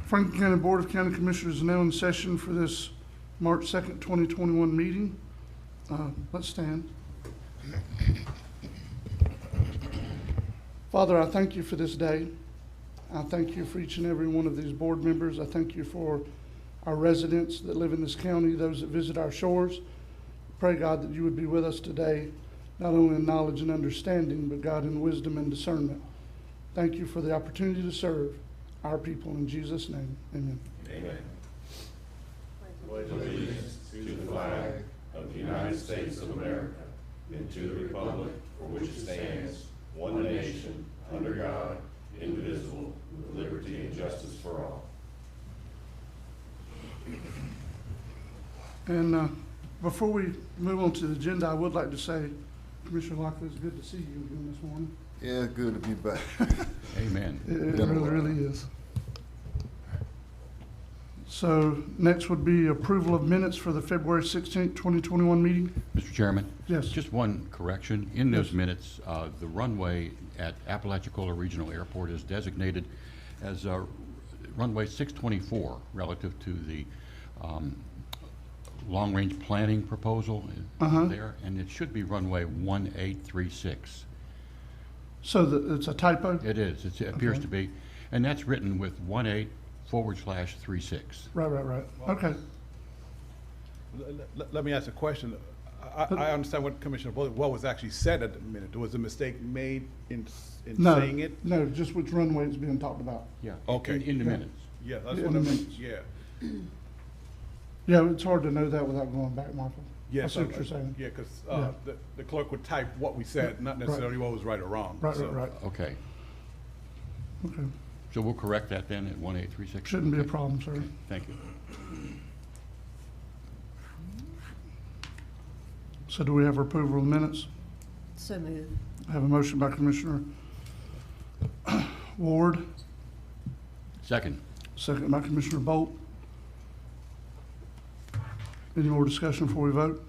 Franklin County Board of County Commissioners is now in session for this March 2nd, 2021 meeting. Let's stand. Father, I thank you for this day. I thank you for each and every one of these board members. I thank you for our residents that live in this county, those that visit our shores. Pray, God, that you would be with us today, not only in knowledge and understanding, but God, in wisdom and discernment. Thank you for the opportunity to serve our people. In Jesus' name, amen. Amen. Pledge allegiance to the flag of the United States of America and to the republic for which it stands, one nation, under God, indivisible, with liberty and justice for all. And before we move on to the agenda, I would like to say, Commissioner Lockley, it's good to see you again this morning. Yeah, it's good to be back. Amen. It really is. So next would be approval of minutes for the February 16th, 2021 meeting. Mr. Chairman? Yes. Just one correction. In those minutes, the runway at Apalachicola Regional Airport is designated as runway 624 relative to the long-range planning proposal there, and it should be runway 1836. So it's a typo? It is. It appears to be. And that's written with 18//36. Right. Okay. Let me ask a question. I understand what Commissioner Bullock, what was actually said at the minute. Was a mistake made in saying it? No, just which runway is being talked about. Yeah. Okay. In the minutes. Yeah, that's In what the I mean. minutes. Yeah. Yeah, it's hard to know that without going back, Michael. Yeah, I see what you're saying. Yeah, because Yeah. the clerk would type what we said, not necessarily what was right or wrong. Right. Okay. Okay. So we'll correct that then at 1836? Shouldn't be a Okay. problem, sir. Thank you. So do we have approval of minutes? So moved. I have a motion by Commissioner Ward, Second. second by Commissioner Bolt. Any more discussion before we vote?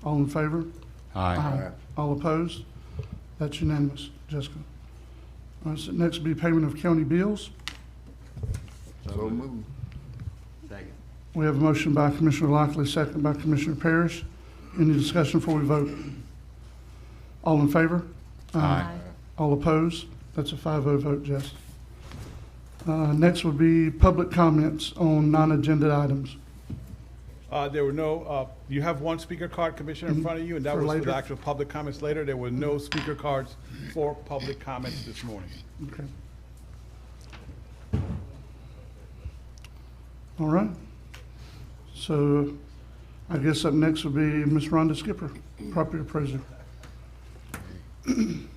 All in favor? Aye. All opposed? That's unanimous. Jessica. All right, so next will be payment of county bills. So moved. Second. We have a motion by Commissioner Lockley, second by Commissioner Parrish. Any discussion before we vote? All in favor? Aye. All opposed? That's a 5-0 vote, Jess. Next would be public comments on non-agenda items. There were no, you have one speaker card, Commissioner, in front of you, and that For was for later? the actual public comments later. There were no speaker cards for public comments this morning. Okay. All right. So I guess up next would be Ms. Rhonda Skipper, property appraiser. Good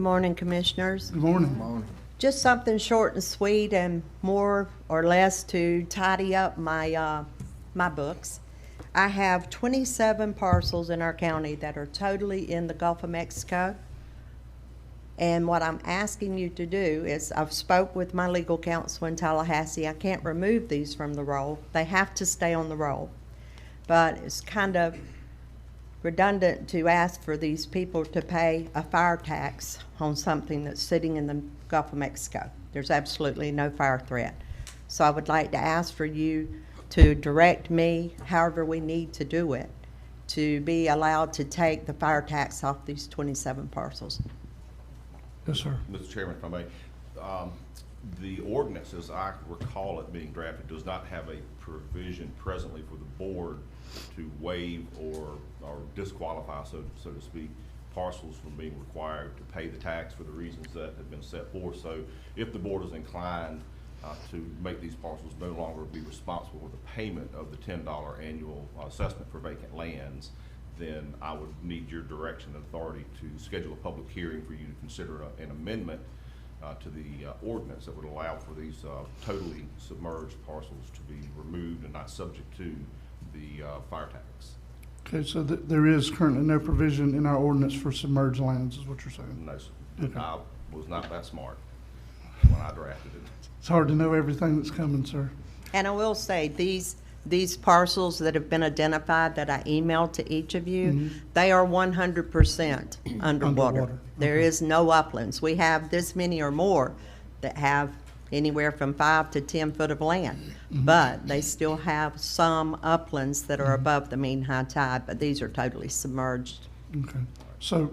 morning, Commissioners. Good morning. Morning. Just something short and sweet and more or less to tidy up my my books. I have 27 parcels in our county that are totally in the Gulf of Mexico. And what I'm asking you to do is, I've spoke with my legal counsel in Tallahassee. I can't remove these from the roll. They have to stay on the roll. But it's kind of redundant to ask for these people to pay a fire tax on something that's sitting in the Gulf of Mexico. There's absolutely no fire threat. So I would like to ask for you to direct me, however we need to do it, to be allowed to take the fire tax off these 27 parcels. Yes, sir. Mr. Chairman, if I may, the ordinance, as I recall it being drafted, does not have a provision presently for the board to waive or disqualify, so to speak, parcels from being required to pay the tax for the reasons that have been set forth. So if the board is inclined to make these parcels no longer be responsible for the payment of the $10 annual assessment for vacant lands, then I would need your direction and authority to schedule a public hearing for you to consider an amendment to the ordinance that would allow for these totally submerged parcels to be removed and not subject to the fire tax. Okay, so there is currently no provision in our ordinance for submerged lands, is what you're saying? No, sir. Okay. I was not that smart when I drafted it. It's hard to know everything that's coming, sir. And I will say, these parcels that have been identified that I emailed to each of you, they are 100% underwater. Underwater, There okay. is no uplands. We have this many or more that have anywhere from 5 to 10 foot of land. But they still have some uplands that are above the mean high tide, but these are totally submerged. Okay. So,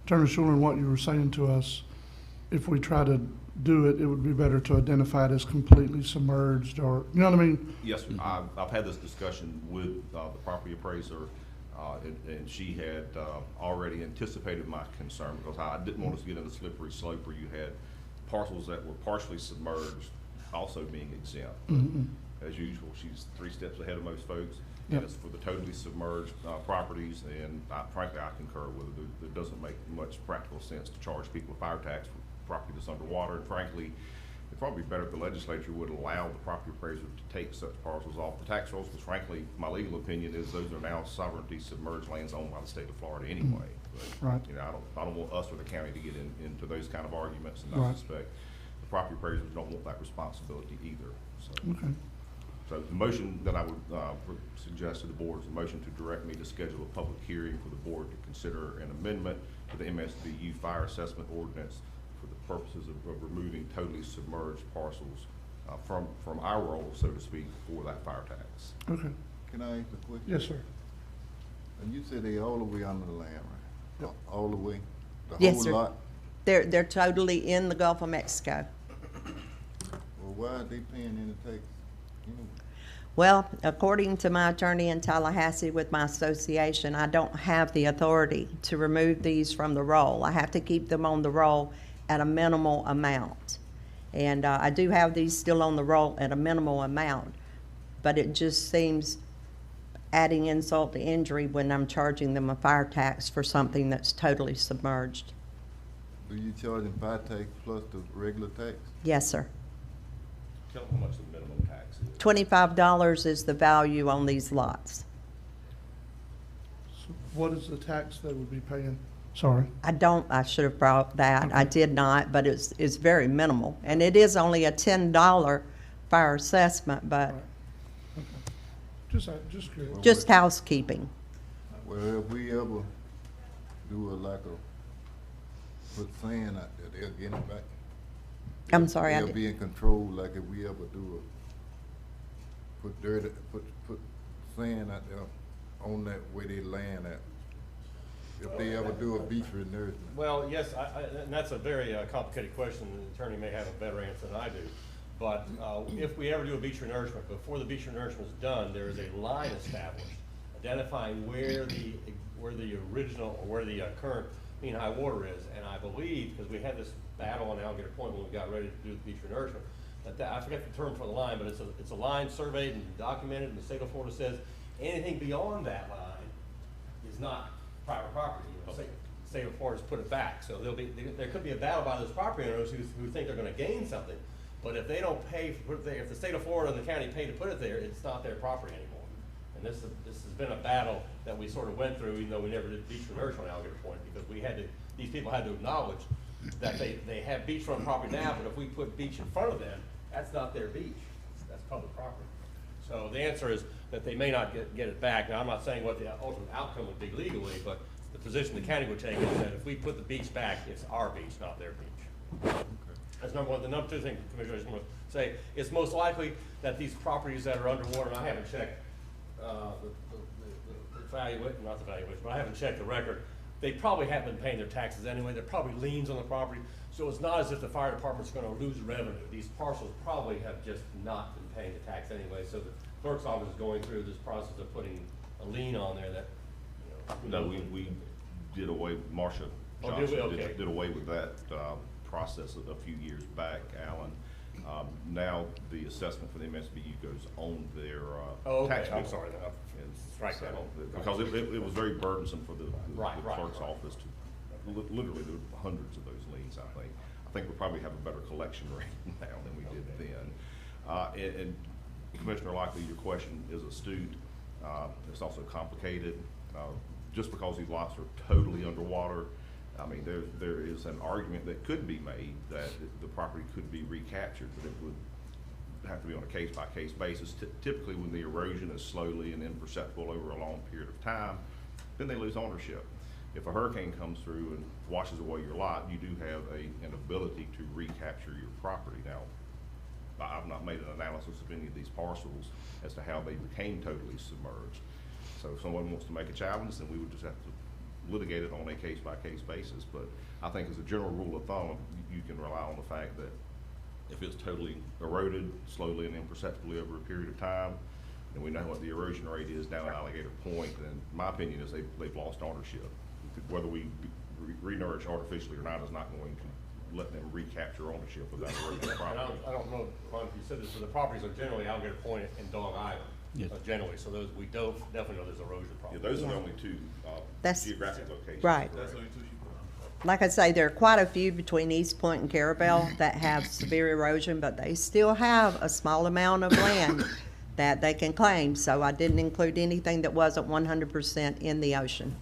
Attorney Schuler, what you were saying to us, if we try to do it, it would be better to identify it as completely submerged, or, you know what I mean? Yes, sir. I've had this discussion with the property appraiser, and she had already anticipated my concern, because I didn't want us to get in the slippery slope where you had parcels that were partially submerged also being exempt. As usual, she's 3 steps ahead of most folks. Yep. And it's for the totally submerged properties, and frankly, I concur with it. It doesn't make much practical sense to charge people a fire tax for property that's underwater, and frankly, it'd probably be better if the legislature would allow the property appraiser to take such parcels off the tax rolls, because frankly, my legal opinion is those are now sovereignty submerged lands owned by the state of Florida anyway. But, Right. you know, I don't want us or the county to get into those kind of arguments, and I Right. suspect the property appraisers don't want that responsibility either, so. Okay. So the motion that I would suggest to the board is a motion to direct me to schedule a public hearing for the board to consider an amendment to the MSBU fire assessment ordinance for the purposes of removing totally submerged parcels from our role, so to speak, for that fire tax. Okay. Can I ask a question? Yes, sir. And you said they all the way under the land, right? All the way? The Yes, whole sir. lot? They're totally in the Gulf of Mexico. Well, why are they paying any tax? Anyway? Well, according to my attorney in Tallahassee with my association, I don't have the authority to remove these from the roll. I have to keep them on the roll at a minimal amount. And I do have these still on the roll at a minimal amount, but it just seems adding insult to injury when I'm charging them a fire tax for something that's totally submerged. Do you charge them fire tax plus the regular tax? Yes, sir. Tell them how much the minimum tax is. $25 is the value on these lots. So what is the tax they would be paying? Sorry. I should have brought that. I did not, but it's very minimal. And it is only a $10 fire assessment, but Right. Okay. Just curious. just housekeeping. Well, if we ever do put sand out there, they'll get it back. I'm sorry, I They'll did- be in control, like if we ever put sand out there on that where they land at. If they ever do a beach renourishment. Well, yes, and that's a very complicated question, and the attorney may have a better answer than I do. But if we ever do a beach renourishment, before the beach renourishment is done, there is a line established identifying where the original, or where the current mean high water is. And I believe, because we had this battle on Alligator Point when we got ready to do the beach renourishment, that I forget the term for the line, but it's a line surveyed and documented, and the state of Florida says anything beyond that line is not private property. You know, state of Florida's put it back. So there could be a battle by those property owners who think they're gonna gain something. But if they don't pay to put it there, if the state of Florida and the county pay to put it there, it's not their property anymore. And this has been a battle that we sort of went through, even though we never did beach renourishment on Alligator Point, because these people had to acknowledge that they have beachfront property now, but if we put beach in front of them, that's not their beach, that's public property. So the answer is that they may not get it back. Now, I'm not saying what the ultimate outcome would be legally, but the position the county would take is that if we put the beach back, it's our beach, not their beach. That's number one. The number two thing, Commissioner, I just want to say, it's most likely that these properties that are underwater, and I haven't checked the valuation, not the valuation, but I haven't checked the record. They probably haven't been paying their taxes anyway. There are probably liens on the property. So it's not as if the fire department's going to lose revenue. These parcels probably have just not been paying the tax anyway. So the clerk's office is going through this process of putting a lien on there that, you know. No, we did away, Marcia Oh, did we? Johnson Okay. did away with that process a few years back, Alan. Now the assessment for the MSBU goes on their Oh, okay. tax bill. I'm sorry. Then I'll strike that. Because it was very burdensome for the Right, clerk's right. office to, literally, there were hundreds of those liens, I think. I think we probably have a better collection rate now than we did then. And Commissioner Lockley, your question is astute. It's also complicated. Just because these lots are totally underwater, I mean, there is an argument that could be made that the property could be recaptured, but it would have to be on a case-by-case basis. Typically, when the erosion is slowly and imperceptible over a long period of time, then they lose ownership. if a hurricane comes through and washes away your lot, you do have an ability to recapture your property. Now, I've not made an analysis of any of these parcels as to how they became totally submerged. So if someone wants to make a challenge, then we would just have to litigate it on a case-by-case basis. But I think as a general rule of thumb, you can rely on the fact that if it's totally eroded slowly and imperceptibly over a period of time, and we know what the erosion rate is down at Alligator Point, then my opinion is they've lost ownership. Whether we re-nourish artificially or not is not going to let them recapture ownership of that eroded And property. I don't know, Ron, if you said this, but the properties are generally Alligator Point and Dog Island. Yes. Generally, so those, we definitely know there's erosion Yeah, problems. those are the only two That's- geographic locations. Right. correct. Like I say, there are quite a few between East Point and Carabel that have severe erosion, but they still have a small amount of land that they can claim. So I didn't include anything that wasn't 100% in the ocean.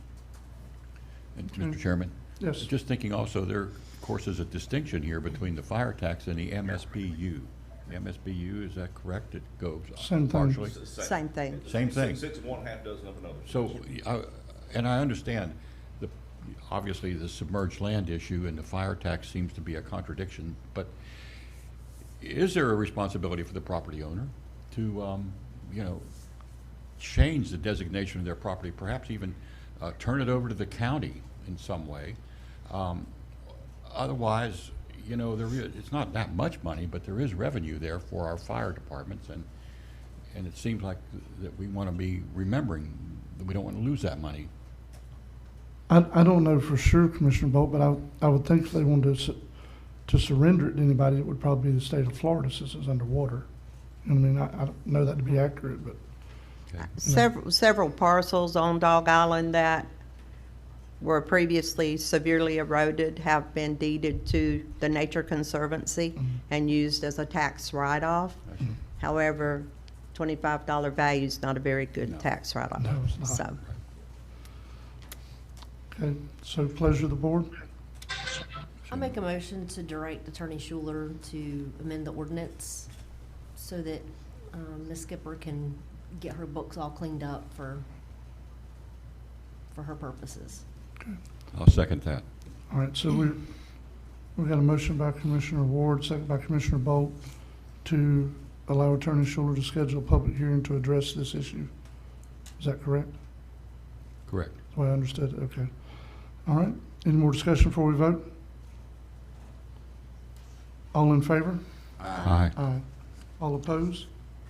And Mr. Chairman? Yes. Just thinking also, there, of course, is a distinction here between the fire tax and the MSBU. The MSBU, is that correct? It goes Same thing. partially? It's the Same thing. Same thing. Six of one, half dozen of another. So, and I understand, obviously, the submerged land issue and the fire tax seems to be a contradiction, but is there a responsibility for the property owner to, change the designation of their property, perhaps even turn it over to the county in some way? Otherwise, it's not that much money, but there is revenue there for our fire departments, and it seems like that we want to be remembering that we don't want to lose that money. I don't know for sure, Commissioner Bolt, but I would think if they wanted to surrender it to anybody, it would probably be the state of Florida since it's underwater. I mean, I don't know that to be accurate, but Okay. Several parcels on Dog Island that were previously severely eroded have been deeded to the Nature Conservancy and used as a tax write-off. However, $25 value is not a very good No. tax write-off. No, it's not. So, okay, so pleasure of the board. I make a motion to direct Attorney Schuler to amend the ordinance so that Ms. Skipper can get her books all cleaned up for her purposes. I'll second that. All right, so we got a motion by Commissioner Ward, second by Commissioner Bolt to allow Attorney Schuler to schedule a public hearing to address this issue. Is that correct? Correct. That's the way I understood it, okay. All right, any more discussion before we vote? All in favor? Aye. Aye. All opposed?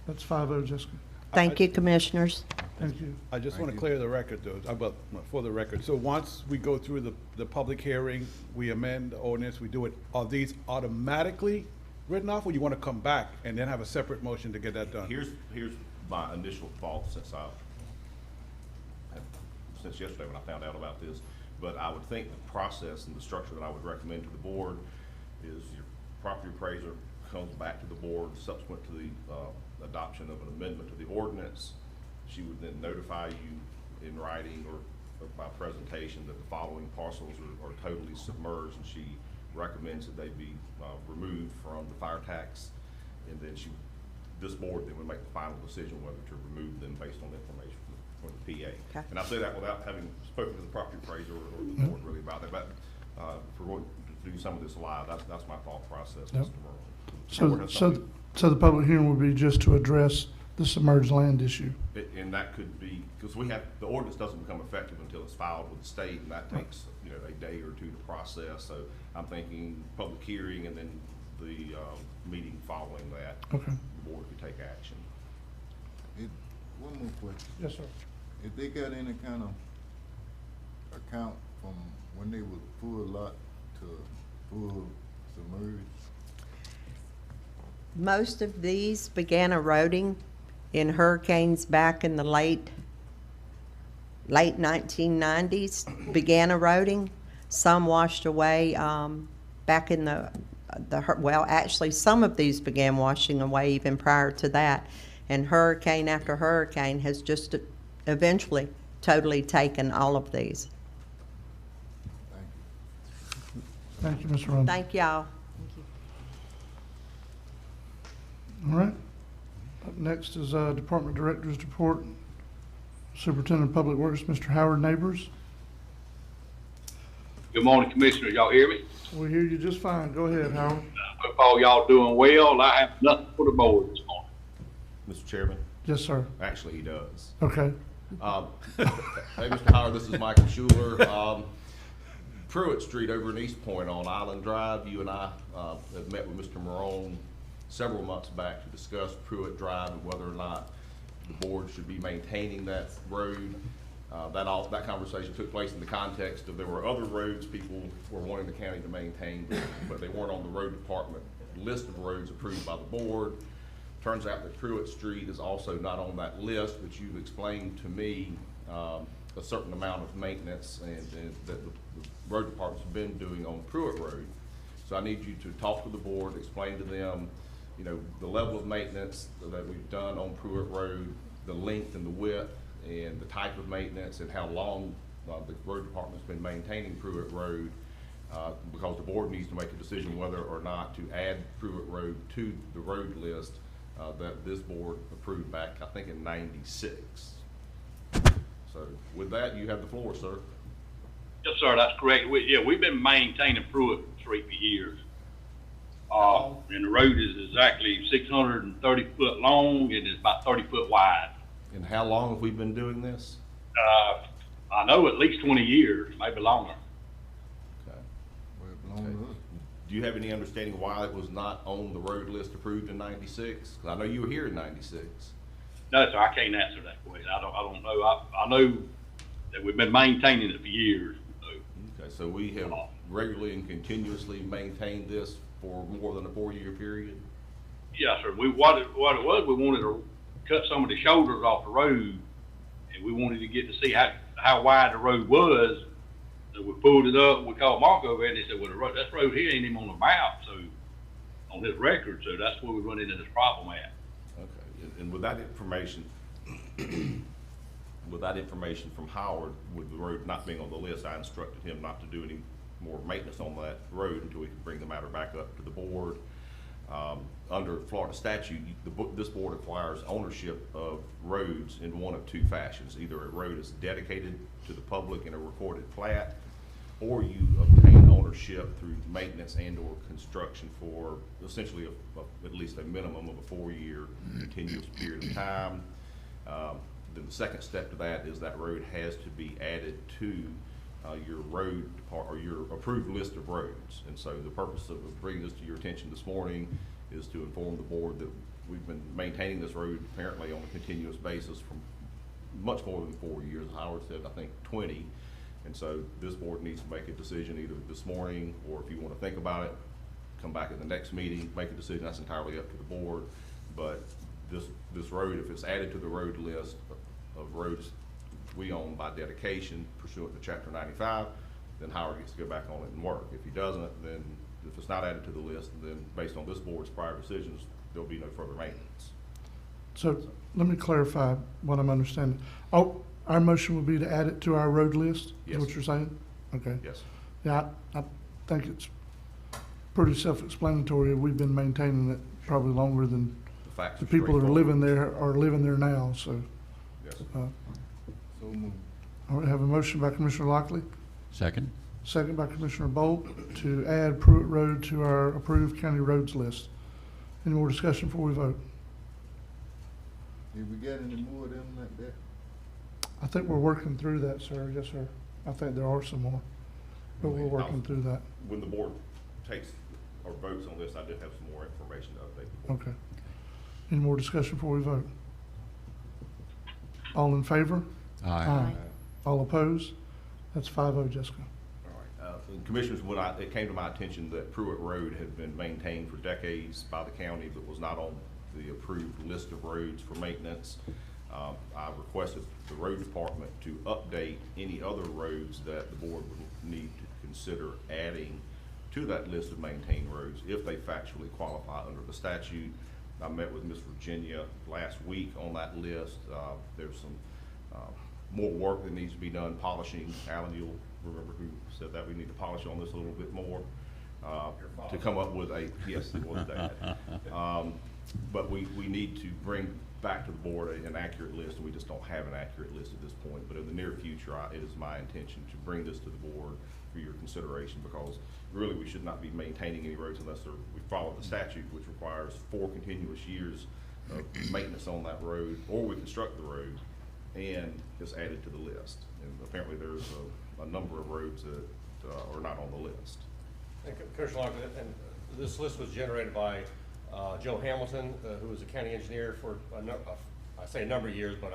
That's 5-0, Jessica. thank you, Commissioners. Thank you. I just want to Thank you. clear the record, though, for the record. So once we go through the public hearing, we amend the ordinance, we do it, are these automatically written off, or you want to come back and then have a separate motion to get that done? Here's my initial thought since yesterday when I found out about this. But I would think the process and the structure that I would recommend to the board is your property appraiser comes back to the board subsequent to the adoption of an amendment to the ordinance. She would then notify you in writing or by presentation that the following parcels are totally submerged, and she recommends that they be removed from the fire tax. And then this board then would make the final decision whether to remove them based on the information from the PA. Okay. And I say that without having spoken to the property appraiser or the board really about that, but if we're going to do some of this live, that's my thought process, Yep. Mr. Merle. So the public hearing would be just to address the submerged land issue. And that could be, because the ordinance doesn't become effective until it's filed with the state, and that takes, a day or two to process. So I'm thinking public hearing and then the meeting following that, Okay. the board could take action. One more question. Yes, sir. If they got any kind of account from when they was full lot to full submerged? Most of these began eroding in hurricanes back in the late 1990s, began eroding. Some washed away back in actually some of these began washing away even prior to that. And hurricane after hurricane has just eventually totally taken all of these. Thank you. Thank you, Mr. Rundle. Thank y'all. All right. Up next is Department Director's Report. Superintendent of Public Works, Mr. Howard Neighbors. Good morning, Commissioners. Y'all hear me? We hear you just fine. Go ahead, Howard. Hope all y'all doing well. I have nothing for the board this morning. Mr. Chairman, Yes, sir. actually, he does. Okay. Hey, Mr. Howard, this is Michael Schuler. Pruitt Street over in East Point on Island Drive, you and I have met with Mr. Morone several months back to discuss Pruitt Drive and whether or not the board should be maintaining that road. That conversation took place in the context of there were other roads people were wanting the county to maintain, but they weren't on the road department list of roads approved by the board. Turns out that Pruitt Street is also not on that list, but you've explained to me a certain amount of maintenance and that the road department's been doing on Pruitt Road. So I need you to talk to the board, explain to them, you know, the level of maintenance that we've done on Pruitt Road, the length and the width, and the type of maintenance and how long the road department's been maintaining Pruitt Road, because the board needs to make a decision whether or not to add Pruitt Road to the road list that this board approved back, I think, in '96. So with that, you have the floor, sir. Yes, sir, that's correct. We've been maintaining Pruitt Street for years. And the road is exactly 630 foot long and it's about 30 foot wide. And how long have we been doing this? I know at least 20 years, maybe longer. Okay. Well, it belongs to us. Do you have any understanding why it was not on the road list approved in '96? Because I know you were here in '96. No, sir, I can't answer that question. I don't know. I know that we've been maintaining it for years. So. Okay, so we have regularly and continuously maintained this for more than a 4-year period? Yes, sir. What it was, we wanted to cut some of the shoulders off the road, and we wanted to get to see how wide the road was. So we pulled it up, we called Mark over there, and he said, well, that road here ain't even on the map, so, on his record, so that's where we run into this problem at. Okay, and with that information, from Howard, with the road not being on the list, I instructed him not to do any more maintenance on that road until we could bring the matter back up to the board. Under Florida statute, this board acquires ownership of roads in one of two fashions. Either a road is dedicated to the public in a recorded plat, or you obtain ownership through maintenance and or construction for essentially at least a minimum of a 4-year continuous period of time. Then the second step to that is that road has to be added to your road or your approved list of roads. And so the purpose of bringing this to your attention this morning is to inform the board that we've been maintaining this road apparently on a continuous basis for much more than 4 years. Howard said, I think 20. And so this board needs to make a decision either this morning, or if you want to think about it, come back at the next meeting, make a decision. That's entirely up to the board. But this road, if it's added to the road list of roads we own by dedication pursuant to Chapter 95, then Howard gets to go back on it and work. If he doesn't, then if it's not added to the list, then based on this board's prior decisions, there'll be no further maintenance. So let me clarify what I'm understanding. Oh, our motion would be to add it to our road list? Yes. Is what you're saying? Okay. Yes. Yeah, I think it's pretty self-explanatory. We've been maintaining it probably longer than The facts the are people that are living straightforward. there now, so. Yes. So moved. All right, have a motion by Commissioner Lockley, Second? second by Commissioner Bolt to add Pruitt Road to our approved county roads list. Any more discussion before we vote? Did we get any more of them like that? I think we're working through that, sir. Yes, sir. I think there are some more, but we're working through that. When the board takes or votes on this, I did have some more information to update the board. Okay. Any more discussion before we vote? All in favor? Aye. All opposed? That's 5-0, Jessica. All right. And Commissioners, when it came to my attention that Pruitt Road had been maintained for decades by the county but was not on the approved list of roads for maintenance, I requested the road department to update any other roads that the board would need to consider adding to that list of maintained roads if they factually qualify under the statute. I met with Ms. Virginia last week on that list. There's some more work that needs to be done, polishing. Alan, you'll remember who said that we need to polish on this a little bit more to come up with a, yes, it was that. But we need to bring back to the board an accurate list, and we just don't have an accurate list at this point. But in the near future, it is my intention to bring this to the board for your consideration, because really we should not be maintaining any roads unless we follow the statute, which requires 4 continuous years of maintenance on that road, or we construct the road and it's added to the list. And apparently there's a number of roads that are not on the list. And Commissioner Lockwood, and this list was generated by Joe Hamilton, who was a county engineer for I say a number of years, but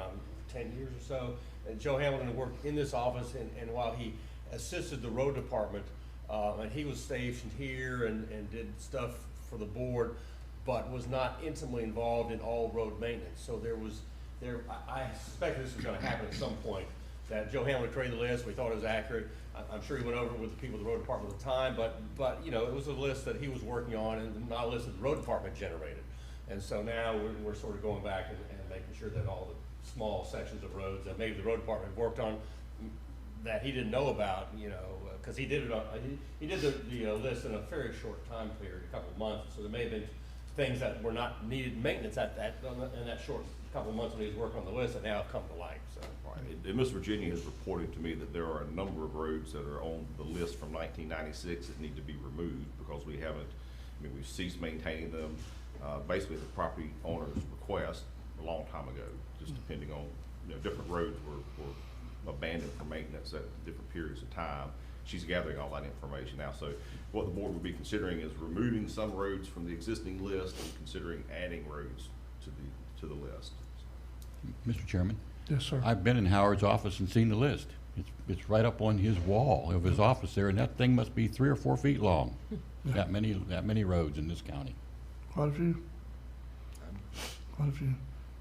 10 years or so. And Joe Hamilton worked in this office, and while he assisted the road department, and he was stationed here and did stuff for the board, but was not intimately involved in all road maintenance. So I suspect this was going to happen at some point, that Joe Hamilton created the list. We thought it was accurate. I'm sure he went over with the people of the road department at the time, but you know, it was a list that he was working on and not a list that the road department generated. And so now we're sort of going back and making sure that all the small sections of roads that maybe the road department worked on that he didn't know about, you know, because he did it. He did the list in a very short time period, a couple of months. So there may have been things that were not needed maintenance in that short couple of months when he was working on the list that now have come to light. So. Right. And Miss Virginia has reported to me that there are a number of roads that are on the list from 1996 that need to be removed because we've ceased maintaining them, basically at the property owner's request a long time ago, just depending on, you know, different roads were abandoned for maintenance at different periods of time. She's gathering all that information now. So what the board would be considering is removing some roads from the existing list and considering adding roads to the list. Mr. Chairman? Yes, sir. I've been in Howard's office and seen the list. It's right up on his wall of his office there, and that thing must be 3 or 4 feet long. That many roads in this county. Quite a few. Quite a few.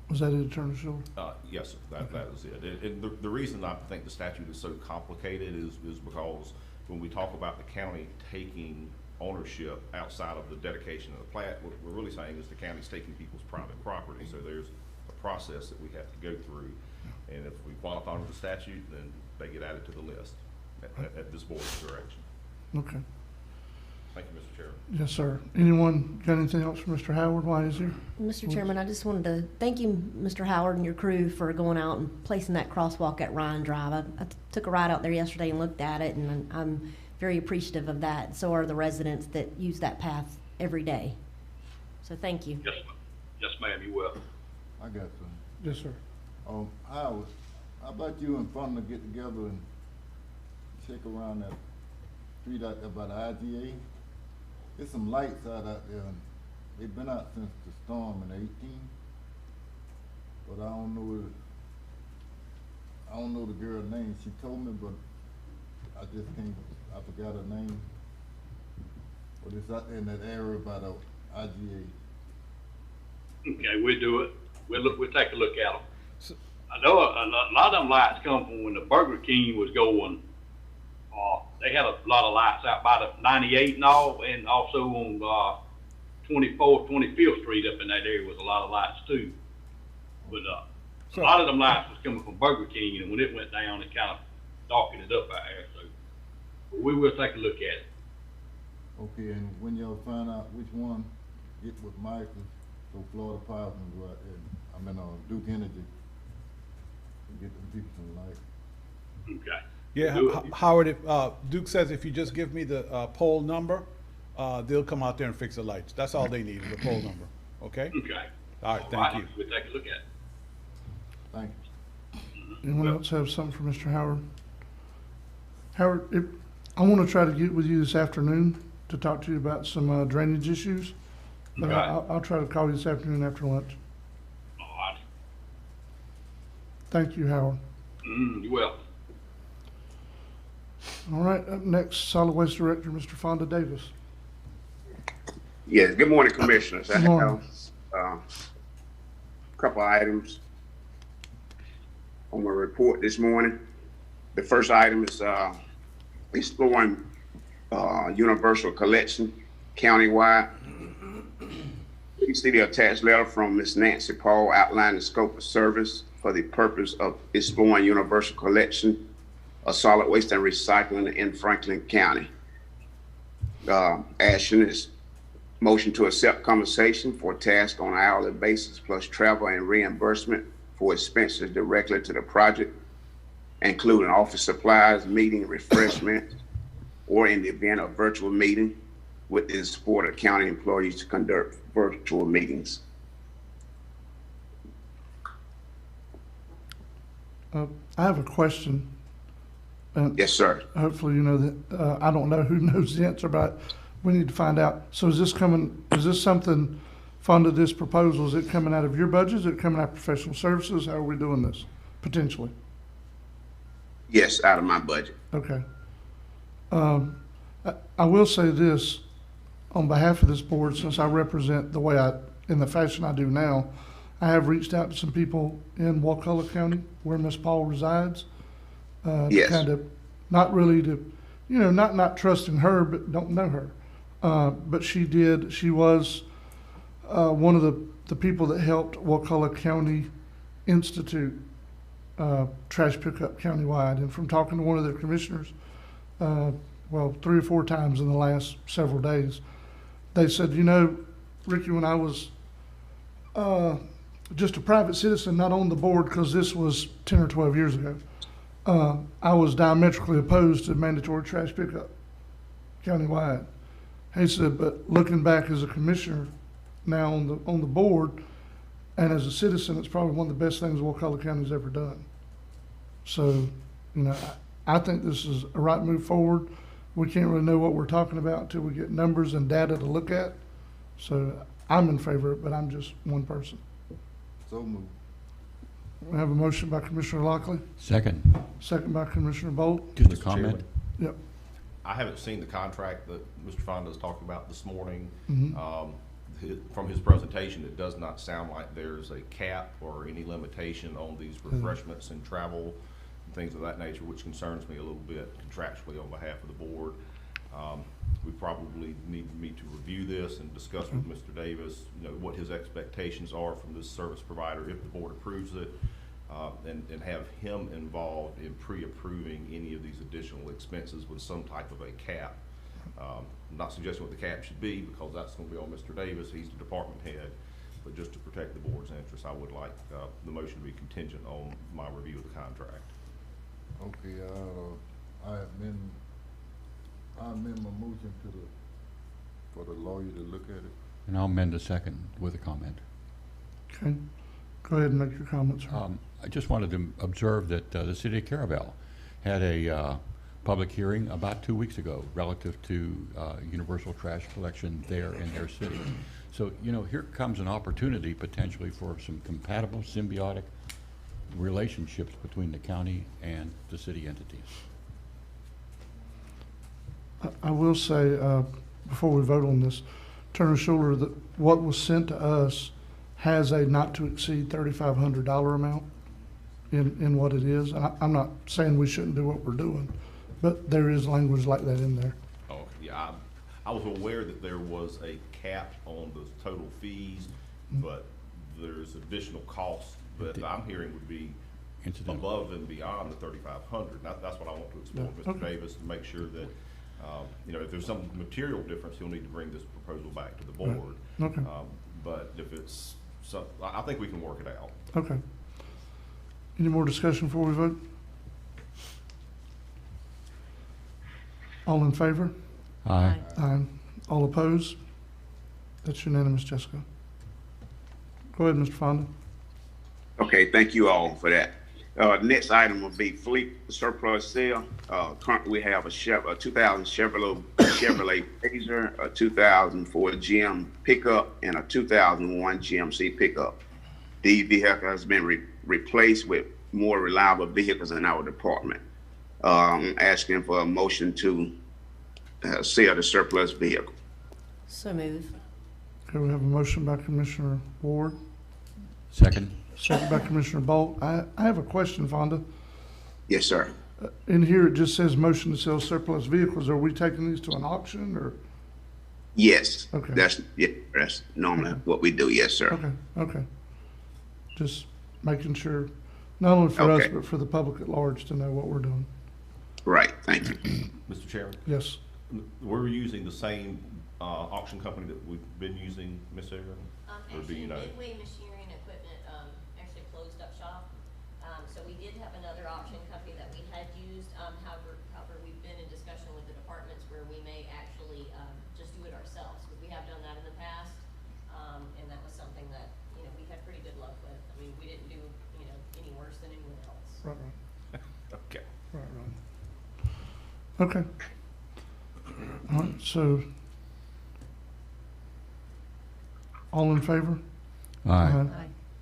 Was that it, Attorney Schuler? Yes, sir. That was it. And the reason I think the statute is so complicated is because when we talk about the county taking ownership outside of the dedication of the plat, what we're really saying is the county's taking people's private property. So there's a process that we have to go through. And if we qualify under the statute, then they get added to the list at this board's direction. Okay. Thank you, Mr. Chairman. Yes, sir. Anyone got anything else for Mr. Howard while he's here? Mr. Chairman, I just wanted to thank you, Mr. Howard, and your crew for going out and placing that crosswalk at Ryan Drive. I took a ride out there yesterday and looked at it, and I'm very appreciative of that. So are the residents that use that path every day. So thank you. Yes, ma'am. Yes, ma'am, you will. I got some. Yes, sir. Howard, how about you and Fonda get together and check around that street out there by the IGA? There's some lights out there, and they've been out since the storm in 18. But I don't know the girl's name. She told me, but I forgot her name. But it's out there in that area by the IGA. Okay, we'll do it. We'll take a look at them. I know a lot of them lights come from when the Burger King was going. They had a lot of lights out by the 98 and all, and also on 24th, 25th Street up in that area was a lot of lights too. But a lot of them lights was coming from Burger King, and when it went down, it kind of darkened it up out there. So we will take a look at it. Okay, and when y'all find out which one, get with Michael, so Florida Power can go out there. Duke Energy, and get them people some light. Okay. Yeah, Howard, if, Duke says if you just give me the poll number, they'll come out there and fix the lights. That's all they need, is the poll number, okay? Okay. All right, thank you. We'll take a look at it. Thank you. Anyone else have something for Mr. Howard? Howard, I want to try to get with you this afternoon to talk to you about some drainage issues. But Okay. I'll try to call you this afternoon after lunch. All right. Thank you, Howard. You will. All right, up next, Solid Waste Director, Mr. Fonda Davis. Yes, good morning, Commissioners. Good morning. I have a couple of items on my report this morning. The first item is exploring universal collection countywide. You see the attached letter from Ms. Nancy Paul outlining the scope of service for the purpose of exploring universal collection of solid waste and recycling in Franklin County. Action is Motion to accept compensation for task on an hourly basis plus travel and reimbursement for expenses directly to the project, including office supplies, meeting refreshments, or in the event of virtual meeting, with the support of county employees to conduct virtual meetings. I have a question. Yes, sir. Hopefully you know that, I don't know who knows the answer, but we need to find out. So is this something funded, this proposal, is it coming out of your budget? Is it coming out of professional services? How are we doing this, potentially? Yes, out of my budget. Okay. I will say this, on behalf of this board, since I represent the way in the fashion I do now, I have reached out to some people in Wakulla County where Miss Paul resides. Yes. Kind of, not really to, not trusting her, but don't know her. But she was one of the people that helped Wakulla County institute trash pickup countywide. And from talking to one of their commissioners, 3 or 4 times in the last several days, they said, Ricky, when I was just a private citizen, not on the board, because this was 10 or 12 years ago, I was diametrically opposed to mandatory trash pickup countywide. He said, but looking back as a commissioner now on the board and as a citizen, it's probably one of the best things Wakulla County's ever done. So, I think this is a right move forward. We can't really know what we're talking about until we get numbers and data to look at. So I'm in favor of it, but I'm just one person. So moved. We have a motion by Commissioner Lockley, Second, second by Commissioner Bolt. to the Mr. comment. Chairman, Yep. I haven't seen the contract that Mr. Fonda's talked about this morning. Mhm. From his presentation, it does not sound like there's a cap or any limitation on these refreshments and travel and things of that nature, which concerns me a little bit contractually on behalf of the board. We probably need to review this and discuss with Mr. Davis, what his expectations are from this service provider if the board approves it, and have him involved in pre-approving any of these additional expenses with some type of a cap. I'm not suggesting what the cap should be, because that's going to be on Mr. Davis. He's the department head. But just to protect the board's interest, I would like the motion to be contingent on my review of the contract. Okay, I amend my motion for the lawyer to look at it. And I'll amend a second with a comment. Okay. Go ahead and make your comments, sir. I just wanted to observe that the city of Carabel had a public hearing about 2 weeks ago relative to universal trash collection there in their city. So, here comes an opportunity potentially for some compatible, symbiotic relationships between the county and the city entities. I will say, before we vote on this, Turner Schuler, that what was sent to us has a not to exceed $3,500 amount in what it is. And I'm not saying we shouldn't do what we're doing, but there is language like that in there. Oh, yeah, I was aware that there was a cap on the total fees, but there's additional costs that I'm hearing would be above and beyond the 3,500. That's what I want to explore with Mr. Okay. Davis, to make sure that, if there's some material difference, he'll need to bring this proposal back to the board. Okay. But if it's I think we can work it out. Okay. Any more discussion before we vote? All in favor? Aye. Aye. All opposed? That's unanimous, Jessica. Go ahead, Mr. Fonda. Okay, thank you all for that. Next item will be fleet surplus sale. Currently, we have a 2000 Chevrolet Blazer, a 2004 GM pickup, and a 2001 GMC pickup. These vehicles has been replaced with more reliable vehicles in our department. I'm asking for a motion to sell the surplus vehicle. So move. Okay, we have a motion by Commissioner Ward, Second. second by Commissioner Bolt. I have a question, Fonda. Yes, sir. In here, it just says motion to sell surplus vehicles. Are we taking these to an auction, or? Yes. Okay. That's normally what we do. Yes, sir. Okay. Just making sure, not only for us, Okay. but for the public at large to know what we're doing. Right. Thank you. Mr. Chairman, Yes. we're using the same auction company that we've been using, Miss Aaron? Or do you know? Midway Machinery and Equipment, actually closed up shop. So we did have another auction company that we had used, however, we've been in discussion with the departments where we may actually, just do it ourselves, because we have done that in the past. And that was something that, you know, we had pretty good luck with. I mean, we didn't do, you know, any worse than anyone else. Right, right. Okay. Right, right. Okay. All right, so, all in favor? Aye.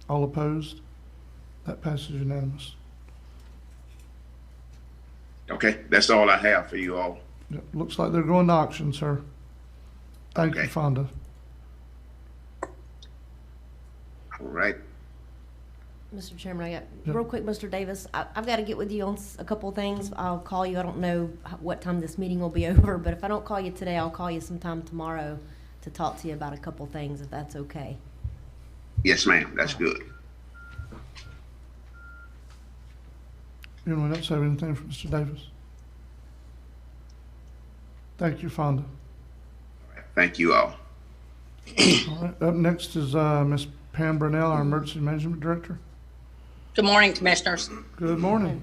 All opposed? That passes unanimous. Okay, that's all I have for you all. Yep, looks like they're going to auction, sir. Thank you, Okay. Fonda. All right. Mr. Chairman, I got, Yep. real quick, Mr. Davis, I've got to get with you on a couple of things. I'll call you. I don't know what time this meeting will be over, but if I don't call you today, I'll call you sometime tomorrow to talk to you about a couple of things, if that's okay. Yes, ma'am, that's good. Anyone else have anything for Mr. Davis? Thank you, Fonda. Thank you all. All right, up next is Ms. Pam Burnell, our Emergency Management Director. Good morning, Commissioners. Good morning.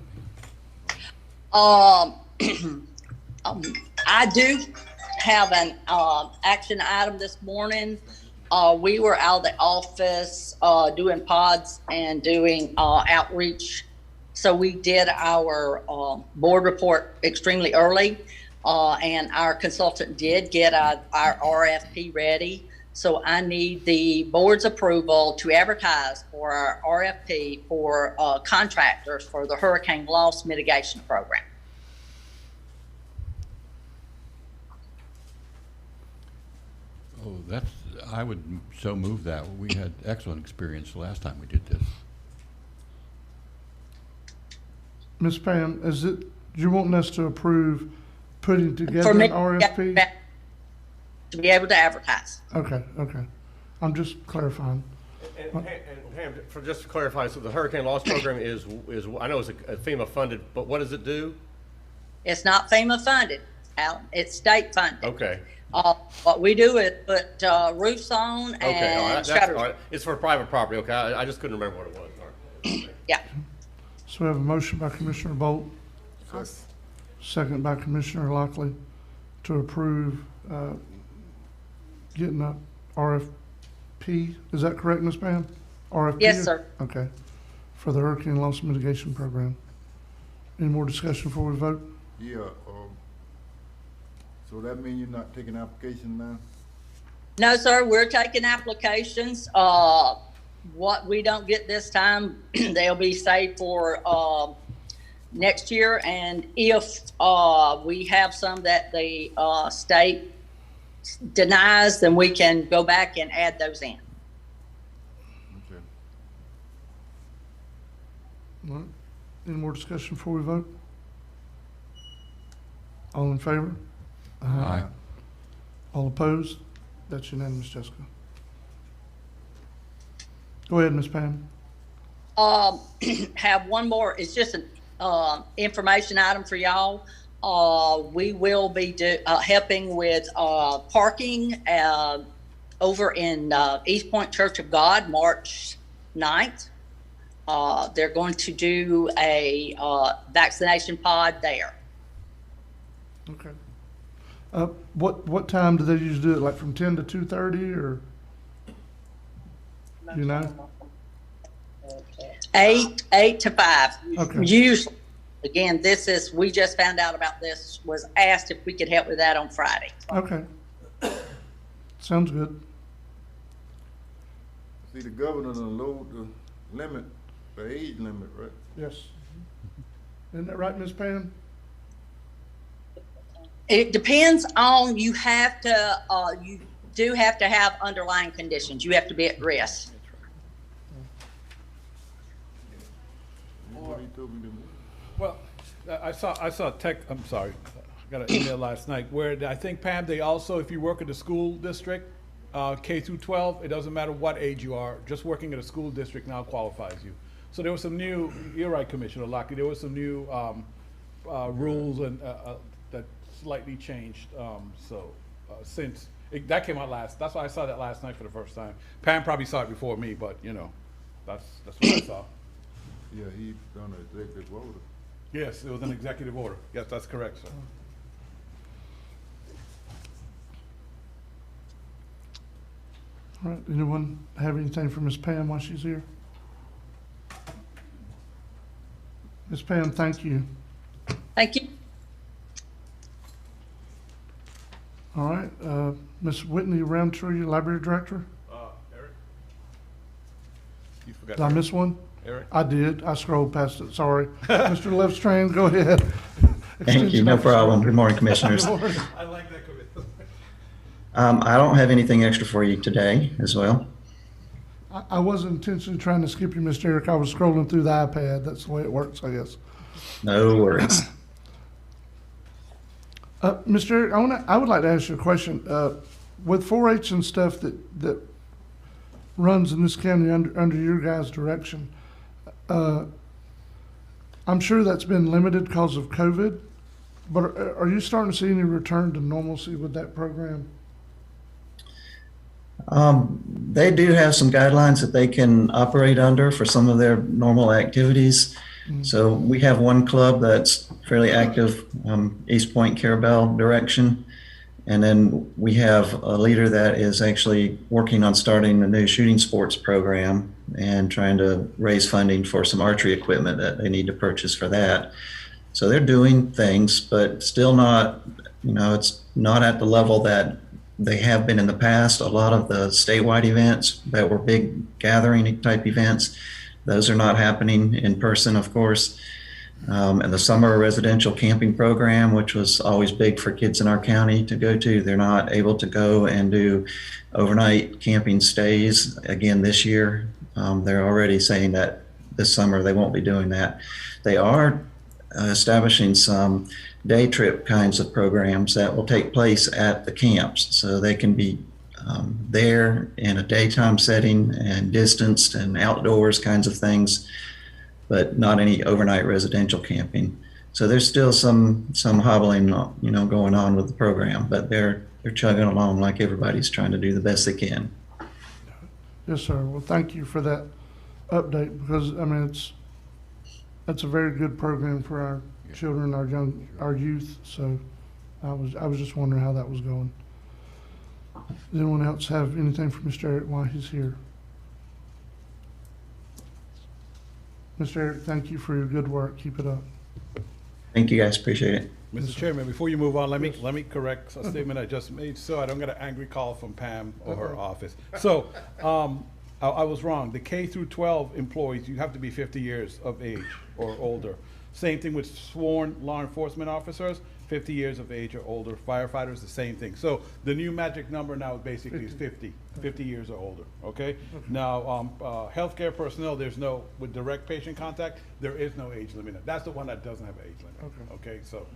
I do have an action item this morning. We were out of the office doing pods and doing outreach. So we did our board report extremely early, and our consultant did get our RFP ready. So I need the board's approval to advertise for our RFP for contractors for the hurricane loss mitigation program. Oh, I would so move that. We had excellent experience the last time we did this. Ms. Pam, do you want us to approve putting together For an me, RFP? to be able to advertise. Okay, okay. I'm just clarifying. And Pam, just to clarify, so the hurricane loss program is I know it's a FEMA funded, but what does it do? It's not FEMA funded, Alan. It's state funded. Okay. What we do is put roofs on Okay, all right, and that's, shutters. all right. It's for private property, okay, I just couldn't remember what it was. All right. Yeah. So we have a motion by Commissioner Bolt, second by Commissioner Lockley to approve getting a RFP. Is that correct, Ms. Pam? RFP? Yes, sir. Okay. For the hurricane loss mitigation program. Any more discussion before we vote? Yeah, so that means you're not taking application now? No, sir, we're taking applications. What we don't get this time, they'll be saved for next year. And if we have some that the state denies, then we can go back and add those in. Okay. All right. Any more discussion before we vote? All in favor? Aye. All opposed? That's unanimous, Jessica. Go ahead, Ms. Pam. Have one more. It's just an information item for y'all. We will be helping with parking over in East Point Church of God, March 9th. They're going to do a vaccination pod there. Okay. What time do they usually do it? Like from 10 to 2:30 or? You know? 8 to 5. Okay. Usually, again, we just found out about this, was asked if we could help with that on Friday. Okay. Sounds good. See, the governor done lowered the limit, the age limit, right? Yes. Isn't that right, Ms. Pam? It depends on, you do have to have underlying conditions. You have to be at risk. What he told me to- Well, I saw I'm sorry, I got an email last night where I think, Pam, they also, if you work at a school district, K through 12, it doesn't matter what age you are, just working at a school district now qualifies you. So there was some new, you're right, Commissioner Lockley, there was some new rules and that slightly changed, since That came out last, that's why I saw that last night for the first time. Pam probably saw it before me, but, you know, that's what I saw. Yeah, he done an executive order. Yes, it was an executive order. Yes, that's correct, sir. All right, anyone have anything for Ms. Pam while she's here? Ms. Pam, thank you. Thank you. All right, Ms. Whitney, Roundtree, Library Director? Eric? You forgot. Did I miss one? Eric? I did. I scrolled past it, sorry. Mr. Leftstrand, go ahead. Thank you, no problem. Good morning, Commissioners. Good morning. I like that commitment. I don't have anything extra for you today as well. I wasn't intentionally trying to skip you, Mr. Eric. I was scrolling through the iPad. That's the way it works, I guess. No worries. Mr. Eric, I would like to ask you a question. With 4-H and stuff that runs in this county under your guys' direction, I'm sure that's been limited because of COVID, but are you starting to see any return to normalcy with that program? They do have some guidelines that they can operate under for some of their normal activities. So we have one club that's fairly active, East Point Carabel direction. And then we have a leader that is actually working on starting a new shooting sports program and trying to raise funding for some archery equipment that they need to purchase for that. So they're doing things, but still not, it's not at the level that they have been in the past. A lot of the statewide events that were big gathering type events, those are not happening in person, of course. And the summer residential camping program, which was always big for kids in our county to go to, they're not able to go and do overnight camping stays again this year. They're already saying that this summer they won't be doing that. They are establishing some day trip kinds of programs that will take place at the camps, so they can be there in a daytime setting and distanced and outdoors kinds of things, but not any overnight residential camping. So there's still some hobbling, going on with the program, but they're chugging along like everybody's trying to do the best they can. Yes, sir. Well, thank you for that update, because that's a very good program for our children, our youth. So I was just wondering how that was going. Does anyone else have anything for Mr. Eric while he's here? Mr. Eric, thank you for your good work. Keep it up. Thank you guys, appreciate it. Mr. Chairman, before you move on, let me correct a statement I just made, so I don't get an angry call from Pam or her office. So, I was wrong. The K through 12 employees, you have to be 50 years of age or older. Same thing with sworn law enforcement officers, 50 years of age or older. Firefighters, the same thing. So the new magic number now basically is 50 years or older, okay? Now, healthcare personnel, with direct patient contact, there is no age limit. That's the one that doesn't have an age limit, okay? So,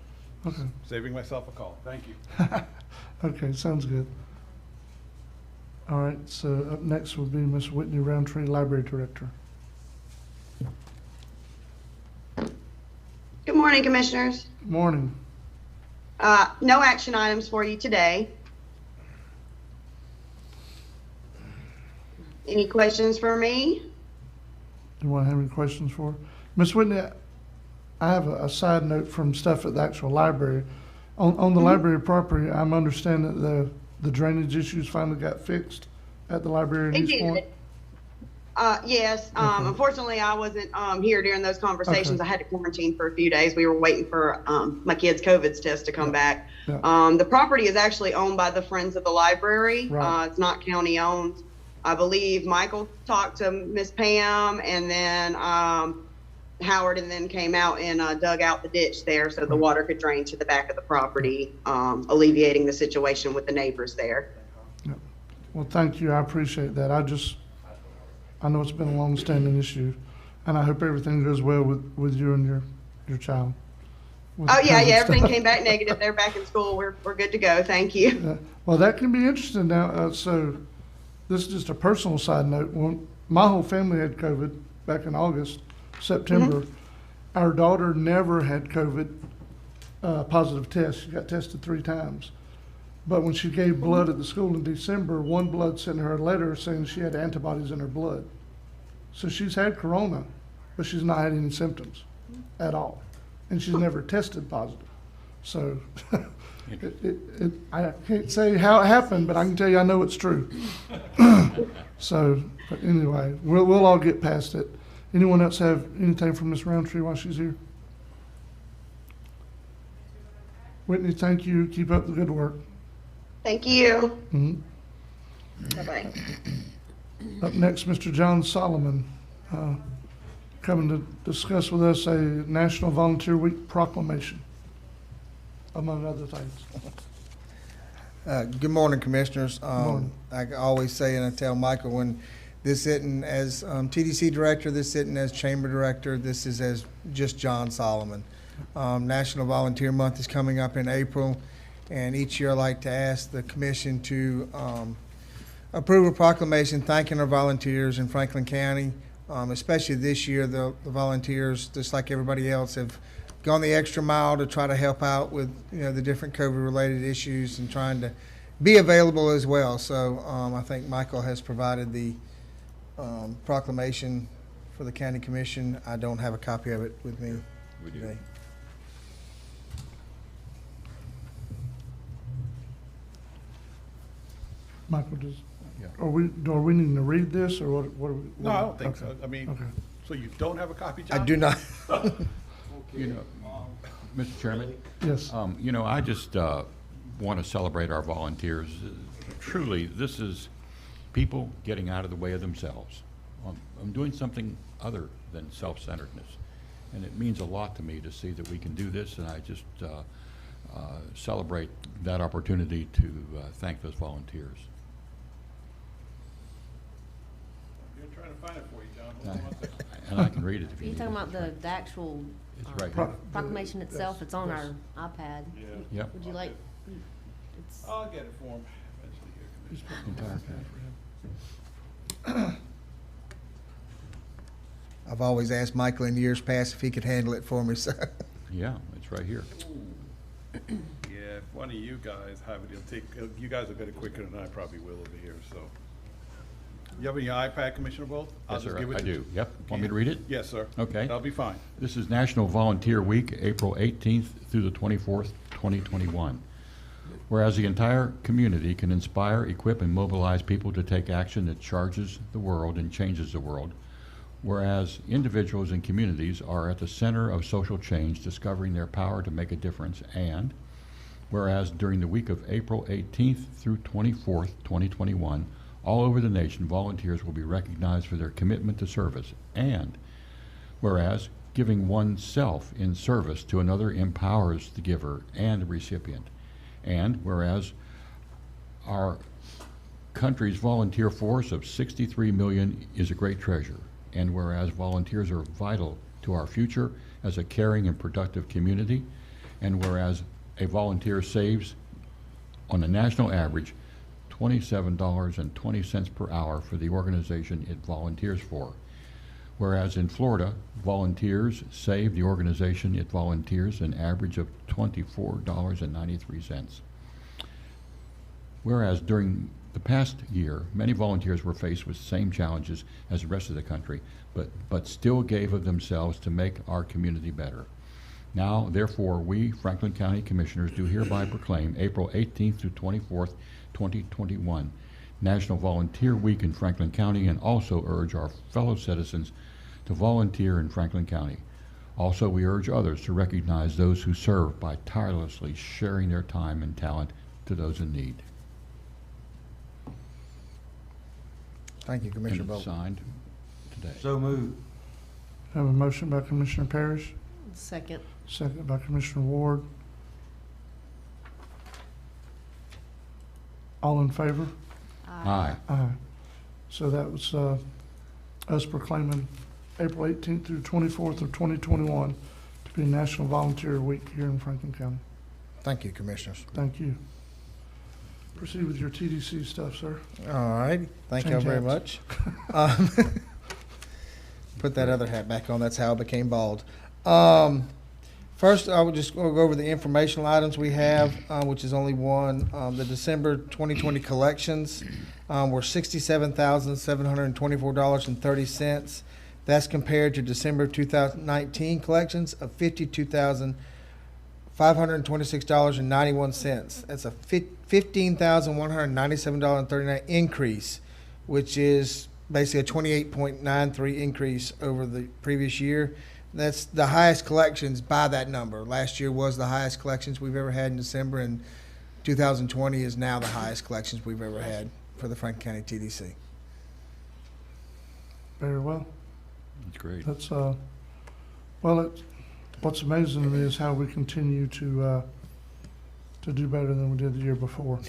saving myself a call. Thank you. Okay, sounds good. All right, so up next will be Ms. Whitney, Roundtree, Library Director. Good morning, Commissioners. Good morning. No action items for you today. Any questions for me? Anyone have any questions for her? Ms. Whitney, I have a side note from stuff at the actual library. On the library property, I'm understanding that the drainage issues finally got fixed at the library in East Point. Yes. Unfortunately, I wasn't here during those conversations. I had to quarantine for a few days. We were waiting for my kid's COVID test to come back. The property is actually owned by the Friends of the Library. It's not county owned. I believe Michael talked to Miss Pam, and then Howard, and then came out and dug out the ditch there so the water could drain to the back of the property, alleviating the situation with the neighbors there. Well, thank you. I appreciate that. I know it's been a long-standing issue, and I hope everything goes well with you and your child. Oh yeah, everything came back negative. They're back in school. We're good to go. Thank you. Well, that can be interesting now. So this is just a personal side note. When my whole family had COVID back in August, September. Our daughter never had COVID positive test. She got tested 3 times. But when she gave blood at the school in December, one blood sent her a letter saying she had antibodies in her blood. So she's had corona, but she's not had any symptoms at all. And she's never tested positive. So I can't say how it happened, but I can tell you I know it's true. So, but anyway, we'll all get past it. Anyone else have anything from Ms. Roundtree while she's here? Whitney, thank you. Keep up the good work. Thank you. Mhm. Bye-bye. Up next, Mr. John Solomon, coming to discuss with us a National Volunteer Week proclamation, among other things. Good morning, Commissioners. morning. I always say, and I tell Michael, when this isn't as TDC Director, this isn't as Chamber Director, this is as just John Solomon. National Volunteer Month is coming up in April, and each year I like to ask the Commission to approve a proclamation thanking our volunteers in Franklin County. Especially this year, the volunteers, just like everybody else, have gone the extra mile to try to help out with the different COVID-related issues and trying to be available as well. So I think Michael has provided the proclamation for the County Commission. I don't have a copy of it with me today. Michael, are we needing to read this, or what are we? No, I don't think okay. so. I mean, Okay. so you don't have a copy, John? I do not. You know, Mr. Chairman? Yes. I just want to celebrate our volunteers. Truly, this is people getting out of the way of themselves. I'm doing something other than self-centeredness. And it means a lot to me to see that we can do this, and I just celebrate that opportunity to thank those volunteers. I'm trying to find it for you, John. Hold on one second. And I can read it if Are you you need talking it. about the actual It's right here. proclamation itself? It's on our iPad. Yeah. Yep. Would you like? It's I'll get it for him eventually here, Commissioner. Entire packet. I've always asked Michael in years past if he could handle it for me, so. Yeah, it's right here. Yeah, if one of you guys have it, you guys will get it quicker than I probably will over here, so. You have any iPad, Commissioner Bolt? Yes, sir, I do. Yep. Want me to read it? Yes, sir. Okay. That'll be fine. This is National Volunteer Week, April 18th through the 24th, 2021. Whereas the entire community can inspire, equip, and mobilize people to take action that charges the world and changes the world. Whereas individuals and communities are at the center of social change, discovering their power to make a difference. And whereas during the week of April 18th through 24th, 2021, all over the nation, volunteers will be recognized for their commitment to service. And whereas giving oneself in service to another empowers the giver and the recipient. And whereas our country's volunteer force of 63 million is a great treasure. And whereas volunteers are vital to our future as a caring and productive community. And whereas a volunteer saves, on a national average, $27.20 per hour for the organization it volunteers for. Whereas in Florida, volunteers save the organization it volunteers an average of $24.93. Whereas during the past year, many volunteers were faced with the same challenges as the rest of the country, but still gave of themselves to make our community better. Now, therefore, we, Franklin County Commissioners, do hereby proclaim April 18th through 24th, 2021, National Volunteer Week in Franklin County, and also urge our fellow citizens to volunteer in Franklin County. Also, we urge others to recognize those who serve by tirelessly sharing their time and talent to those in need. Thank you, Commissioner And it's Bolt. signed today. So moved. Have a motion by Commissioner Parrish, second. second by Commissioner Ward. All in favor? Aye. Aye. So that was us proclaiming April 18th through 24th of 2021 to be National Volunteer Week here in Franklin County. Thank you, Commissioners. Thank you. Proceed with your TDC stuff, sir. All right, thank you Change very hats. much. Put that other hat back on, that's how I became bald. First, I would just go over the informational items we have, which is only one. The December 2020 collections were $67,724.30. That's compared to December 2019 collections of $52,526.91. That's a $15,197.39 increase, which is basically a 28.93 increase over the previous year. That's the highest collections by that number. Last year was the highest collections we've ever had in December, and 2020 is now the highest collections we've ever had for the Franklin County TDC. Very well. That's great. That's, what's amazing to me is how we continue to do better than we did the year before.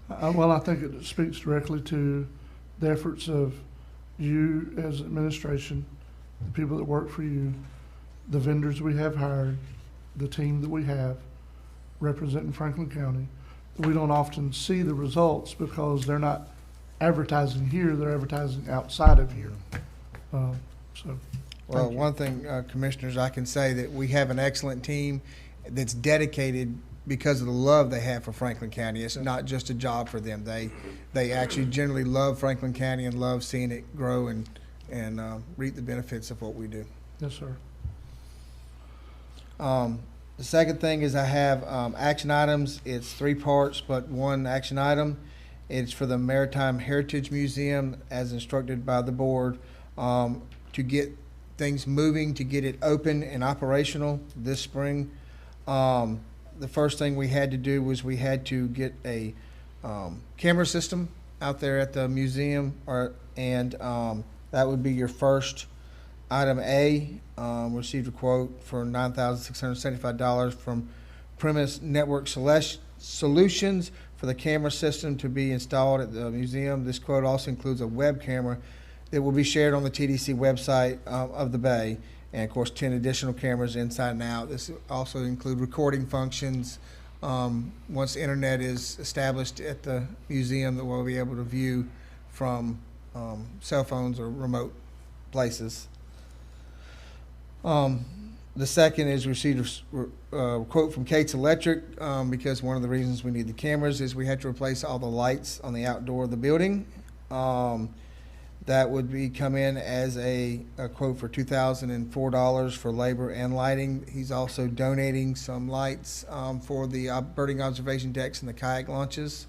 Well, I think it speaks directly to the efforts of you as administration, the people that work for you, the vendors we have hired, the team that we have representing Franklin County. We don't often see the results because they're not advertising here, they're advertising outside of here. Well, one thing, Commissioners, I can say that we have an excellent team that's dedicated because of the love they have for Franklin County. It's not just a job for them. They actually generally love Franklin County and love seeing it grow and reap the benefits of what we do. Yes, sir. The second thing is I have action items. It's 3 parts, but one action item. It's for the Maritime Heritage Museum, as instructed by the board, to get things moving, to get it open and operational this spring. The first thing we had to do was we had to get a camera system out there at the museum, and that would be your first item A. Received a quote for $9,675 from Premise Network Solutions for the camera system to be installed at the museum. This quote also includes a web camera that will be shared on the TDC website of the Bay, and of course 10 additional cameras inside and out. This also include recording functions. Once the internet is established at the museum, that we'll be able to view from cell phones or remote places. The second is received a quote from Cates Electric because one of the reasons we need the cameras is we had to replace all the lights on the outdoor of the building. That would be come in as a quote for $2,004 for labor and lighting. He's also donating some lights for the birding observation decks and the kayak launches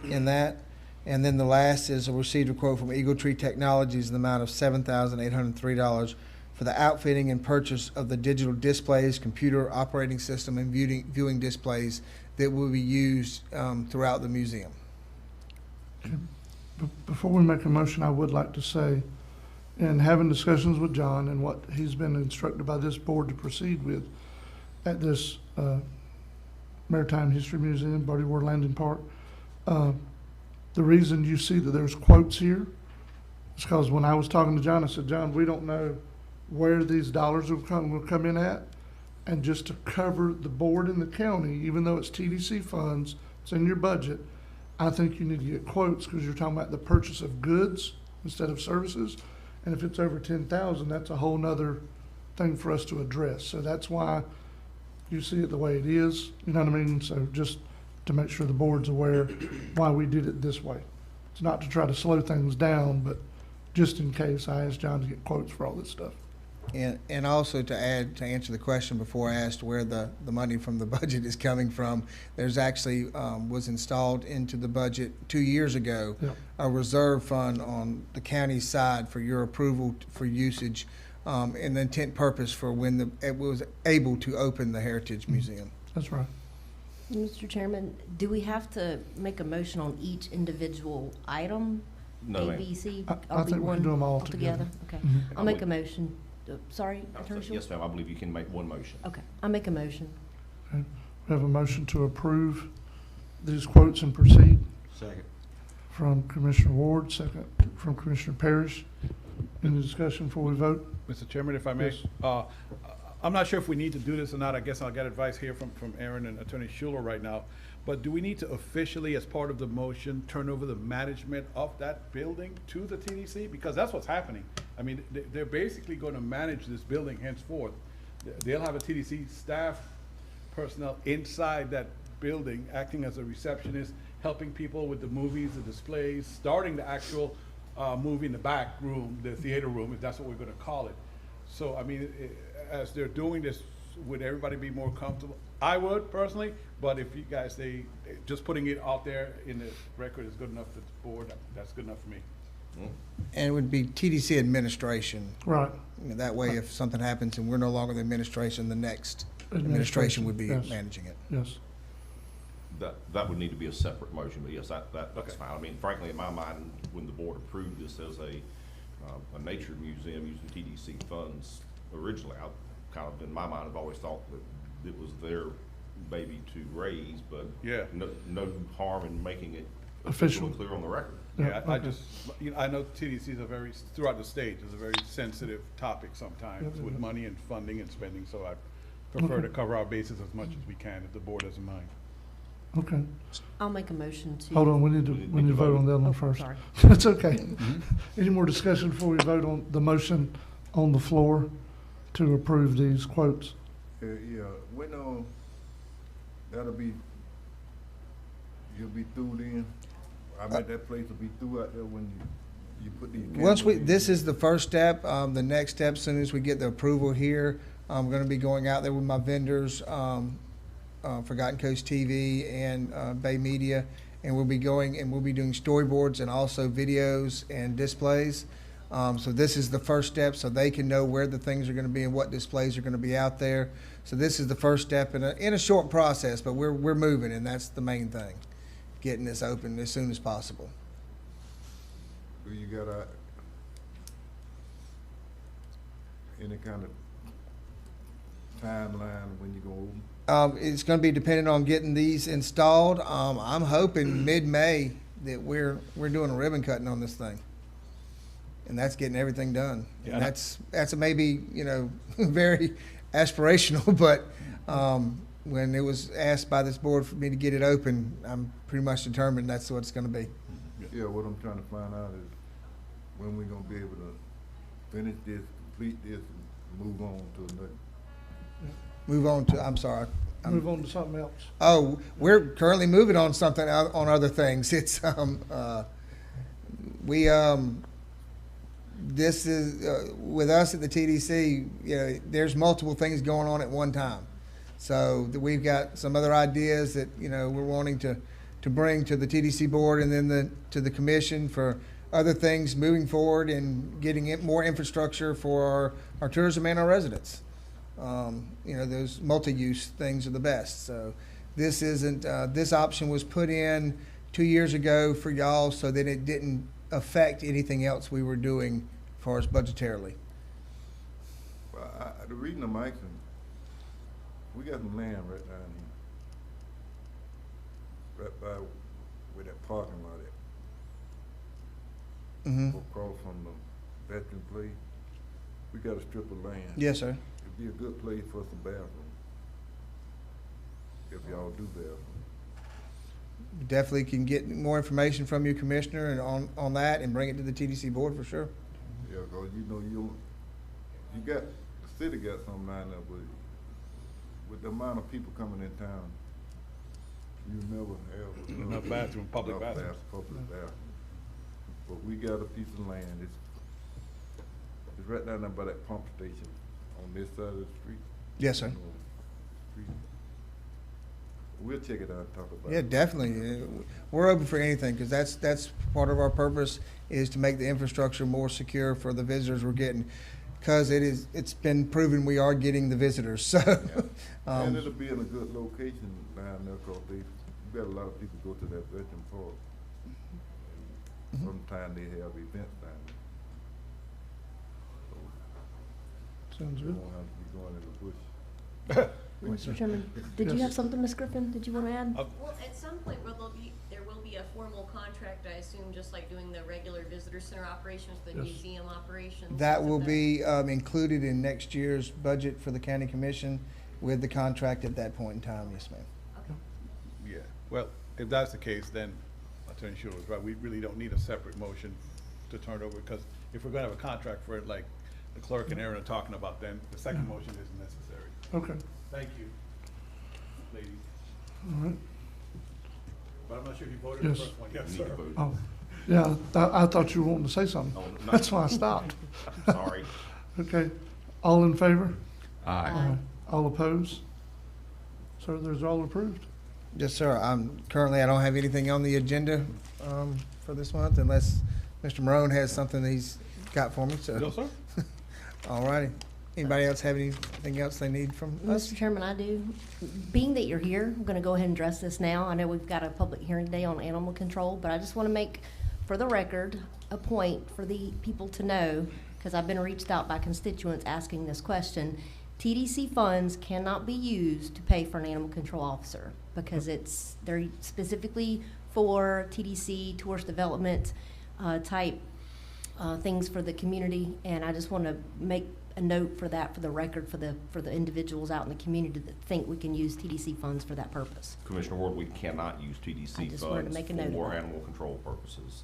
in that. And then the last is received a quote from Eagle Tree Technologies in the amount of $7,803 for the outfitting and purchase of the digital displays, computer operating system, and viewing displays that will be used throughout the museum. Before we make a motion, I would like to say, in having discussions with John and what he's been instructed by this board to proceed with at this Maritime History Museum, Birdie Ward Landing Park, the reason you see that there's quotes here is because when I was talking to John, I said, John, we don't know where these dollars will come in at, and just to cover the board and the county, even though it's TDC funds, it's in your budget, I think you need to get quotes because you're talking about the purchase of goods instead of services. And if it's over 10,000, that's a whole nother thing for us to address. So that's why you see it the way it is, you know what I mean? So just to make sure the board's aware why we did it this way. It's not to try to slow things down, but just in case, I asked John to get quotes for all this stuff. And also to answer the question before I asked where the money from the budget is coming from, there's actually was installed into the budget 2 years ago, a reserve fund on the county side for your approval for usage and the intent purpose for when it was able to open the Heritage Museum. That's right. Mr. Chairman, do we have to make a motion on each individual item? No, A, B, C? I think we can do them all together. Okay. Mhm. I'll make a motion. Sorry, Attorney Schultz? Yes, ma'am, I believe you can make one motion. Okay, I'll make a motion. Okay. We have a motion to approve these quotes and proceed. Second. From Commissioner Ward, second from Commissioner Parrish. Any discussion before we vote? Mr. Chairman, if I may, Yes. I'm not sure if we need to do this or not. I guess I'll get advice here from Aaron and Attorney Schuler right now. But do we need to officially, as part of the motion, turn over the management of that building to the TDC? Because that's what's happening. I mean, they're basically going to manage this building henceforth. they'll have a TDC staff personnel inside that building, acting as a receptionist, helping people with the movies, the displays, starting the actual movie in the back room, the theater room, if that's what we're gonna call it. So, I mean, as they're doing this, would everybody be more comfortable? I would personally, but if you guys, just putting it out there in the record is good enough for the board, that's good enough for me. And it would be TDC administration. Right. You know, that way, if something happens and we're no longer the administration, the next administration would be yes. managing it. Yes. That would need to be a separate motion, but yes, that's fine. I mean, frankly, in my mind, when the board approved this as a nature museum using TDC funds originally, I kind of, in my mind, I've always thought that it was their baby to raise, but Yeah. no harm in making it Official. and clear on the record. Yeah, I okay. just, you know, I know TDC is throughout the state, is a very sensitive topic sometimes with money and funding and spending, so I prefer to cover our bases as much as we can if the board doesn't mind. Okay. I'll make a motion to. Hold on, we need to vote on that one Oh, first. sorry. That's okay. Any more discussion before we vote on the motion on the floor to approve these quotes? Yeah, when, that'll be, you'll be through then? I bet that place will be through out there when you put these. Once cameras in. this is the first step. The next step, as soon as we get the approval here, I'm gonna be going out there with my vendors, Forgotten Coast TV and Bay Media, and we'll be doing storyboards and also videos and displays. So this is the first step, so they can know where the things are gonna be and what displays are gonna be out there. So this is the first step in a short process, but we're moving, and that's the main thing, getting this open as soon as possible. Do you got any kind of timeline when you go open? It's gonna be dependent on getting these installed. I'm hoping mid-May that we're doing a ribbon cutting on this thing. And that's getting everything done. Yeah. And that's maybe, you know, very aspirational, but, when it was asked by this board for me to get it open, I'm pretty much determined that's what it's gonna be. Yeah, what I'm trying to find out is when we gonna be able to finish this, complete this, and move on to another. I'm sorry. Move on to something else. Oh, we're currently moving on something, on other things. It's, this is, with us at the TDC, you know, there's multiple things going on at one time. So we've got some other ideas that, you know, we're wanting to bring to the TDC board and then to the commission for other things moving forward and getting it more infrastructure for our tourism and our residents. You know, those multi-use things are the best. So this isn't, this option was put in 2 years ago for y'all so that it didn't affect anything else we were doing as far as budgetarily. Well, the reason I'm asking, we got some land right down here, right by where that parking lot at. Mm-hmm. Across from the veteran place, we got a strip of land. Yes, sir. It'd be a good place for some bathroom, if y'all do bathroom. Definitely can get more information from you, Commissioner, and on that and bring it to the TDC board for sure. Yeah, cause you know, you got, the city got something lined up with the amount of people coming in town, you never have Enough bathroom, public enough bathrooms. public bathroom. But we got a piece of land, it's right down there by that pump station on this side of the street. Yes, sir. We'll check it out and talk about it. Yeah, definitely. We're open for anything because that's part of our purpose is to make the infrastructure more secure for the visitors we're getting. Because it's been proven we are getting the visitors. So, And it'll be in a good location down there because we got a lot of people go to that veteran park. Sometimes they have events down there. Sounds We good. won't have to be going in the bush. Mr. Chairman, did you have something, Ms. Griffin? Did you want to add? Well, at some point, there will be a formal contract, I assume, just like doing the regular visitor center operations, the Yes. museum operations. that will be included in next year's budget for the county commission with the contract at that point in time. Yes, ma'am. Yeah, well, if that's the case, then Attorney Schuler was right. We really don't need a separate motion to turn it over, because if we're gonna have a contract for it, like the clerk and Aaron are talking about, then the second motion isn't necessary. Okay, Thank you, ladies. all right. But I'm not sure if you voted on the Yes. first one. Yes, You need to sir. vote. Oh, yeah, I thought you were wanting to say something. Oh, no. That's why I stopped. Sorry. Okay, all in favor? Aye. All opposed? So there's all approved. Yes, sir. Currently, I don't have anything on the agenda for this month unless Mr. Morone has something that he's got for me, so. No, sir. All righty. Anybody else have anything else they need from us? Mr. Chairman, I do. Being that you're here, I'm gonna go ahead and address this now. I know we've got a public hearing today on animal control, but I just wanna make, for the record, a point for the people to know, because I've been reached out by constituents asking this question. TDC funds cannot be used to pay for an animal control officer, because they're specifically for TDC, tourist development, type, things for the community, and I just wanna make a note for that, for the record, for the individuals out in the community that think we can use TDC funds for that purpose. Commissioner Ward, we cannot use I TDC just wanted to funds make a note of for that. animal control purposes.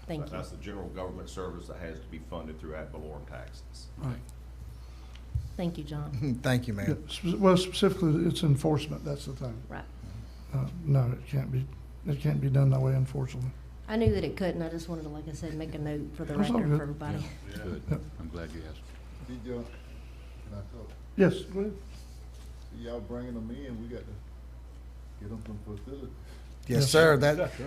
Thank you. That's the general government service that has to be funded through ad valorem taxes. Right. Thank you, John. Thank you, Yeah, ma'am. well, specifically, it's enforcement, that's the thing. Right. No, it can't be done that way, unfortunately. I knew that it couldn't. I just wanted to, like I said, make a note for the That's all record good. for everybody. Good. Yep. I'm glad you asked. Did y'all, can I talk? Yes, go ahead. See, y'all bringing them in, we got to get them some facilities. Yes, sir.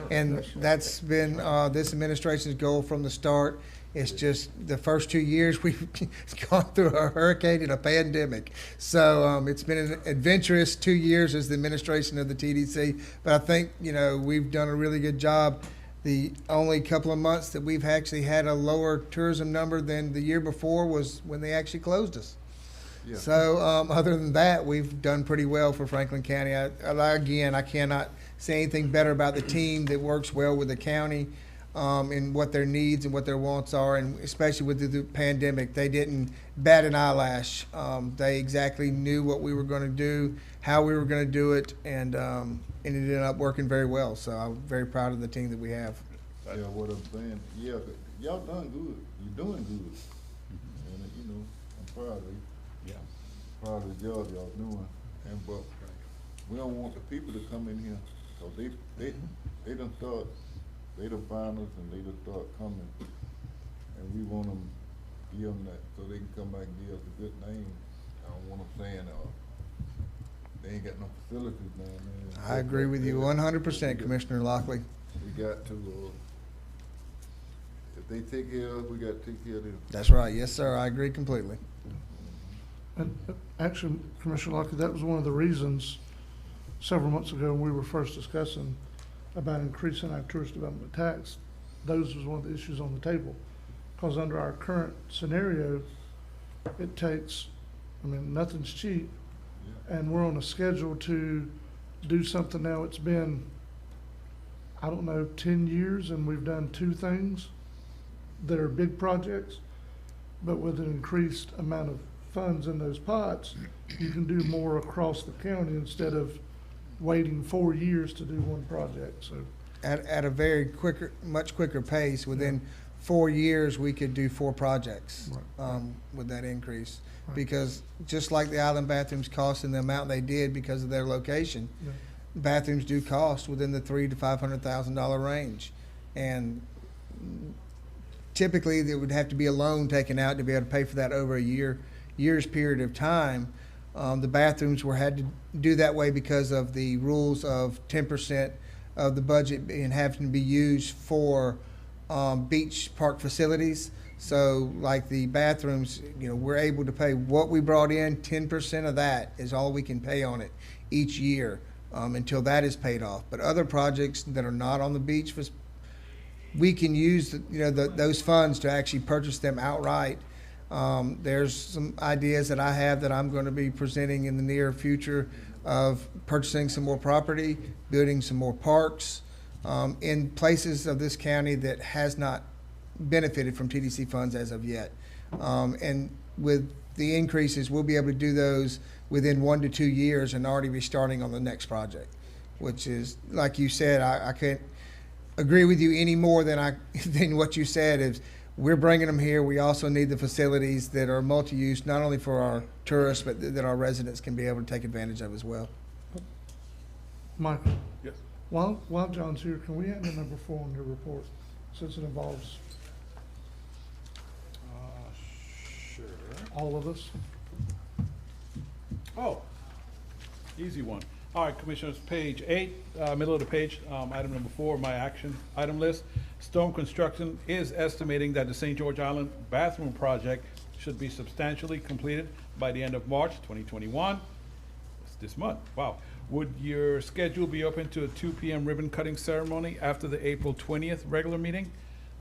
Yes, That's been this administration's goal from the start. It's just the first 2 years we've gone through a hurricane and a pandemic. So it's been an adventurous 2 years as the administration of the TDC. But I think, we've done a really good job. The only couple of months that we've actually had a lower tourism number than the year before was when they actually closed us. Yeah. So other than that, we've done pretty well for Franklin County. I cannot say anything better about the team that works well with the county and what their needs and what their wants are, and especially with the pandemic, they didn't bat an eyelash. They exactly knew what we were going to do, how we were going to do it, and it ended up working very well. So I'm very proud of the team that we have. Yeah, what I'm saying, yeah, y'all done good, you're doing good. And, I'm proud of you. Yeah. Proud of the job y'all doing, but we don't want the people to come in here, cause they done find us and they done start coming, and we want them, give them that, so they can come back and give us a good name. I don't want them saying, they ain't got no facilities down there. I agree with you 100%, Commissioner Lockley. We got to, if they take care of us, we gotta take care of them. That's right. Yes, sir. I agree completely. And actually, Commissioner Lockley, that was one of the reasons several months ago when we were first discussing about increasing our tourist development tax. Those was one of the issues on the table. Because under our current scenario, it takes, nothing's cheap. And we're on a schedule to do something now. It's been, 10 years, and we've done 2 things that are big projects. But with an increased amount of funds in those pots, you can do more across the county instead of waiting 4 years to do one project, so. At a very much quicker pace, within 4 years, we could do 4 projects with that increase. Right. Because just like the island bathrooms cost in the amount they did because of their location, bathrooms do cost within the $300,000 to $500,000 range. And typically, there would have to be a loan taken out to be able to pay for that over a year's period of time. The bathrooms had to do that way because of the rules of 10% of the budget being having to be used for beach park facilities. So like the bathrooms, we're able to pay what we brought in, 10% of that is all we can pay on it each year until that is paid off. But other projects that are not on the beach, we can use those funds to actually purchase them outright. There's some ideas that I have that I'm going to be presenting in the near future of purchasing some more property, building some more parks in places of this county that has not benefited from TDC funds as of yet. And with the increases, we'll be able to do those within 1 to 2 years and already be starting on the next project, which is, like you said, I can't agree with you any more than what you said is we're bringing them here. We also need the facilities that are multi-use, not only for our tourists, but that our residents can be able to take advantage of as well. Michael, Yes. while John's here, can we have the number 4 on your report, since it involves Sure. all of us? Oh, easy one. All right, Commissioners, page 8, middle of the page, item number 4, my action item list. Storm Construction is estimating that the St. George Island bathroom project should be substantially completed by the end of March 2021. It's this month, wow. Would your schedule be open to a 2 p.m. ribbon cutting ceremony after the April 20th regular meeting?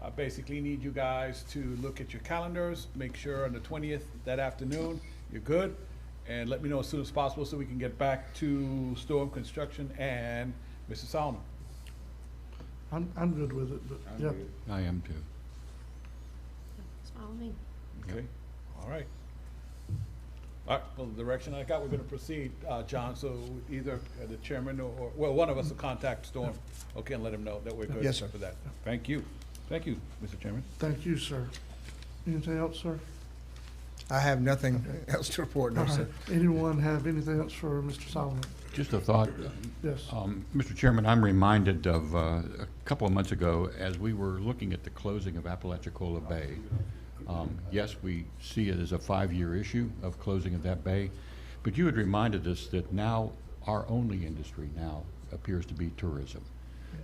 I basically need you guys to look at your calendars, make sure on the 20th that afternoon you're good, and let me know as soon as possible so we can get back to Storm Construction and Mr. Solomon. I'm good with it, but, yeah. I am too. It's fine with me. Okay, all right. All right, well, the direction I got, we're gonna proceed, John, so either the chairman or, well, one of us will contact Storm, okay, and let him know that we're good Yes, sir. for that. Thank you. Thank you, Mr. Chairman. Thank you, sir. Anything else, sir? I have nothing else to report, no, All sir. right. Anyone have anything else for Mr. Solomon? Just a thought. Yes. Mr. Chairman, I'm reminded of a couple of months ago, as we were looking at the closing of Apalachicola Bay. Yes, we see it as a 5-year issue of closing of that bay, but you had reminded us that now our only industry now appears to be tourism.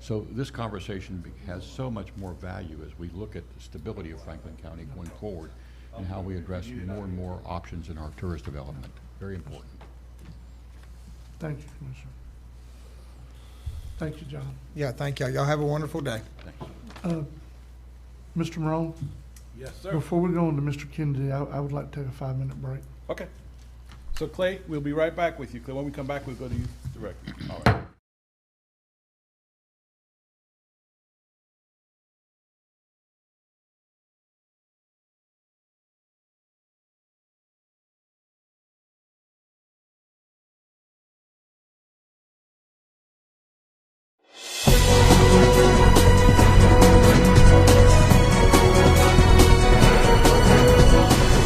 So this conversation has so much more value as we look at the stability of Franklin County going forward and how we address more and more options in our tourist development. Very important. Thank you, Commissioner. Thank you, John. Yeah, thank y'all. Y'all have a wonderful day. Mr. Morone, Yes, sir. before we go on to Mr. Kennedy, I would like to take a 5-minute break. Okay. So Clay, we'll be right back with you. Clay, when we come back, we'll go to you directly. All right.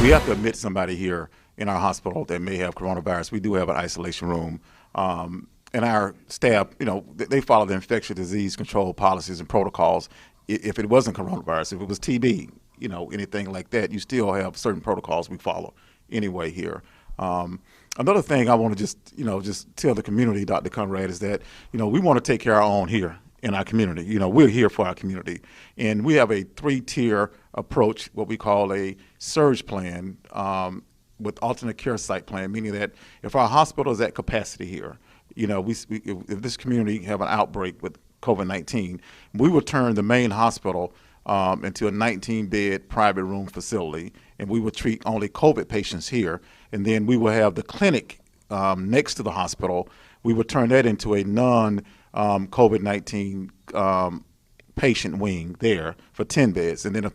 We have to admit somebody here in our hospital that may have coronavirus. We do have an isolation room. And our staff, you know, they follow the infectious disease control policies and protocols. If it wasn't coronavirus, if it was TB, you know, anything like that, you still have certain protocols we follow anyway here. Another thing I want to just tell the community, Dr. Conrad, is that, you know, we want to take care of our own here in our community. You know, we're here for our community. And we have a 3-tier approach, what we call a surge plan with alternate care site plan, meaning that if our hospital is at capacity here, you know, if this community have an outbreak with COVID-19, we will turn the main hospital into a 19-bed private room facility, and we will treat only COVID patients here. And then we will have the clinic next to the hospital. We will turn that into a non-COVID-19 patient wing there for 10 beds. And then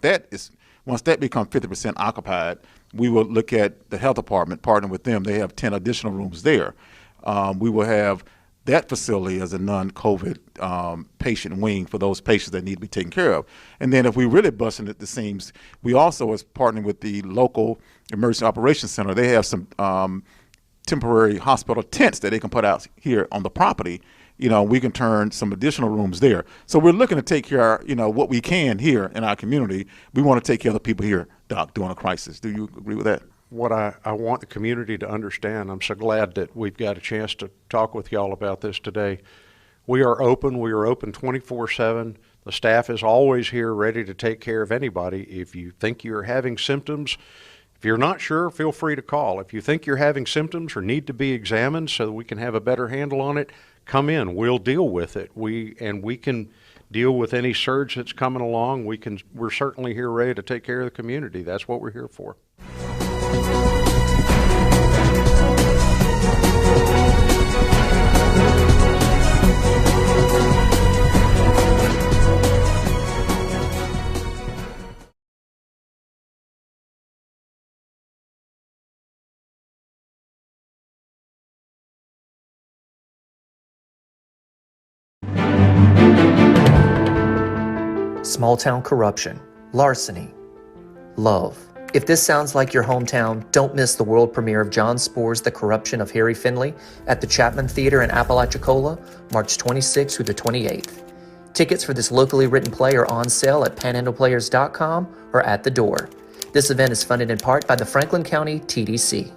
once that becomes 50% occupied, we will look at the health department, partner with them. They have 10 additional rooms there. We will have that facility as a non-COVID patient wing for those patients that need to be taken care of. And then if we really busting at the seams, we also is partnering with the local emergency operations center. They have some temporary hospital tents that they can put out here on the property. You know, we can turn some additional rooms there. So we're looking to take care of, you know, what we can here in our community. We want to take care of the people here, Doc, during a crisis. Do you agree with that? What I want the community to understand, I'm so glad that we've got a chance to talk with y'all about this today. We are open 24/7. The staff is always here ready to take care of anybody. If you think you're having symptoms, if you're not sure, feel free to call. If you think you're having symptoms or need to be examined so that we can have a better handle on it, come in. We'll deal with it. We can deal with any surge that's coming along. We're certainly here ready to take care of the community. That's what we're here for. Small town corruption, larceny, love. If this sounds like your hometown, don't miss the world premiere of John Spore's The Corruption of Harry Finley at the Chapman Theater in Apalachicola, March 26th through the 28th. Tickets for this locally written play are on sale at panhandleplayers.com or at the door. This event is funded in part by the Franklin County TDC.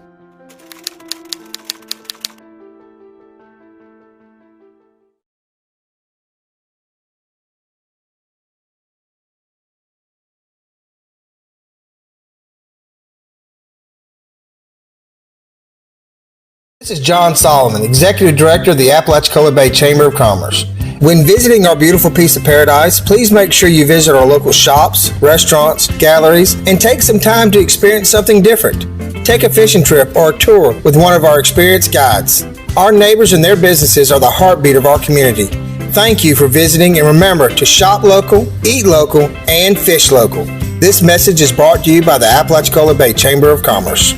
This is John Solomon, Executive Director of the Apalachicola Bay Chamber of Commerce. When visiting our beautiful piece of paradise, please make sure you visit our local shops, restaurants, galleries, and take some time to experience something different. Take a fishing trip or a tour with one of our experienced guides. Our neighbors and their businesses are the heartbeat of our community. Thank you for visiting, and remember to shop local, eat local, and fish local. This message is brought to you by the Apalachicola Bay Chamber of Commerce.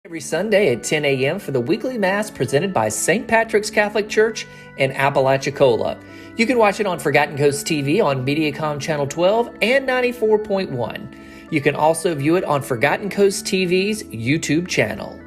Every Sunday at 10 a.m. for the weekly Mass presented by St. Patrick's Catholic Church in Apalachicola. You can watch it on Forgotten Coast TV on Mediacom Channel 12 and 94.1. You can also view it on Forgotten Coast TV's YouTube channel.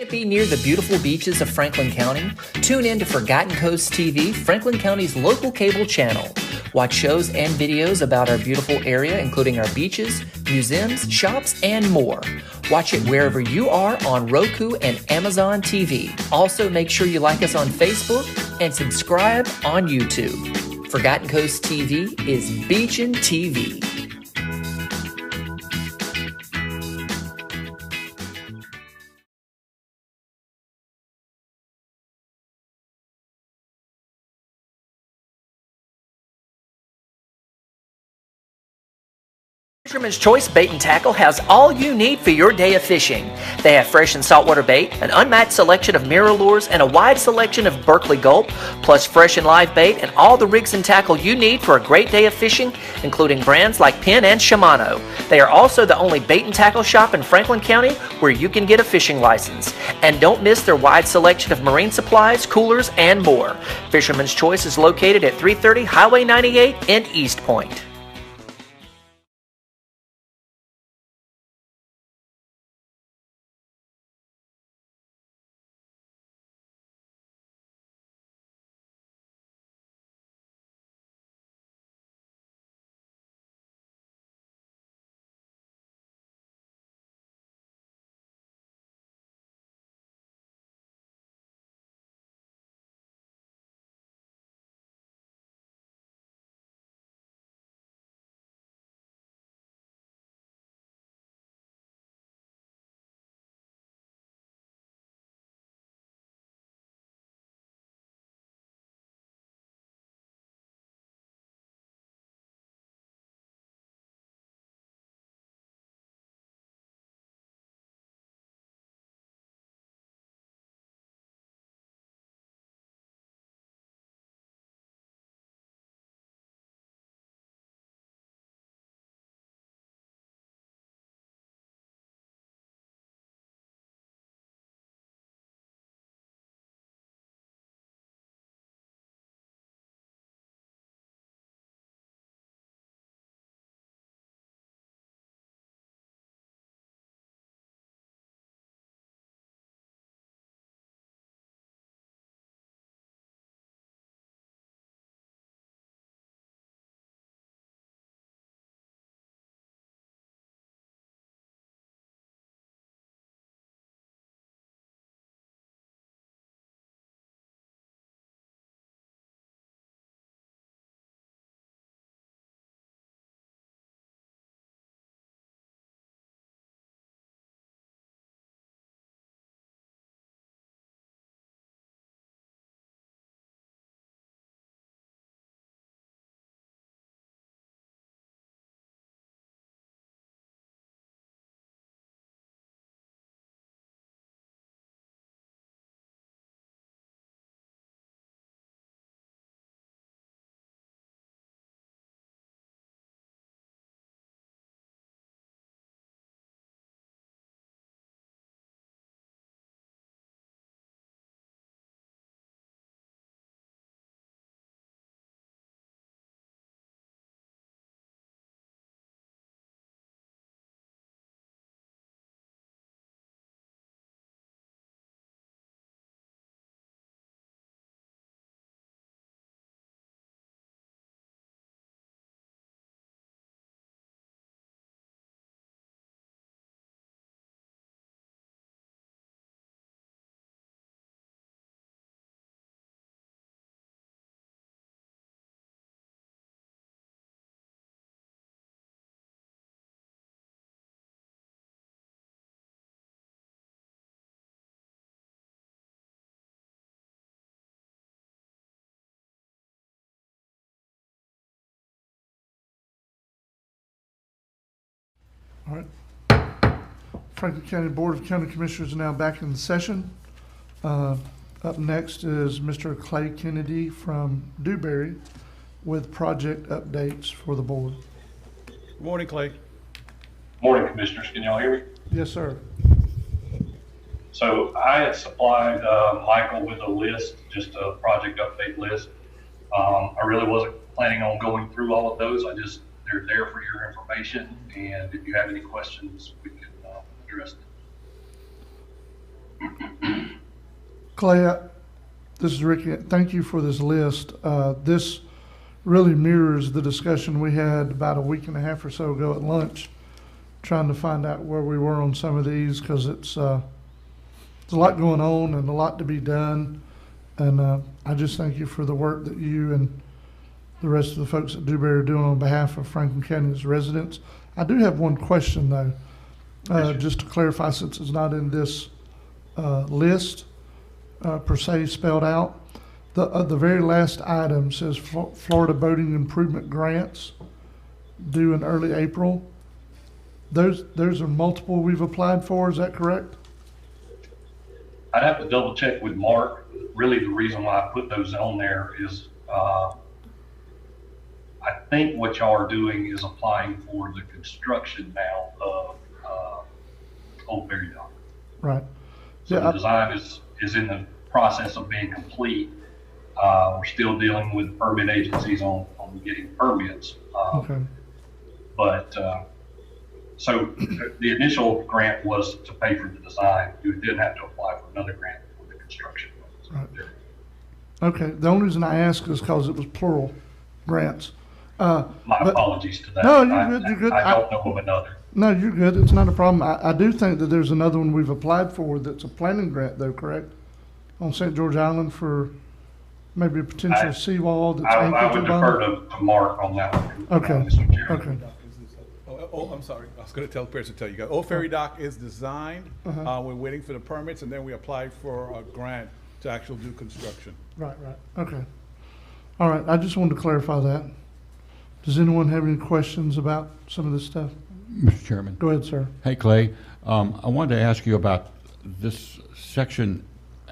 Be near the beautiful beaches of Franklin County? Tune in to Forgotten Coast TV, Franklin County's local cable channel. Watch shows and videos about our beautiful area, including our beaches, museums, shops, and more. Watch it wherever you are on Roku and Amazon TV. Also, make sure you like us on Facebook and subscribe on YouTube. Forgotten Coast TV is Beachin' TV. Fisherman's Choice Bait and Tackle has all you need for your day of fishing. They have fresh and saltwater bait, an unmatched selection of mirror lures, and a wide selection of Berkeley Gulp, plus fresh and live bait and all the rigs and tackle you need for a great day of fishing, including brands like Penn and Shimano. They are also the only bait and tackle shop in Franklin County where you can get a fishing license. And don't miss their wide selection of marine supplies, coolers, and more. Fisherman's Choice is located at 330 Highway 98 in East Point. All right. Franklin County Board of County Commissioners are now back in session. Up next is Mr. Clay Kennedy from Dewberry with project updates for the board. Good morning, Clay. Morning, Commissioners. Can y'all hear me? Yes, sir. So I had supplied Michael with a list, just a project update list. I really wasn't planning on going through all of those. They're there for your information, and if you have any questions, we can address them. Clay, this is Ricky. Thank you for this list. This really mirrors the discussion we had about a week and a half or so ago at lunch, trying to find out where we were on some of these, because it's a lot going on and a lot to be done. And I just thank you for the work that you and the rest of the folks at Dewberry are doing on behalf of Franklin County's residents. I do have one question, though, just to clarify, since it's not in this list per se spelled out. The very last item says Florida Boating Improvement Grants due in early April. Those are multiple we've applied for, is that correct? I'd have to double check with Mark. Really, the reason why I put those on there is I think what y'all are doing is applying for the construction now of Old Ferry Dock. Right. So the design is in the process of being complete. We're still dealing with permit agencies on getting permits. Okay. But so the initial grant was to pay for the design. You didn't have to apply for another grant for the construction. Right. Okay. The only reason I ask is because it was plural grants. My apologies to that. No, you're good. You're good. I don't know of another. No, you're good. It's not a problem. I do think that there's another one we've applied for that's a planning grant, though, correct? On St. George Island for maybe a potential seawall that's I anchored would to defer bond. to Mark on that one. Okay. Mr. Chairman. Okay. Oh, I'm sorry. I was going to tell Chris to tell you guys. Old Ferry Dock is designed. We're waiting for the permits, and then we applied for a grant to actually do construction. Right. Okay. All right. I just wanted to clarify that. Does anyone have any questions about some of this stuff? Mr. Chairman. Go ahead, sir. Hey, Clay. I wanted to ask you about this section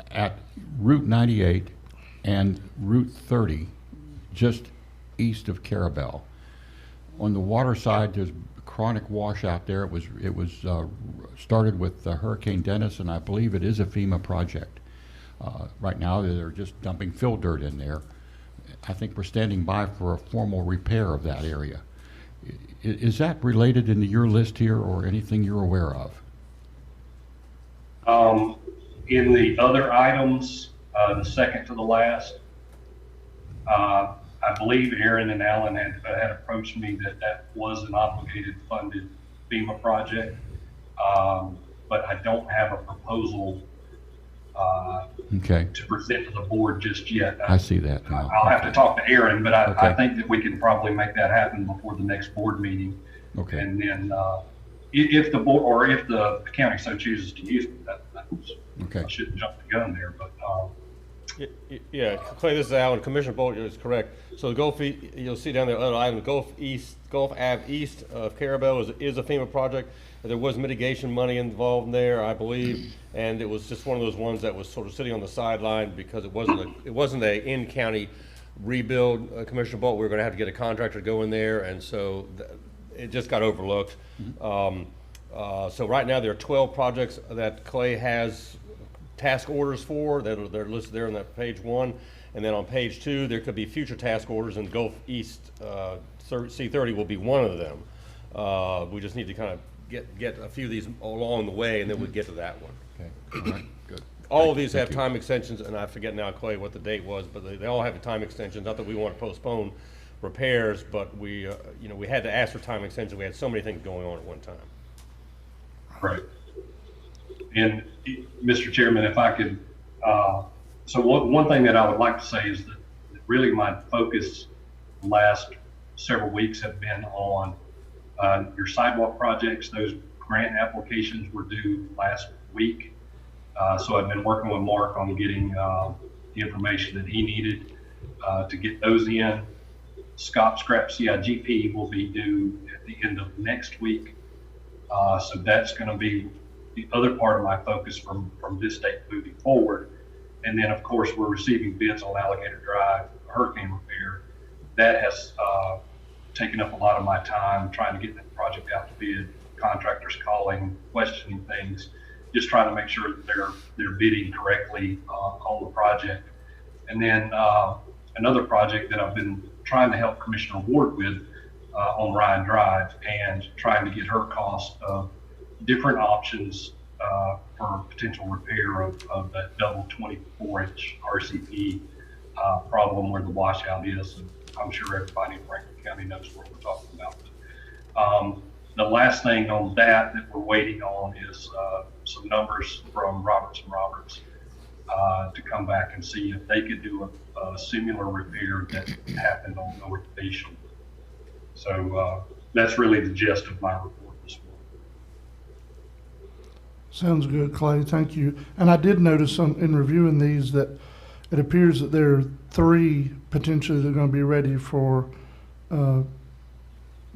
at Route 98 and Route 30, just east of Carabel. On the water side, there's chronic washout there. It was started with Hurricane Dennis, and I believe it is a FEMA project. Right now, they're just dumping fill dirt in there. I think we're standing by for a formal repair of that area. Is that related into your list here, or anything you're aware of? In the other items, the second to the last, I believe Aaron and Alan had approached me that was an obligated funded FEMA project, but I don't have a proposal to present to the board just yet. I see that now. I'll have to talk to Aaron, but I think that we can probably make that happen before the next board meeting. Okay. And then if the board, or if the county so chooses to use me, I shouldn't jump the gun there, but. Yeah, Clay, this is Alan. Commissioner Bolt is correct. So the Gulf, you'll see down there, other item, Gulf Ave East of Carabel is a FEMA project. There was mitigation money involved in there, I believe, and it was just one of those ones that was sort of sitting on the sideline because it wasn't a in-county rebuild. Commissioner Bolt, we were going to have to get a contractor to go in there, and so it just got overlooked. So right now there are 12 projects that Clay has task orders for that they're listed there on that page 1, and then on page 2 there could be future task orders, and Gulf East C30 will be one of them. We just need to kind of get a few of these along the way, and then we'll get to that one. Okay. All right. Good. All of these have time extensions, and I forget now, Clay, what the date was, but they all have a time extension. Not that we want to postpone repairs, but we had to ask for time extension. We had so many things going on at one time. Right. And Mr. Chairman, if I could, so one thing that I would like to say is that really my focus the last several weeks have been on your sidewalk projects. Those grant applications were due last week. So I've been working with Mark on getting the information that he needed to get those in. Scrap CIGP will be due at the end of next week. So that's going to be the other part of my focus from this date moving forward. And then, of course, we're receiving bids on Alligator Drive hurricane repair. That has taken up a lot of my time trying to get that project out to bid, contractors calling, questioning things, just trying to make sure that they're bidding correctly on the project. And then another project that I've been trying to help Commissioner Ward with on Ryan Drive, and trying to get her cost of different options for potential repair of that double 24-inch RCP problem where the washout is. And I'm sure everybody in Franklin County knows what we're talking about. The last thing on that we're waiting on is some numbers from Roberts & Roberts to come back and see if they could do a similar repair that happened on North Fisherman. So that's really the gist of my report this morning. Sounds good, Clay. Thank you. And I did notice in reviewing these that it appears that there are 3 potentially that are going to be ready for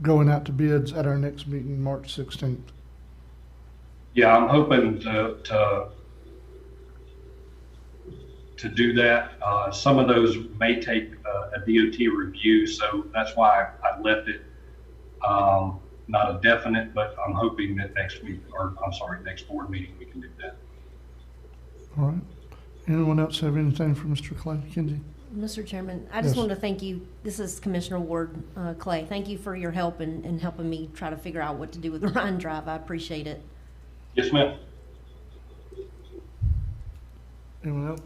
going out to bids at our next meeting, March 16th. Yeah, I'm hoping to do that. Some of those may take a DOT review, so that's why I left it not a definite, but I'm hoping that next board meeting we can do that. All right. Anyone else have anything for Mr. Clay Kinsey? Mr. Chairman, I just Yes. wanted to thank you. This is Commissioner Ward, Clay. Thank you for your help in helping me try to figure out what to do with the Ryan Drive. I appreciate it. Yes, ma'am. Anyone else?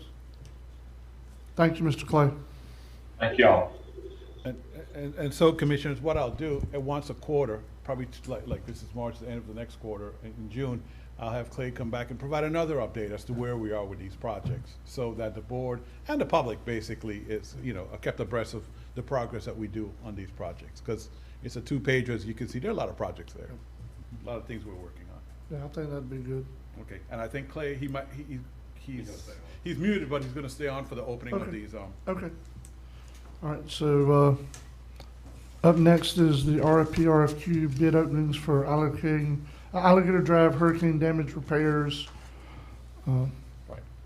Thank you, Mr. Clay. Thank y'all. And so, Commissioners, what I'll do, once a quarter, probably like this is March, the end of the next quarter, in June, I'll have Clay come back and provide another update as to where we are with these projects, so that the board and the public basically is, are kept abreast of the progress that we do on these projects. Because it's a 2-pager, as you can see, there are a lot of projects there, a lot of things we're working on. Yeah, I think that'd be good. Okay, and I think Clay, he's muted, but he's going to stay on for the opening of these. Okay. All right, so up next is the RFQ bid openings for Alligator Drive hurricane damage repairs. Right.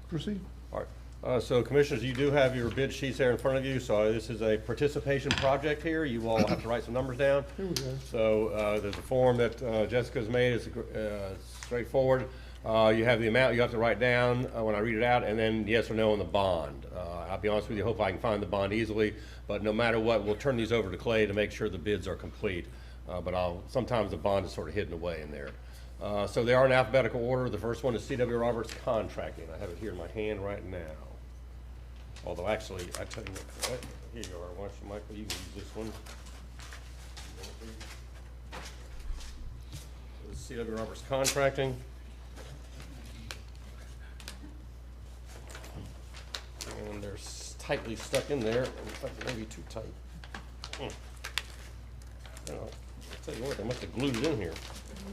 Proceed. All right. So Commissioners, you do have your bid sheets there in front of you. So this is a participation project here. You all have to write some numbers down. Here we go. So there's a form that Jessica's made. It's straightforward. You have the amount you have to write down when I read it out, and then yes or no on the bond. I'll be honest with you, hope I can find the bond easily, but no matter what, we'll turn these over to Clay to make sure the bids are complete. But sometimes the bond is sort of hidden away in there. So they are in alphabetical order. The first one is C.W. Roberts Contracting. I have it here in my hand right now. Although actually, I tell you what, here you are. Why don't you, Michael, you can use this one. This is C.W. Roberts Contracting. And they're tightly stuck in there. In fact, maybe too tight. I'll tell you what, they must have glued it in here.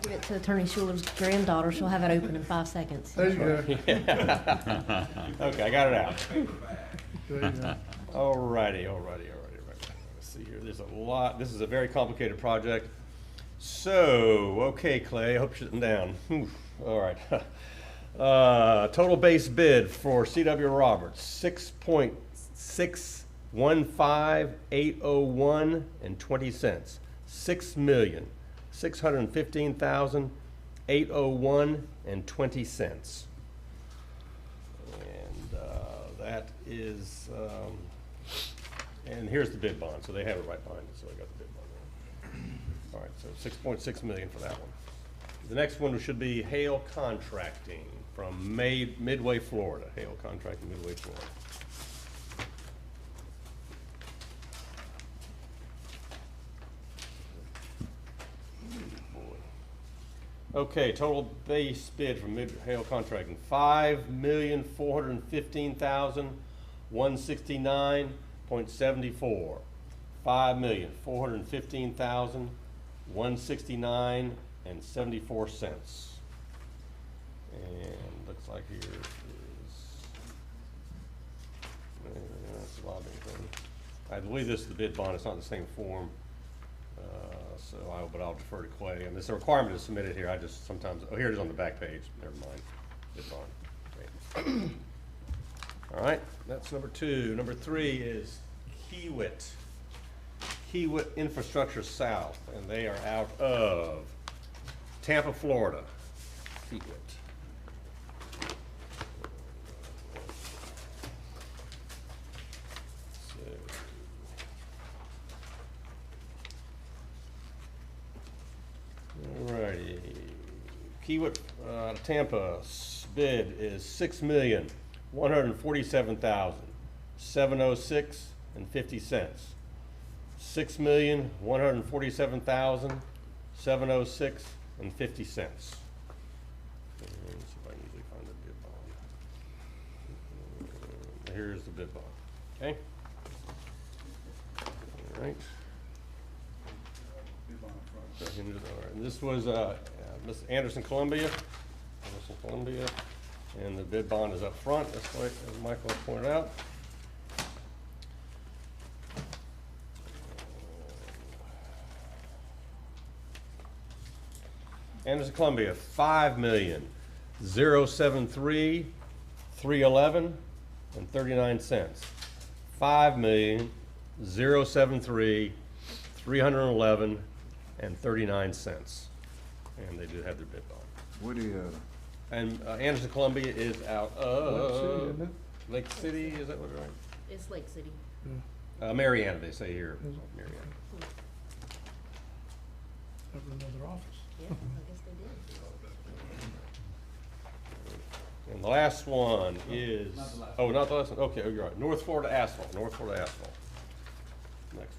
Give it to Attorney Schuler's granddaughter. She'll have it open in 5 seconds. There you go. Yeah. Okay, I got it out. There you go. All righty. Let's see here. There's a lot. This is a very complicated project. So, okay, Clay, I hope you're sitting down. Whew. All right. Total base bid for C.W. Roberts, $6.615,801.20. $6,615,801.20. And that is, and here's the bid bond. So they have it right behind it. So I got the bid bond there. All right, so 6.6 million for that one. The next one should be Hale Contracting from Midway, Florida. Hale Contracting, Midway, Florida. Okay, total base bid from Hale Contracting, $5,415,169.74. $5,415,169.74. And looks like here is that's the lobbying thing. I believe this is the bid bond. It's not the same form. so but I'll defer to Clay. And it's a requirement to submit it here. I just sometimes, oh, here it is on the back page. Never mind. It's on. Great. All right, that's number 2. Number 3 is Kiewit. Kiewit Infrastructure South, and they are out of Tampa, Florida. Kiewit. Alrighty, Kiewit out of Tampa, bid is $6,147,706.50. $6,147,706.50. Let's see if I can easily find the bid bond. Here's the bid bond. Okay. All right. And this was Miss Anderson, Columbia. And the bid bond is up front, that's right, as Michael pointed out. Anderson, Columbia, $5,073,311.39. $5,073,311.39. And they do have their bid bond. Where do you And Anderson, Columbia is out of Lake City, is that what it's right? It's Lake City. Mariana, they say here. Mariana. Have another office. Yeah, I guess they did. And the last one is, oh, not the last one, okay, oh, you're right, North Florida Asphalt, North Florida Asphalt. Next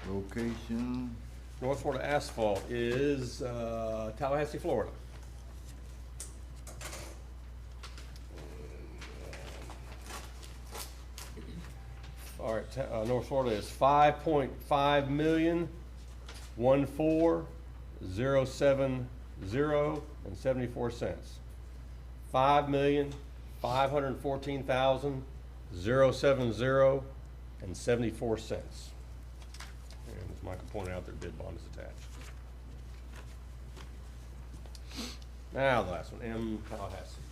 one. Location. North Florida Asphalt is Tallahassee, Florida. All right, North Florida is 5.5 million, 14070.74 cents. 5,514,070.74 cents. And as Michael pointed out, their bid bond is attached. Now the last one, M Tallahassee.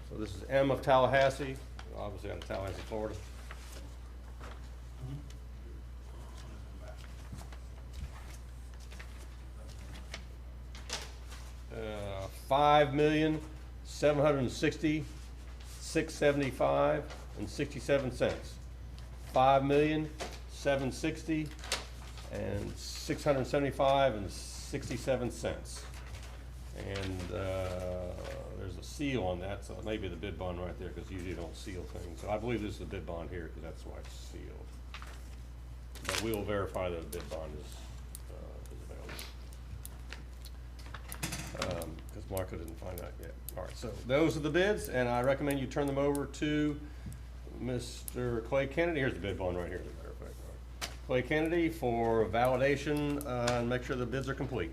So this is M of Tallahassee, obviously out of Tallahassee, Florida. $5,760,675.67. $5,760,675.67. And there's a seal on that, so it may be the bid bond right there, because usually you don't seal things. So I believe this is the bid bond here, because that's why it's sealed. But we will verify that the bid bond is available. Because Marco didn't find out yet. All right, so those are the bids, and I recommend you turn them over to Mr. Clay Kennedy. Here's the bid bond right here, as a matter of fact. All right. Clay Kennedy for validation and make sure the bids are complete.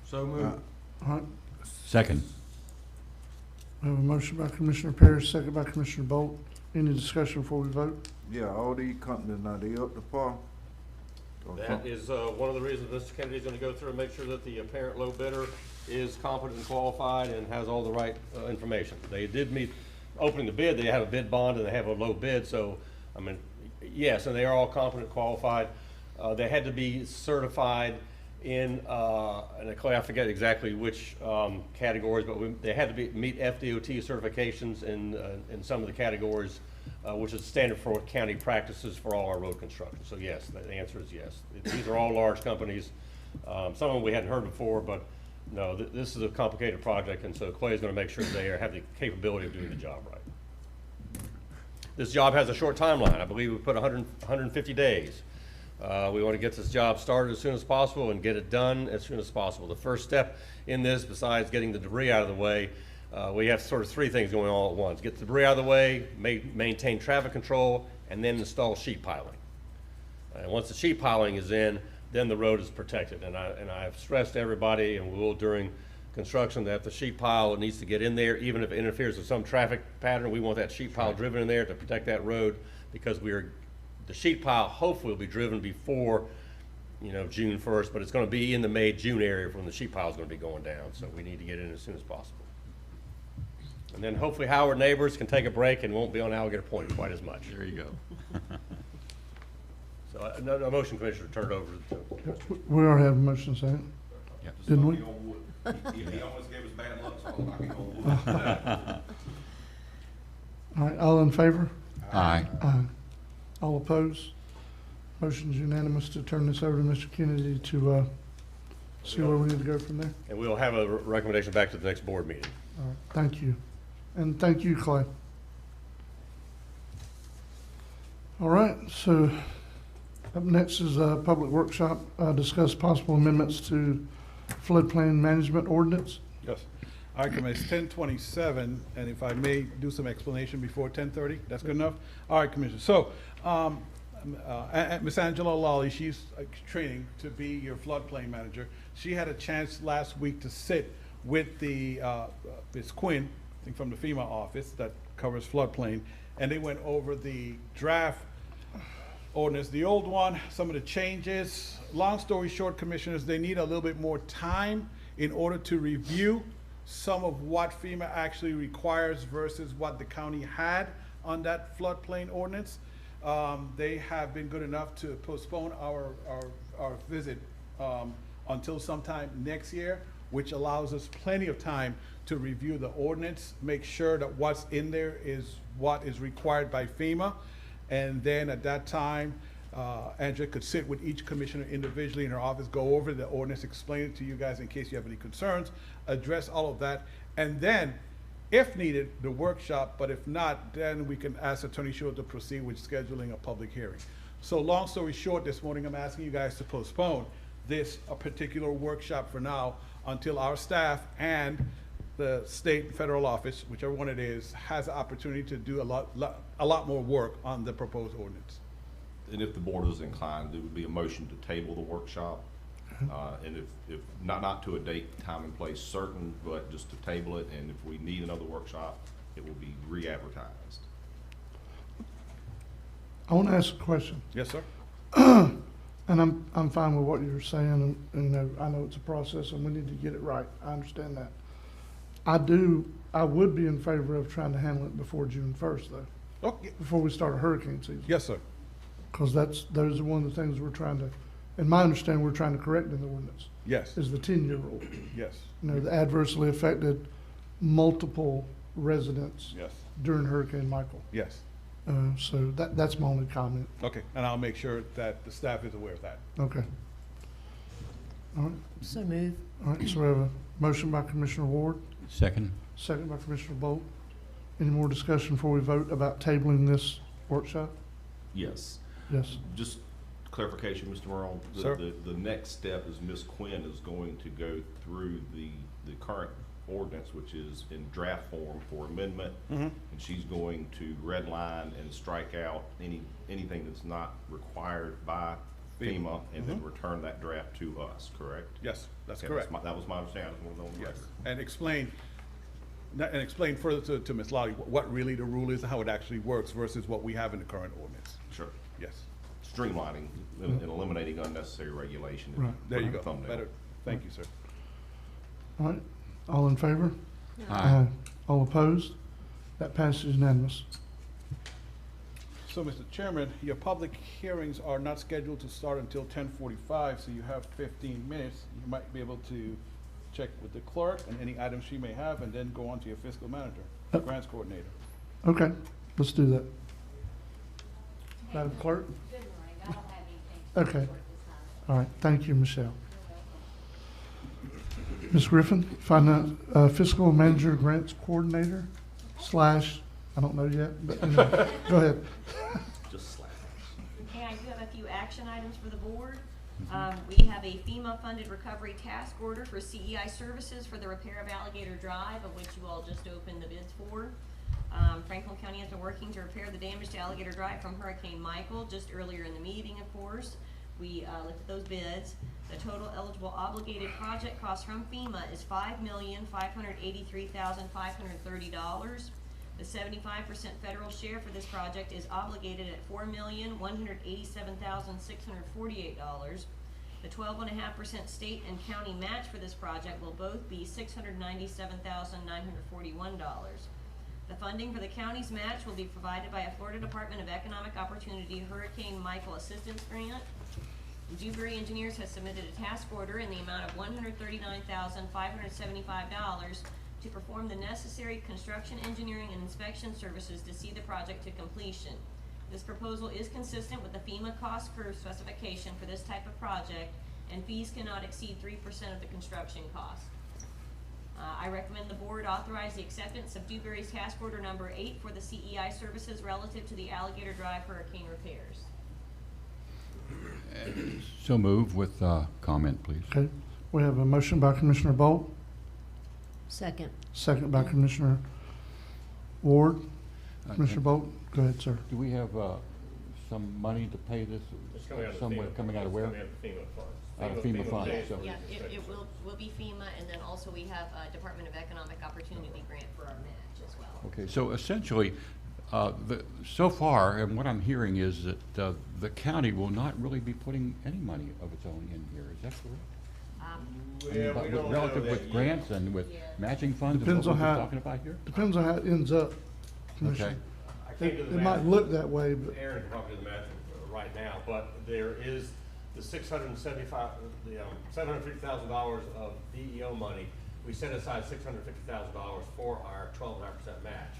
So moved. All right. Second. We have a motion by Commissioner Parrish, second by Commissioner Bolt. Any discussion before we vote? Yeah, all these companies, now they up to par? That is one of the reasons Mr. Kennedy is going to go through and make sure that the apparent low bidder is competent and qualified and has all the right information. They did meet, opening the bid, they have a bid bond and they have a low bid, so, I mean, yes, and they are all competent, qualified. They had to be certified in, and Clay, I forget exactly which categories, but they had to meet FDOT certifications in some of the categories, which is standard for county practices for all our road construction. So yes, the answer is yes. These are all large companies. Some of them we hadn't heard before, but no, this is a complicated project, and so Clay is going to make sure they have the capability of doing the job right. This job has a short timeline. I believe we put 150 days. We want to get this job started as soon as possible and get it done as soon as possible. The first step in this, besides getting the debris out of the way, we have sort of three things going on all at once. Get the debris out of the way, maintain traffic control, and then install sheet piling. And once the sheet piling is in, then the road is protected. And I've stressed to everybody, and we will during construction, that the sheet pile needs to get in there, even if it interferes with some traffic pattern. We want that sheet pile driven in there to protect that road because the sheet pile hopefully will be driven before, June 1st, but it's going to be in the May, June area when the sheet pile is going to be going down. So we need to get in as soon as possible. And then hopefully Howard neighbors can take a break and won't be on Alligator Point quite as much. There you go. So a motion, Commissioner, to turn it over to. We already have a motion second. Yep. Didn't we? He almost gave us bad luck, so I'm knocking on wood. All right, all in favor? Aye. Aye. All opposed? Motion's unanimous to turn this over to Mr. Kennedy to see where we need to go from there. And we'll have a recommendation back to the next board meeting. All right, thank you. And thank you, Clay. All right, so up next is a public workshop, discuss possible amendments to floodplain management ordinance. Yes. All right, Commissioner, it's 10:27, and if I may do some explanation before 10:30, that's good enough? All right, Commissioner. So, Ms. Angela Lawley, she's training to be your floodplain manager. She had a chance last week to sit with the Ms. Quinn, I think from the FEMA office that covers floodplain, and they went over the draft ordinance, the old one, some of the changes. Long story short, Commissioners, they need a little bit more time in order to review some of what FEMA actually requires versus what the county had on that floodplain ordinance. They have been good enough to postpone our visit until sometime next year, which allows us plenty of time to review the ordinance, make sure that what's in there is what is required by FEMA. And then at that time, Andrea could sit with each commissioner individually in her office, go over the ordinance, explain it to you guys in case you have any concerns, address all of that. And then, if needed, the workshop, but if not, then we can ask Attorney Short to proceed with scheduling a public hearing. So long story short, this morning I'm asking you guys to postpone this particular workshop for now until our staff and the state and federal office, whichever one it is, has the opportunity to do a lot more work on the proposed ordinance. And if the board is inclined, there would be a motion to table the workshop. And if not to a date, time, and place certain, but just to table it, and if we need another workshop, it will be re-advertised. I want to ask a question. Yes, sir. And I'm fine with what you're saying, and I know it's a process and we need to get it right. I understand that. I would be in favor of trying to handle it before June 1st, though. Okay. Before we start a hurricane season. Yes, sir. Because those are one of the things we're trying to, in my understanding, we're trying to correct in the ordinance. Yes. Is the 10-year rule. Yes. The adversely affected multiple residents. Yes. During Hurricane Michael. Yes. So that's my only comment. Okay, and I'll make sure that the staff is aware of that. Okay. All right. So move. All right, so we have a motion by Commissioner Ward. Second. Second by Commissioner Bolt. Any more discussion before we vote about tabling this workshop? Yes. Yes. Just clarification, Mr. Merle. Sir? The next step is Ms. Quinn is going to go through the current ordinance, which is in draft form for amendment, and she's going to redline and strike out anything that's not required by FEMA, and then return that draft to us, correct? Yes, that's Okay, correct. that was my understanding. I just wanted to know on the Yes, record. and explain further to Ms. Lowry what really the rule is and how it actually works versus what we have in the current ordinance. Sure. Yes. Streamlining and eliminating unnecessary regulation. Right. There you go. Thumbnail. Better. Thank you, sir. All right. All in favor? Aye. All opposed? That passes unanimous. So, Mr. Chairman, your public hearings are not scheduled to start until 10:45, so you have 15 minutes. You might be able to check with the clerk and any items she may have, and then go on to your fiscal manager, grants coordinator. Okay, let's do that. Madam Clerk? Good morning. I don't have anything to Okay. report this time. All right, thank you, Michelle. Ms. Griffin, fiscal manager grants coordinator / I don't know yet, but anyway, go ahead. Just slash. Okay, I do have a few action items for the board. We have a FEMA-funded recovery task order for CEI services for the repair of Alligator Drive, of which you all just opened the bids for. Franklin County has been working to repair the damage to Alligator Drive from Hurricane Michael, just earlier in the meeting, of course. We looked at those bids. The total eligible obligated project cost from FEMA is $5,583,530. The 75% federal share for this project is obligated at $4,187,648. The 12.5% state and county match for this project will both be $697,941. The funding for the county's match will be provided by a Florida Department of Economic Opportunity Hurricane Michael Assistance Grant. Dewberry Engineers has submitted a task order in the amount of $139,575 to perform the necessary construction, engineering, and inspection services to see the project to completion. This proposal is consistent with the FEMA cost curve specification for this type of project, and fees cannot exceed 3% of the construction cost. I recommend the board authorize the acceptance of Dewberry's task order number 8 for the CEI services relative to the Alligator Drive hurricane repairs. So move with comment, please. Okay, we have a motion by Commissioner Bolt, Second. second by Commissioner Ward. Commissioner Bolt, go ahead, sir. Do we have some money to pay this It's coming out of somewhere? FEMA. Coming out of where? It's coming out of FEMA funds. Out of FEMA funds. So. Yeah, it will be FEMA, and then also we have a Department of Economic Opportunity grant for our match as well. Okay, so essentially, so far, and what I'm hearing is that the county will not really be putting any money of its own in here. Is that correct? Well, we don't know relative that with yet. grants and with matching funds and Depends what on we're how, talking about here? depends on how it ends up, Commissioner. I can't do the It might math. look that way, but Aaron can probably do the math right now, but there is the $750,000 of DEO money. We set aside $650,000 for our 12.5% match.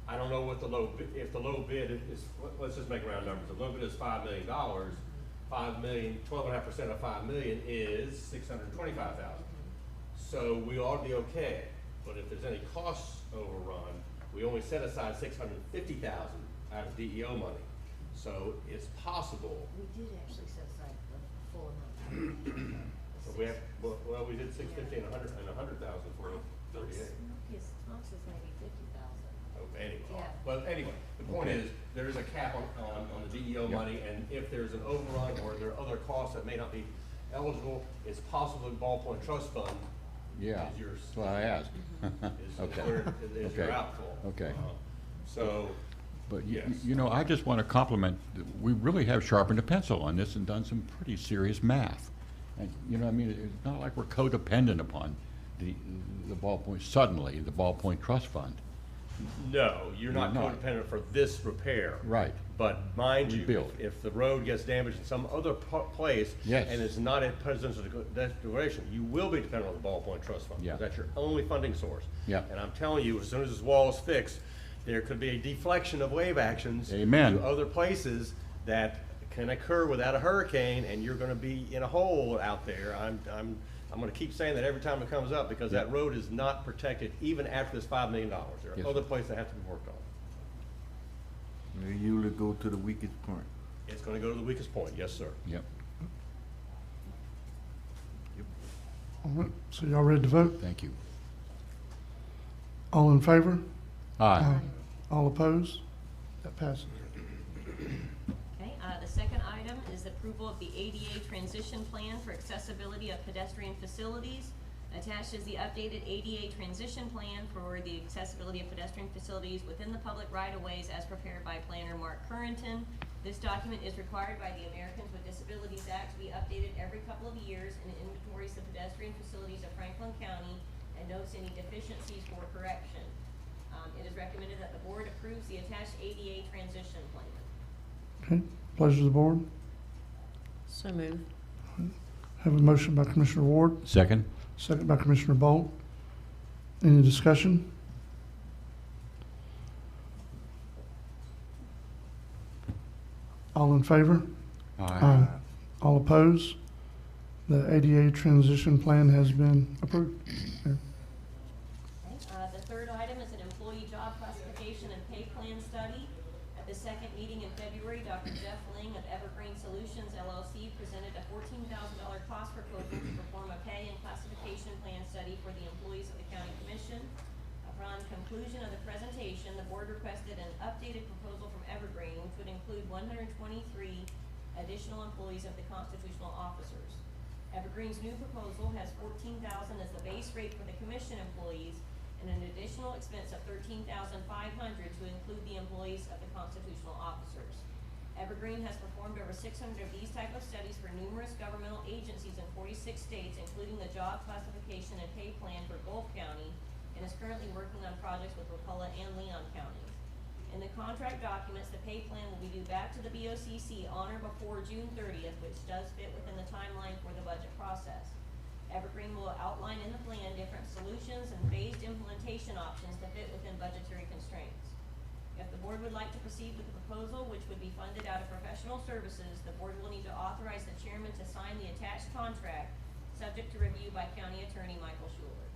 I don't know what the low, if the low bid is, let's just make round numbers. The low bid is $5 million. 12.5% of 5 million is 625,000. So we ought to be okay. But if there's any cost overrun, we only set aside 650,000 out of DEO money. So it's possible. We did actually set aside the full amount. So we have, well, we did 650 and 100,000 for 38. His Tom says maybe 50,000. Oh, anyway, Yeah. but anyway, the point is, there is a cap on the DEO money, and if there's an overrun or there are other costs that may not be eligible, it's possible the Ballpoint Trust Fund Yeah, is yours. that's what I asked. Okay. Is your outfall. Okay. So, But yes. you know, I just want to compliment, we really have sharpened a pencil on this and done some pretty serious math. And, you know, I mean, it's not like we're codependent upon the ballpoint, suddenly, the Ballpoint Trust Fund. No, you're not You're not. codependent for this repair. Right. But mind you, Rebuild. if the road gets damaged in some other place. Yes. And it's not a presidential declaration, you will be dependent on the Ballpoint Trust Fund. Yeah. That's your only funding source. Yeah. And I'm telling you, as soon as this wall is fixed, there could be a deflection of wave actions. Amen. To other places that can occur without a hurricane, and you're gonna be in a hole out there. I'm gonna keep saying that every time it comes up, because that road is not protected even after this $5 million. There are Yes. other places that have to be worked on. They usually go to the weakest point. It's gonna go to the weakest point, yes, sir. Yep. all right, so y'all ready to vote? Thank you. All in favor? Aye. All opposed? That passes. Okay, the second item is the approval of the ADA transition plan for accessibility of pedestrian facilities. Attached is the updated ADA transition plan for the accessibility of pedestrian facilities within the public right-of-ways as prepared by planner Mark Currington. This document is required by the Americans with Disabilities Act to be updated every couple of years and inventories the pedestrian facilities of Franklin County and notes any deficiencies for correction. It is recommended that the board approves the attached ADA transition plan. Okay, pleasure of the board. So move. Have a motion by Commissioner Ward, Second? second by Commissioner Bolt. Any discussion? All in favor? Aye. All opposed? The ADA transition plan has been approved. There. The third item is an employee job classification and pay plan study. At the second meeting in February, Dr. Jeff Ling of Evergreen Solutions LLC presented a $14,000 cost proposal to perform a pay and classification plan study for the employees of the county commission. Upon conclusion of the presentation, the board requested an updated proposal from Evergreen, which would include 123 additional employees of the constitutional officers. Evergreen's new proposal has $14,000 as the base rate for the commission employees and an additional expense of $13,500 to include the employees of the constitutional officers. Evergreen has performed over 600 of these type of studies for numerous governmental agencies in 46 states, including the job classification and pay plan for Gulf County, and is currently working on projects with Wakulla and Leon counties. In the contract documents, the pay plan will be due back to the BOCC on or before June 30th, which does fit within the timeline for the budget process. Evergreen will outline in the plan different solutions and phased implementation options to fit within budgetary constraints. If the board would like to proceed with the proposal, which would be funded out of professional services, the board will need to authorize the chairman to sign the attached contract, subject to review by County Attorney Michael Schuler.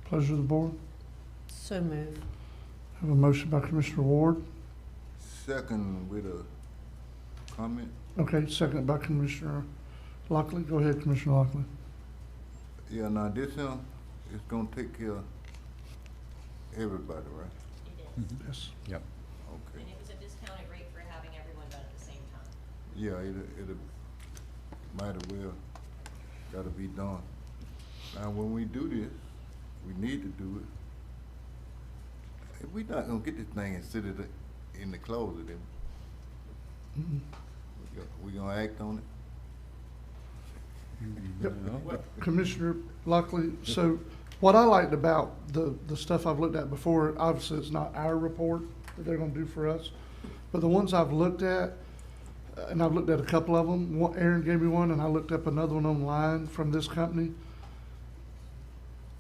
Pleasure of the board. So move. Have a motion by Commissioner Ward. Second with a comment. Okay, second by Commissioner Lockley. Go ahead, Commissioner Lockley. Yeah, now this here is gonna take care of everybody, right? It is. Yes. Yep. Okay. And it was a discounted rate for having everyone done at the same time. Yeah, it might have well gotta be done. Now, when we do this, we need to do it. If we not gonna get this thing and sit it in the closet, then we gonna act on it? Yep. Commissioner Lockley, so what I liked about the stuff I've looked at before, obviously it's not our report that they're gonna do for us, but the ones I've looked at, and I've looked at a couple of them, Aaron gave me one and I looked up another one online from this company.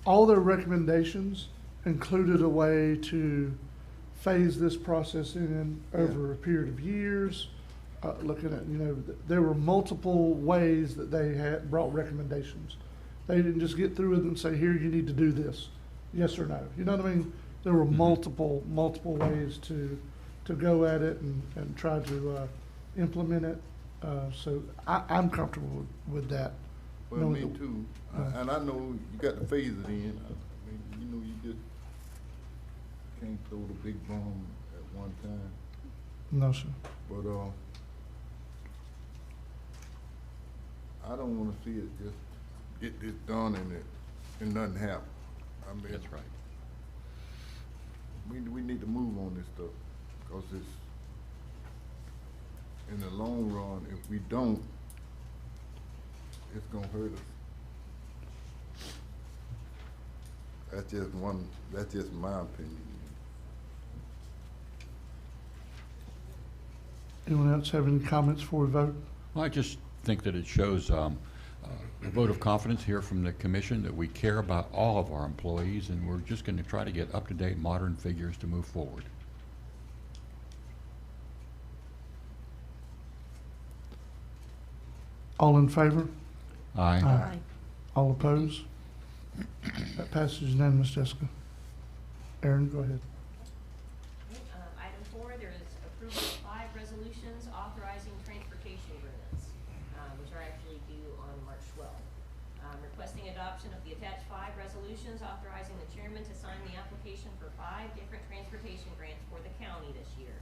All their recommendations included a way to phase this process in over a period of years. Looking at, there were multiple ways that they had brought recommendations. They didn't just get through it and say, here, you need to do this, yes or no. You know what I mean? There were multiple ways to go at it and try to implement it. So I'm comfortable with that. Well, me too. And I know you got to phase it in. I mean, you just can't throw the big bomb at one time. No, sir. But I don't want to see it just get this done and nothing happen. I mean, That's right. We need to move on this stuff because it's in the long run. If we don't, it's gonna hurt us. That's just my opinion. Anyone else have any comments before we vote? Well, I just think that it shows a vote of confidence here from the commission that we care about all of our employees, and we're just going to try to get up-to-date modern figures to move forward. All in favor? Aye. Aye. All opposed? That passes unanimous, Jessica. Aaron, go ahead. Item 4, there is approval of 5 resolutions authorizing transportation agreements, which are actually due on March 12th. Requesting adoption of the attached 5 resolutions authorizing the chairman to sign the application for 5 different transportation grants for the county this year.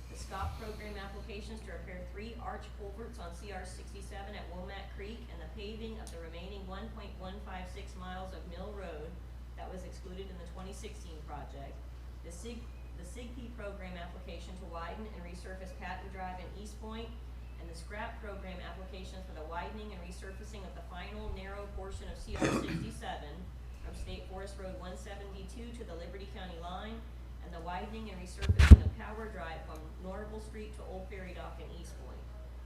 The SCOP program applications to repair 3 arch culverts on CR 67 at Womack Creek and the paving of the remaining 1.156 miles of Mill Road that was excluded in the 2016 project. The SIGP program application to widen and resurface Patton Drive and East Point, and the SCRAP program application for the widening and resurfacing of the final narrow portion of CR 67 from State Forest Road 172 to the Liberty County line, and the widening and resurfacing of Power Drive from Norval Street to Old Ferry Dock and East Point.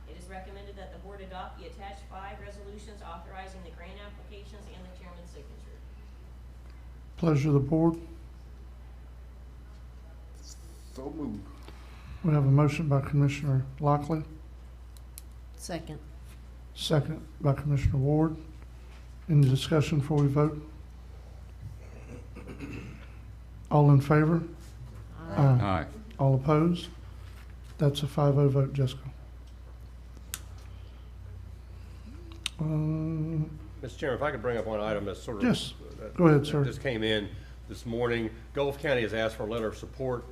It is recommended that the board adopt the attached 5 resolutions authorizing the grant applications and the chairman's signature. Pleasure of the board. So moved. We have a motion by Commissioner Lockley, Second. second by Commissioner Ward. Any discussion before we vote? All in favor? Aye. All opposed? That's a 5-0 vote, Jessica. Mr. Chairman, if I could bring up one item that's sort of. Yes. Go ahead, sir. That just came in this morning. Gulf County has asked for a letter of support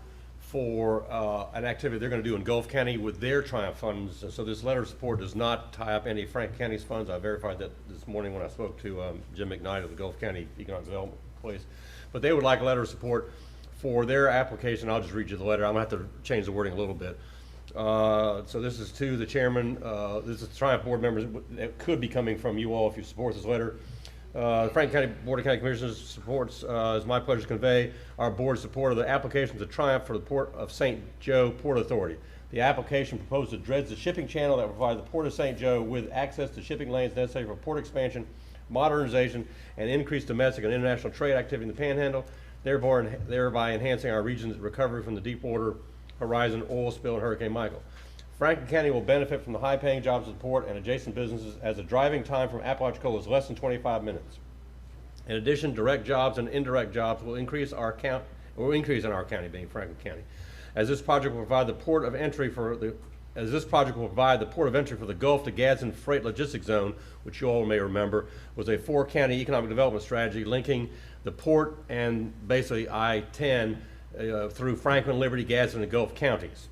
for an activity they're going to do in Gulf County with their Triumph funds. And so this letter of support does not tie up any of Franklin County's funds. I verified that this morning when I spoke to Jim McKnight of the Gulf County Economic Development Place. But they would like a letter of support for their application. I'll just read you the letter. I'm going to have to change the wording a little bit. So this is to the chairman. This is the Triumph board members. It could be coming from you all if you support this letter. The Franklin County Board of County Commissioners supports, it's my pleasure to convey our board's support of the application to Triumph for the Port of St. Joe Port Authority. The application proposed to dredge the shipping channel that will provide the Port of St. Joe with access to shipping lanes necessary for port expansion, modernization, and increased domestic and international trade activity in the Panhandle, thereby enhancing our region's recovery from the Deepwater Horizon oil spill and Hurricane Michael. Franklin County will benefit from the high-paying jobs of the port and adjacent businesses as the driving time from Apalachicola is less than 25 minutes. In addition, direct jobs and indirect jobs will increase in our county, being Franklin County, as this project will provide the port of entry for the Gulf to Gadsden Freight Logistics Zone, which you all may remember was a 4-county economic development strategy linking the port and basically I-10 through Franklin, Liberty, Gadsden, and Gulf counties.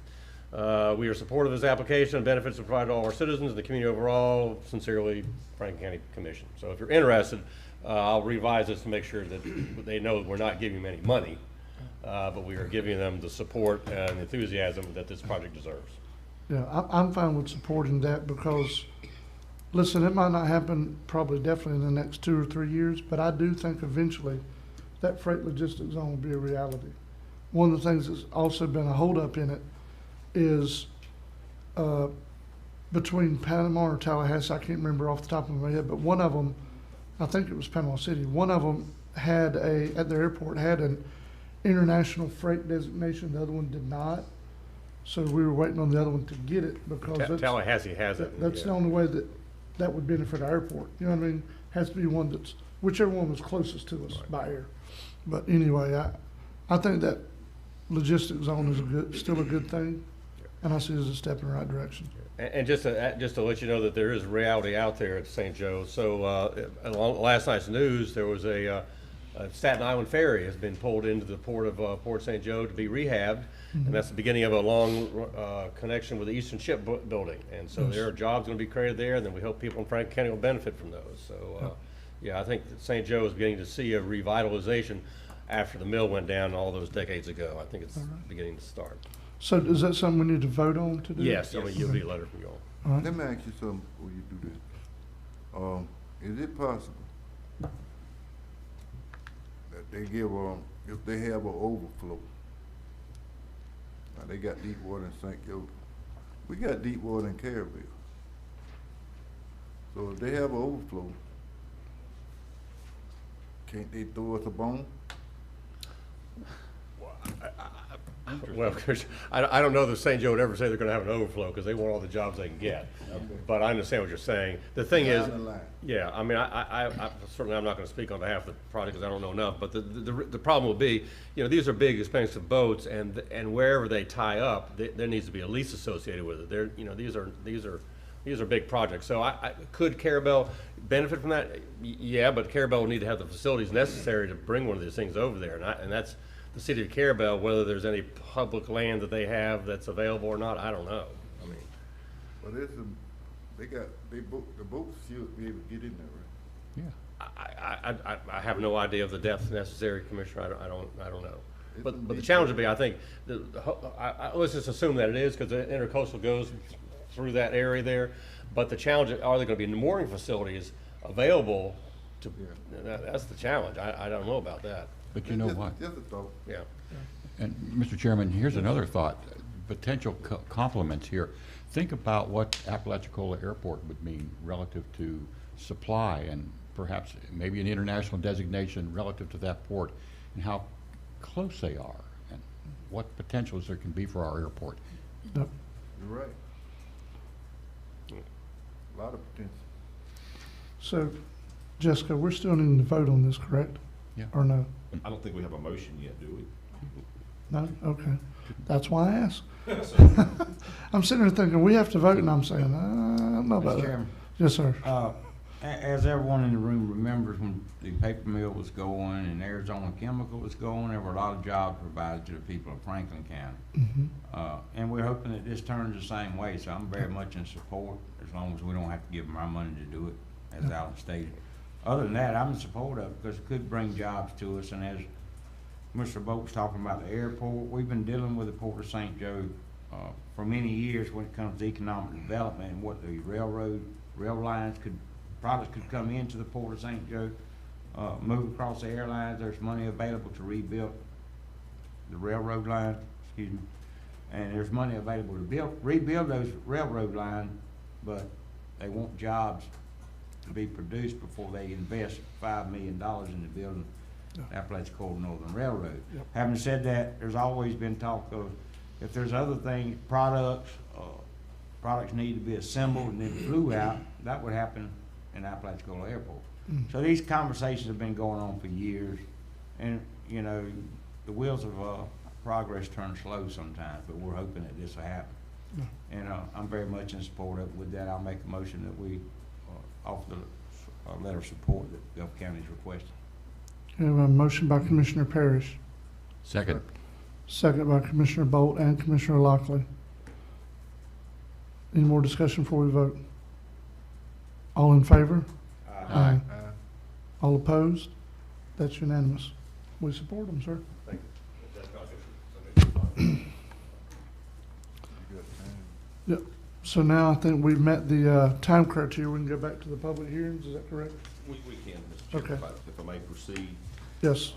We are supportive of this application and benefits to provide to all our citizens and the community overall. Sincerely, Franklin County Commission. So if you're interested, I'll revise this to make sure that they know we're not giving them any money, but we are giving them the support and enthusiasm that this project deserves. Yeah, I'm fine with supporting that because, listen, it might not happen probably definitely in the next 2 or 3 years, but I do think eventually that freight logistics zone will be a reality. One of the things that's also been a holdup in it is between Panama or Tallahassee, I can't remember off the top of my head, but one of them, I think it was Panama City, one of them had at their airport had an international freight designation, the other one did not. So we were waiting on the other one to get it because Tallahassee has it. That's the only way that would benefit our airport. You know what I mean? Has to be one that's, whichever one was closest to us by air. But anyway, I think that logistics zone is still a good thing, and I see it as a step in the right direction. And just to let you know that there is reality out there at St. Joe. So last night's news, there was a Staten Island ferry has been pulled into the port of Port St. Joe to be rehabbed, and that's the beginning of a long connection with the Eastern Shipbuilding. And so there are jobs going to be created there, and then we hope people in Franklin County will benefit from those. So yeah, I think that St. Joe is beginning to see a revitalization after the mill went down all those decades ago. I think it's beginning to start. So is that something we need to vote on to do? Yes, I mean, you'll need a letter from you all. Let me ask you something before you do this. Is it possible that they give, if they have an overflow, now they got deep water in St. Joe, we got deep water in Carabel. So if they have an overflow, can't they throw us a bone? Well, I don't know that St. Joe would ever say they're going to have an overflow because they want all the jobs they can get. Okay. But I understand what you're saying. The thing is, yeah, I mean, I certainly I'm not going to speak on behalf of the project because I don't know enough. But the problem will be, you know, these are big, expensive boats, and wherever they tie up, there needs to be a lease associated with it. They're, you know, these are big projects. So could Carabel benefit from that? Yeah, but Carabel will need to have the facilities necessary to bring one of these things over there, and that's the city of Carabel. Whether there's any public land that they have that's available or not, I don't know. I mean, but the boats should be able to get in there, right? Yeah. I have no idea of the depth necessary, Commissioner. I don't know. But the challenge would be, I think, let's just assume that it is because the intercoastal goes through that area there. But the challenge, are there going to be mooring facilities available to? Yeah. That's the challenge. I don't know about that. But you know what? Just a thought. Yeah. And Mr. Chairman, here's another thought, potential compliments here. Think about what Apalachicola Airport would mean relative to supply and perhaps maybe an international designation relative to that port and how close they are and what potentials there can be for our airport. Yep. You're right. A lot of potential. So, Jessica, we're still needing to vote on this, correct? Yeah. Or no? I don't think we have a motion yet, do we? No? Okay. That's why I asked. I'm sitting there thinking, we have to vote, and I'm saying, I don't know about that. Chairman. Yes, sir. As everyone in the room remembers, when the paper mill was going and Arizona Chemical was going, there were a lot of jobs provided to the people of Franklin County. And we're hoping that this turns the same way, so I'm very much in support, as long as we don't have to give them our money to do it, as Alan stated. Other than that, I'm in support of it, because it could bring jobs to us, and as Mr. Boat's talking about the airport, we've been dealing with the Port of St. Joe for many years when it comes to economic development and what the rail lines products could come into the Port of St. Joe, move across the airlines. There's money available to rebuild the railroad line, excuse me, and there's money available to rebuild those railroad lines, but they want jobs to be produced before they invest $5 million into building Apalachicola Northern Railroad. Having said that, there's always been talk of, if there's other things, products need to be assembled and then flew out, that would happen in Apalachicola Airport. So these conversations have been going on for years, and you know, the wheels of progress turn slow sometimes, but we're hoping that this will happen. And I'm very much in support of it. With that, I'll make a motion that we offer the letter of support that Gulf County is requesting. We have a motion by Commissioner Parrish. Second. Second by Commissioner Bolt and Commissioner Lockley. Any more discussion before we vote? All in favor? Aye. All opposed? That's unanimous. We support them, sir. Thank you. Yep. So now I think we've met the time criteria. We can go back to the public hearings. Is that correct? We can, Mr. Chairman, Okay. if I may proceed. Yes.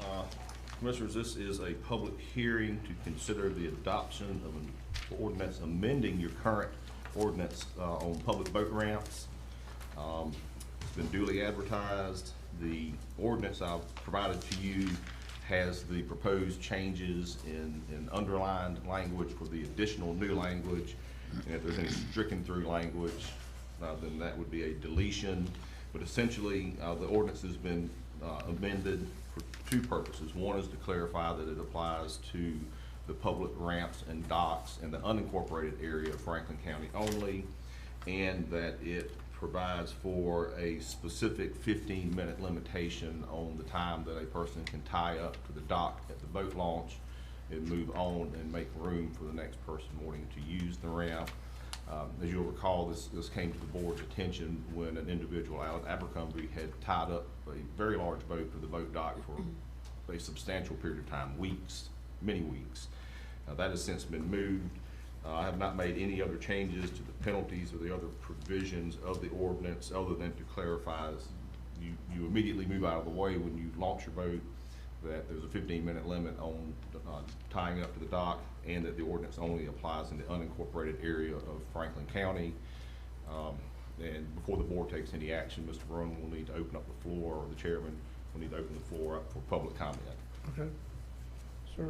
Commissioners, this is a public hearing to consider the adoption of an ordinance amending your current ordinance on public boat ramps. It's been duly advertised. The ordinance I've provided to you has the proposed changes in underlined language for the additional new language. And if there's any stricken through language, then that would be a deletion. But essentially, the ordinance has been amended for two purposes. One is to clarify that it applies to the public ramps and docks in the unincorporated area of Franklin County only, and that it provides for a specific 15-minute limitation on the time that a person can tie up to the dock at the boat launch and move on and make room for the next person wanting to use the ramp. As you'll recall, this came to the board's attention when an individual out of Abercrombie had tied up a very large boat to the boat dock for a substantial period of time, weeks, many weeks. That has since been moved. I have not made any other changes to the penalties or the other provisions of the ordinance other than to clarify you immediately move out of the way when you launch your boat, that there's a 15-minute limit on tying up to the dock, and that the ordinance only applies in the unincorporated area of Franklin County. And before the board takes any action, Mr. Brown will need to open up the floor, or the chairman will need to open the floor up for public comment. Okay. Sir,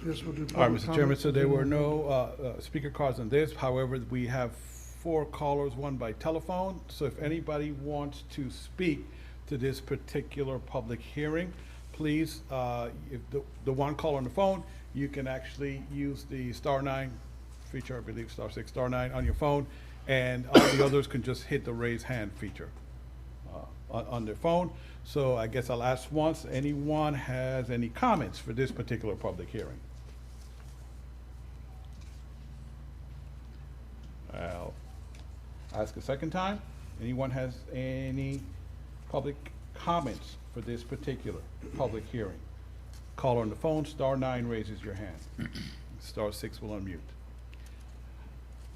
yes, we'll do public All right, Mr. Chairman, comment. so there were no speaker cards on this. However, we have 4 callers, one by telephone. So if anybody wants to speak to this particular public hearing, please, if the one call on the phone, you can actually use the *9 feature, I believe *6, *9 on your phone, and all the others can just hit the raise hand feature on their phone. So I guess I'll ask once, anyone has any comments for this particular public hearing? I'll ask a second time. Anyone has any public comments for this particular public hearing? Call on the phone, *9 raises your hand. *6 will unmute.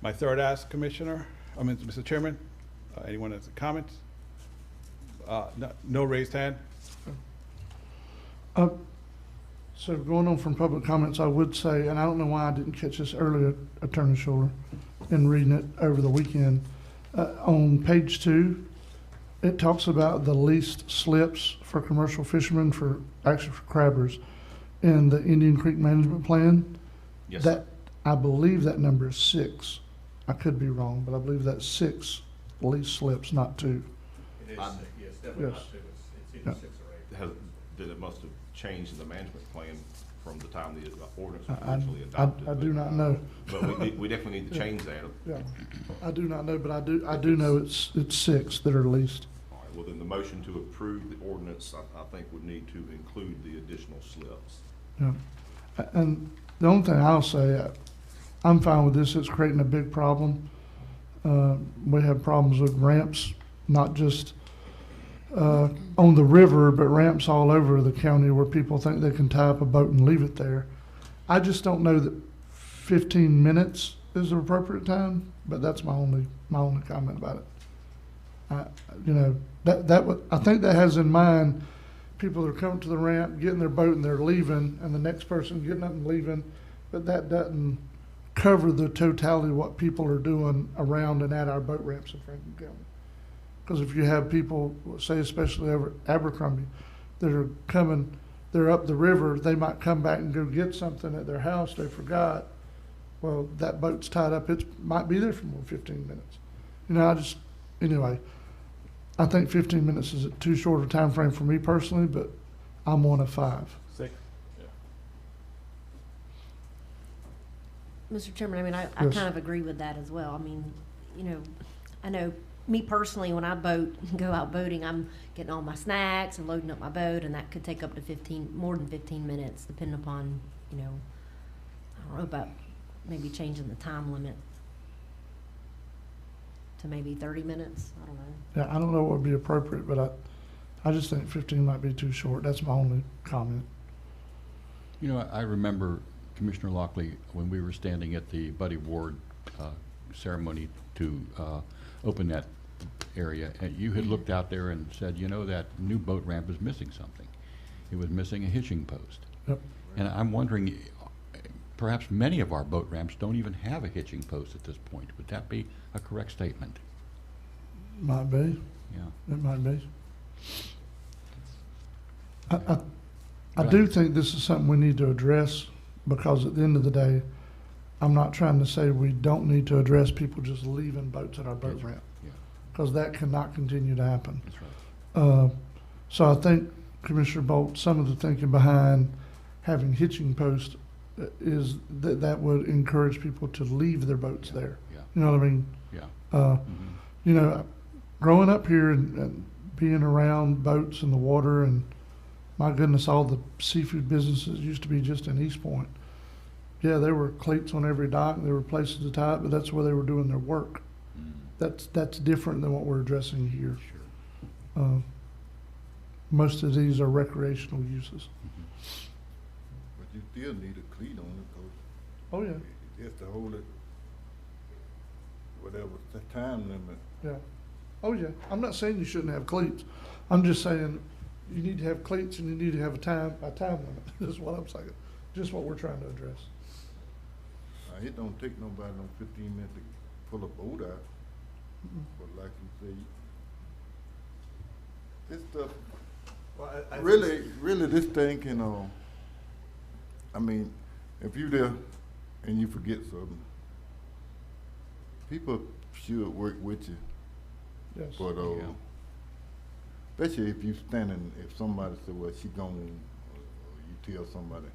My third ask, Mr. Chairman, anyone has comments? No raised hand? So going on from public comments, I would say, and I don't know why I didn't catch this earlier, Attorney Schuler, in reading it over the weekend. On page 2, it talks about the leased slips for commercial fishermen, actually for crabbers, in the Indian Creek Management Plan. Yes, that, I believe that number is 6. I could be wrong, but I believe that's 6 leased slips, not 2. It is, yes, definitely Yes. not 2. It's either 6 or 8. Then it must have changed in the management plan from the time the ordinance was originally I adopted. do not know. But we definitely need to change that. Yeah, I do not know, but I do know it's 6 that are leased. Well, then the motion to approve the ordinance, I think would need to include the additional slips. Yeah. And the only thing I'll say, I'm fine with this. It's creating a big problem. We have problems with ramps, not just on the river, but ramps all over the county where people think they can tie up a boat and leave it there. I just don't know that 15 minutes is the appropriate time, but that's my only comment about it. I think that has in mind people that are coming to the ramp, getting their boat and they're leaving, and the next person getting up and leaving, but that doesn't cover the totality of what people are doing around and at our boat ramps in Franklin County. Because if you have people, say especially over at Abercrombie, that are coming, they're up the river, they might come back and go get something at their house they forgot. Well, that boat's tied up, it might be there for more than 15 minutes. Anyway, I think 15 minutes is too short a time frame for me personally, but I'm one of 5. 6. Mr. Chairman, I mean, I Yes. kind of agree with that as well. I mean, I know me personally, when I go out boating, I'm getting all my snacks and loading up my boat, and that could take up to more than 15 minutes, depending upon, I don't know about maybe changing the time limit to maybe 30 minutes. I don't know. Yeah, I don't know what would be appropriate, but I just think 15 might be too short. That's my only comment. I remember Commissioner Lockley, when we were standing at the Buddy Ward ceremony to open that area, and you had looked out there and said, that new boat ramp is missing something. It was missing a hitching post. Yep. And I'm wondering, perhaps many of our boat ramps don't even have a hitching post at this point. Would that be a correct statement? Might be. Yeah. It might be. I do think this is something we need to address, because at the end of the day, I'm not trying to say we don't need to address people just leaving boats at our boat ramp, because that cannot continue to happen. That's right. So I think, Commissioner Bolt, some of the thinking behind having hitching posts is that would encourage people to leave their boats there. Yeah. You know what I mean? Yeah. Growing up here and being around boats in the water, and my goodness, all the seafood businesses used to be just in East Point. Yeah, there were cleats on every dock, there were places to tie it, but that's where they were doing their work. That's different than what we're addressing here. Sure. Most of these are recreational uses. But you still need a cleat on it, though. Oh, yeah. Just to hold it, whatever, the time limit. Yeah. Oh, yeah. I'm not saying you shouldn't have cleats. I'm just saying you need to have cleats and you need to have a time limit. Is what I'm saying. Just what we're trying to address. It don't take nobody no 15 minutes to pull a boat out. But like you say, this stuff, really this thing can, I mean, if you there and you forget something, people should work with you. Yes. But, especially if you standing, if somebody say, well, she gone, or you tell somebody,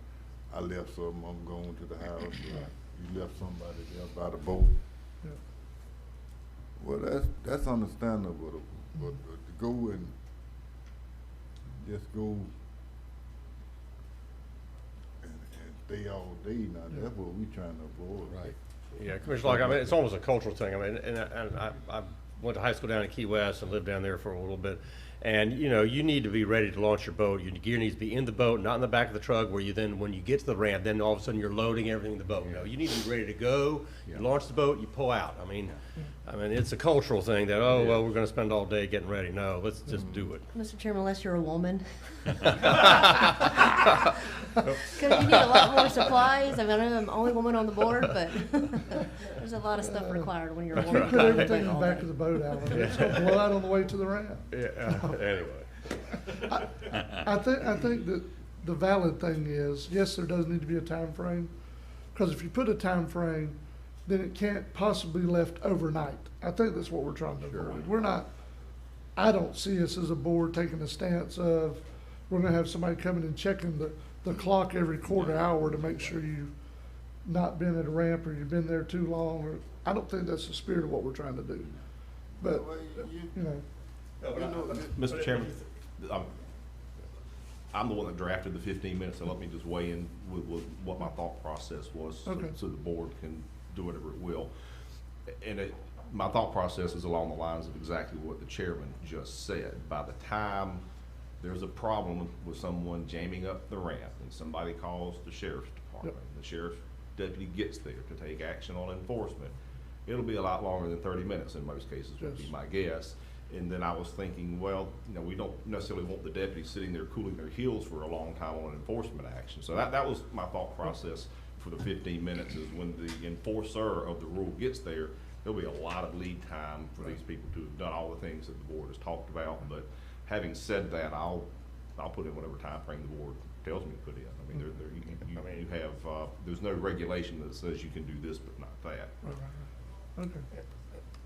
I left something, I'm going to the house, or you left somebody there by the boat. Yeah. Well, that's understandable, but to go and just go and stay all day, now that's what we trying to avoid. Right. Yeah, Commissioner Locke, I mean, it's almost a cultural thing. I mean, and I went to high school down in Key West and lived down there for a little bit. And, you need to be ready to launch your boat. Your gear needs to be in the boat, not in the back of the truck, where you then, when you get to the ramp, then all of a sudden you're loading everything in the boat. You need to be ready to go. You launch the boat, you pull out. I mean, it's a cultural thing that, well, we're going to spend all day getting ready. No, let's just do it. Mr. Chairman, unless you're a woman. Because you need a lot more supplies. I mean, I know I'm the only woman on the board, but there's a lot of stuff required when you're a woman. Put everything in the back of the boat, Alan. It's going to blow out on the way to the ramp. Yeah, anyway. I think that the valid thing is, yes, there does need to be a time frame, because if you put a time frame, then it can't possibly be left overnight. I think that's what we're trying to avoid. We're not, I don't see us as a board taking a stance of, we're gonna have somebody coming and checking the clock every quarter hour to make sure you've not been at a ramp or you've been there too long, or, I don't think that's the spirit of what we're trying to do. But, Mr. Chairman, I'm the one that drafted the 15 minutes, so let me just weigh in with what my thought process was, Okay. so the board can do whatever it will. And my thought process is along the lines of exactly what the chairman just said. By the time there's a problem with someone jamming up the ramp and somebody calls the sheriff's department, the sheriff's deputy gets there to take action on enforcement, it'll be a lot longer than 30 minutes in most cases, would be my guess. And then I was thinking, well, we don't necessarily want the deputy sitting there cooling their heels for a long time on enforcement action. So that was my thought process for the 15 minutes, is when the enforcer of the rule gets there, there'll be a lot of lead time for these people to have done all the things that the board has talked about. But having said that, I'll put in whatever time frame the board tells me to put in. I mean, you have, there's no regulation that says you can do this but not that. Okay.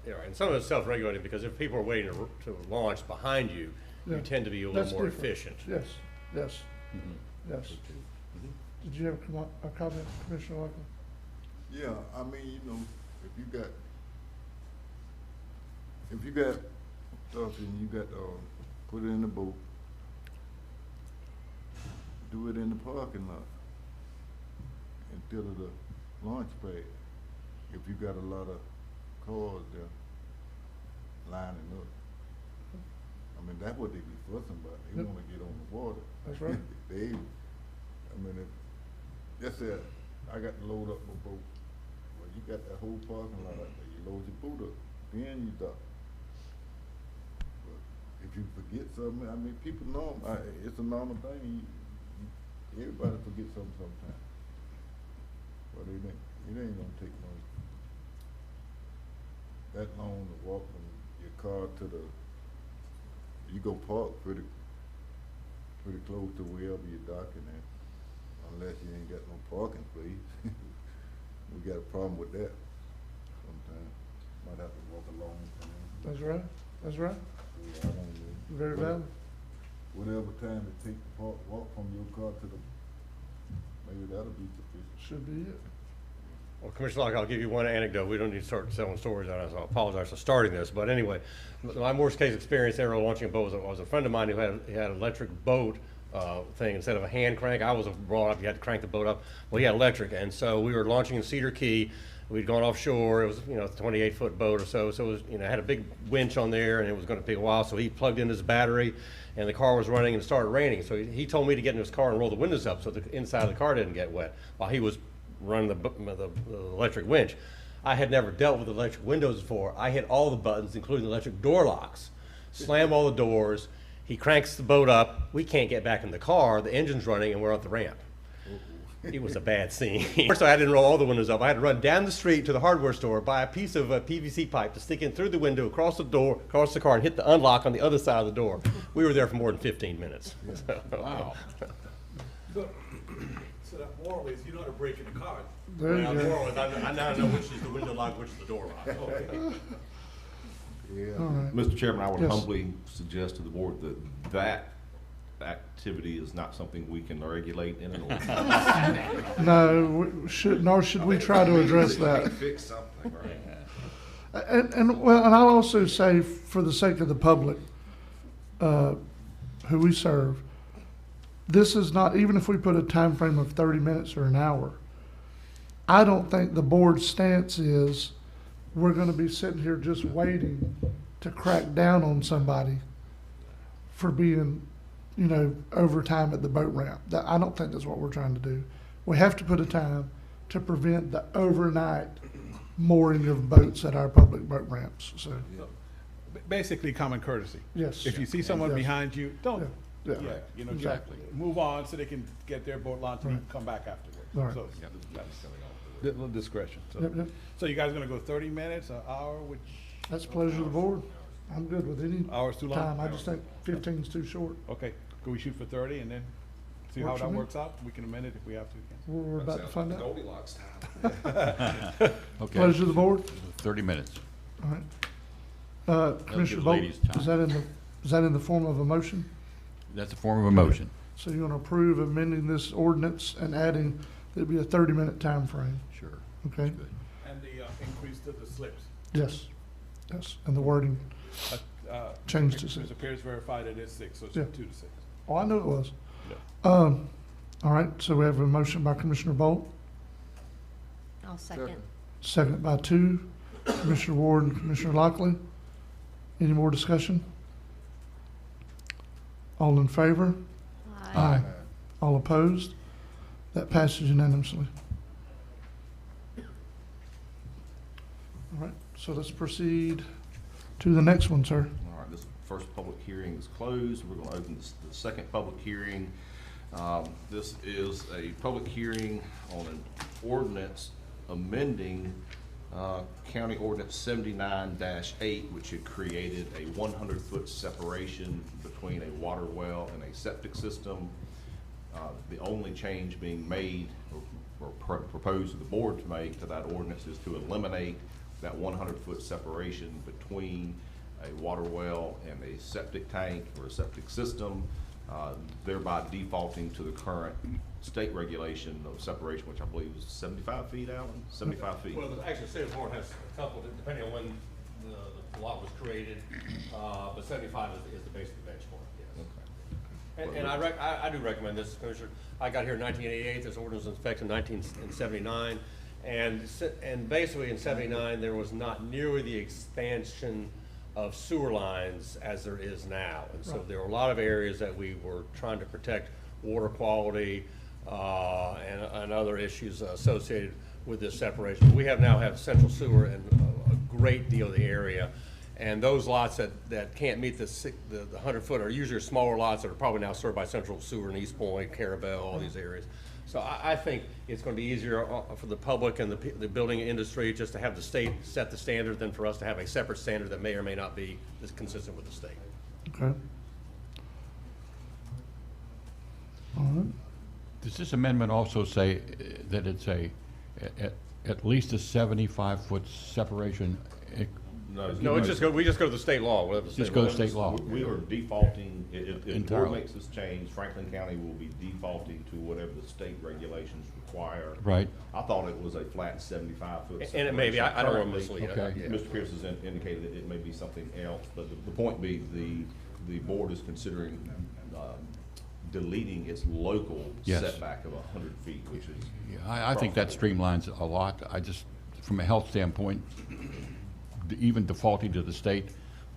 Yeah, and some of it's self-regulating, because if people are waiting to launch behind you, you tend to be a little more efficient. Yes, yes, yes. Did you have a comment, Commissioner Lockwood? Yeah, I mean, if you got stuff and you got put it in the boat, do it in the parking lot instead of the launch pad. If you got a lot of cars there lining up, I mean, that's what they be fussing about. They want to get on the water. That's right. Just say I got to load up my boat. Well, you got that whole parking lot out there. You load your boat up, then you dock. But if you forget something, I mean, people know it's a normal thing. Everybody forgets something sometimes. But it ain't gonna take that long to walk from your car to you go park pretty close to wherever you're docking at, unless you ain't got no parking space. We got a problem with that sometimes. Might have to walk a long time. That's right, that's right. Yeah, I don't know. Very valid. Whatever time it takes to walk from your car to maybe that'll be sufficient. Should be it. Well, Commissioner Locke, I'll give you one anecdote. We don't need to start selling stories on us. I apologize for starting this, but anyway, my worst case experience ever launching a boat was a friend of mine who had an electric boat thing. Instead of a hand crank, I was brought up, you had to crank the boat up. Well, he had electric, and so we were launching in Cedar Key. We'd gone offshore. It was, a 28-foot boat or so. So it was, had a big winch on there, and it was going to take a while. So he plugged in his battery, and the car was running, and it started raining. So he told me to get in his car and roll the windows up so the inside of the car didn't get wet while he was running the electric winch. I had never dealt with electric windows before. I hit all the buttons, including the electric door locks, slam all the doors. He cranks the boat up. We can't get back in the car. The engine's running, and we're at the ramp. It was a bad scene. So I didn't roll all the windows up. I had to run down the street to the hardware store, buy a piece of PVC pipe to stick in through the window, across the door, across the car, and hit the unlock on the other side of the door. We were there for more than 15 minutes. So, wow. So that moral is you know how to break in the car. There you well, go. moral is I now know which is the window lock, which is the door lock. Okay. Yeah. All right. Mr. Chairman, I would Yes. humbly suggest to the board that activity is not something we can regulate in an ordinance. No, nor should we try to address that. Fix something, right? And I'll also say, for the sake of the public, who we serve, this is not, even if we put a time frame of 30 minutes or an hour, I don't think the board's stance is we're going to be sitting here just waiting to crack down on somebody for being, overtime at the boat ramp. I don't think that's what we're trying to do. We have to put a time to prevent the overnight mooring of boats at our public boat ramps. So, Basically, common courtesy. yes. If you see someone Yes. behind you, don't. Yeah. Yeah, Exactly. move on so they can get their boat launched and Right. come back afterwards. Right. So that's a little discretion. So, Yep. so you guys gonna go 30 minutes, an hour, which That's pleasure of the board. I'm good with any hours too long? time. I just think 15 is too short. Okay, can we shoot for 30 and then see how Works for that me. works out? We can amend it if we have to. We're about to find out. Goldilocks time. Okay. Pleasure of the board. 30 minutes. All right. Commissioner the Bolt, ladies time. is that in the form of a motion? That's a form of a motion. So you're going to approve amending this ordinance and adding, there'd be a 30-minute time frame. Sure. Okay? Good. And the increase to the slips. Yes. Yes. And the wording. Changed to 6. Mr. Pierce verified it is 6, so it's Yeah. 2 to 6. Oh, I knew it was. Yeah. All right, so we have a motion by Commissioner Bolt, I'll second. second by 2, Commissioner Ward and Commissioner Lockley. Any more discussion? All in favor? Aye. All opposed? That passes unanimously. All right, so let's proceed to the next one, sir. All right, this first public hearing is closed. We're going to open the second public hearing. This is a public hearing on an ordinance amending County Ordinance 79-8, which had created a 100-foot separation between a water well and a septic system. The only change being made or proposed to the board to make to that ordinance is to eliminate that 100-foot separation between a water well and a septic tank or a septic system, thereby defaulting to the current state regulation of separation, which I believe is 75 feet, Alan? 75 feet. Well, actually, the state of Florida has a couple, depending on when the lot was created, but 75 is the basic benchmark, yes. Okay. And I do recommend this, Commissioner. I got here in 1988, this ordinance was in effect in 1979, and basically in 79, there was not nearly the expansion of sewer lines as there is now. And so there were a lot of areas that we were trying to protect water quality and other issues associated with this separation. We now have central sewer in a great deal of the area. And those lots that can't meet the 100-foot are usually smaller lots that are probably now served by central sewer in East Point, Carabel, all these areas. So I think it's going to be easier for the public and the building industry just to have the state set the standard than for us to have a separate standard that may or may not be as consistent with the state. Okay. All right. Does this amendment also say that it's at least a 75-foot separation? No, we just go to the state law. Whatever the Just go to state law. We are defaulting, if the board Entirely. makes this change, Franklin County will be defaulting to whatever the state regulations require. Right. I thought it was a flat 75-foot separation. And it may be, I don't want to Currently, mislead. Okay. Yeah. Mr. Pierce has indicated that it may be something else, but the point being, the board is considering deleting its local Yes. setback of 100 feet, which is. Yeah, I think that streamlines a lot. I just, from a health standpoint, even defaulting to the state,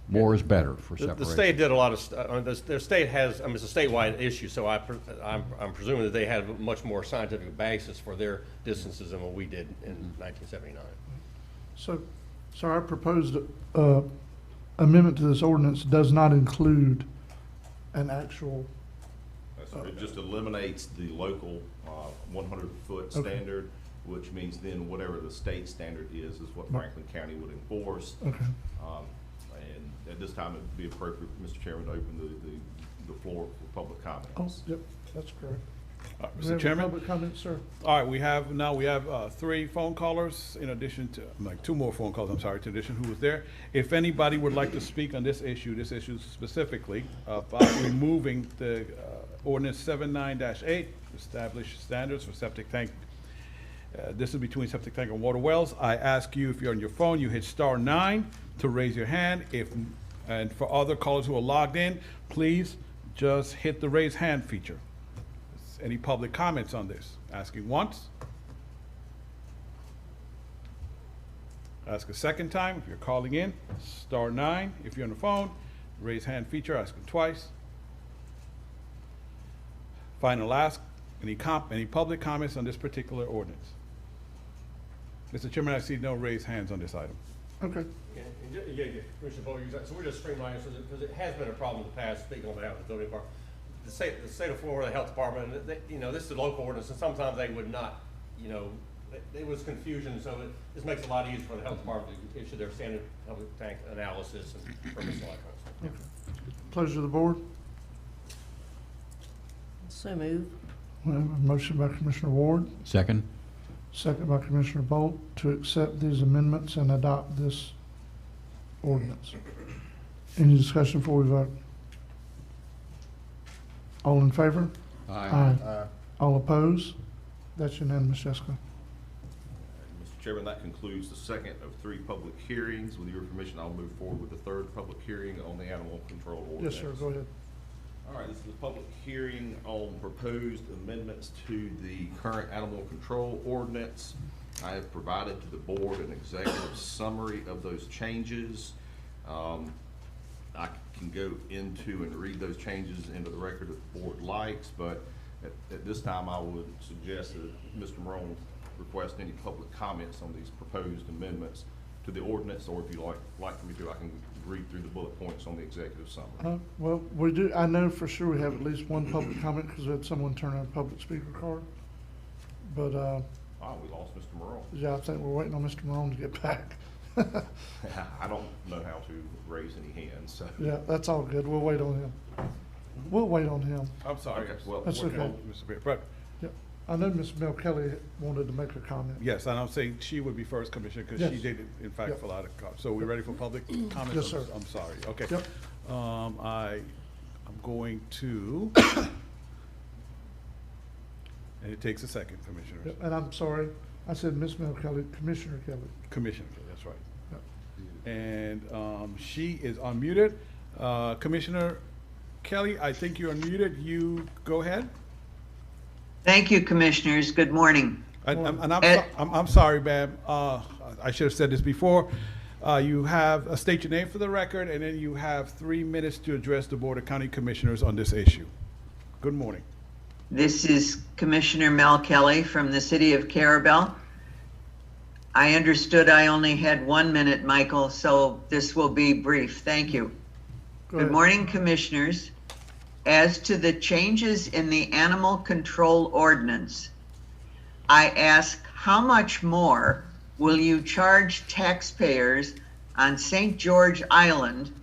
more is better for separation. The state did a lot of, the state has, it's a statewide issue, so I'm presuming that they had a much more scientific basis for their distances than what we did in 1979. So our proposed amendment to this ordinance does not include an actual. It just eliminates the local 100-foot Okay. standard, which means then whatever the state standard is what Franklin County would enforce. Okay. And at this time, it would be appropriate, Mr. Chairman, to open the floor for public Oh, comments. yep, that's correct. All right, Do we have Mr. Chairman? Public comment, sir. All right, we have 3 phone callers in addition to, 2 more phone calls, I'm sorry, to addition who was there. If anybody would like to speak on this issue specifically about removing the ordinance 79-8, establish standards for septic tank. This is between septic tank and water wells. I ask you, if you're on your phone, you hit *9 to raise your hand. And for other callers who are logged in, please just hit the raise hand feature. Any public comments on this? Asking once. Ask a second time if you're calling in, *9. If you're on the phone, raise hand feature, asking twice. Final ask, any public comments on this particular ordinance? Mr. Chairman, I see no raised hands on this item. Okay. Yeah, Commissioner Bowe, so we're just streamlining, because it has been a problem in the past, speaking on behalf of the building department. The state of Florida Health Department, this is a local ordinance, and sometimes they would not, there was confusion, so this makes it a lot easier for the health department to issue their standard public tank analysis and permits and all that kind of stuff. Pleasure of the board. So move. We have a motion by Commissioner Ward, Second? second by Commissioner Bolt, to accept these amendments and adopt this ordinance. Any discussion before we vote? All in favor? Aye. All opposed? That's unanimous, Jessica. Mr. Chairman, that concludes the second of 3 public hearings. With your permission, I'll move forward with the 3rd public hearing on the animal control ordinance. Yes, sir, go ahead. All right, this is a public hearing on proposed amendments to the current animal control ordinance. I have provided to the board an executive summary of those changes. I can go into and read those changes into the record if the board likes, but at this time I would suggest that Mr. Morone request any public comments on these proposed amendments to the ordinance, or if you like for me to, I can read through the bullet points on the executive summary. Well, we do, I know for sure we have at least one public comment because we had someone turn on a public speaker card. But, we lost Mr. Morone. yeah, I think we're waiting on Mr. Morone to get back. I don't know how to raise any hands, so. Yeah, that's all good. We'll wait on him. We'll wait on him. I'm sorry. Okay, well, That's okay. Mr. Bear, but Yeah, I know Ms. Mel Kelly wanted to make a comment. yes, and I'm saying she would be first, Commissioner, because she Yes. did, in fact, Yep. fill out a card. So we ready for public comments? Yes, sir. I'm sorry. Okay. Yep. I'm going to, and it takes a second, Commissioner. Yep, and I'm sorry, I said Ms. Mel Kelly, Commissioner Kelly. Commissioner, that's right. Yep. And she is unmuted. Commissioner Kelly, I think you're unmuted. You go ahead. Thank you, Commissioners. Good morning. I'm sorry, ma'am. I should have said this before. You have state your name for the record, and then you have 3 minutes to address the Board of County Commissioners on this issue. Good morning. This is Commissioner Mel Kelly from the city of Carabel. I understood I only had 1 minute, Michael, so this will be brief. Thank you. Good morning, Commissioners. As to the changes in the animal control ordinance, I ask, how much more will you charge taxpayers on St. George Island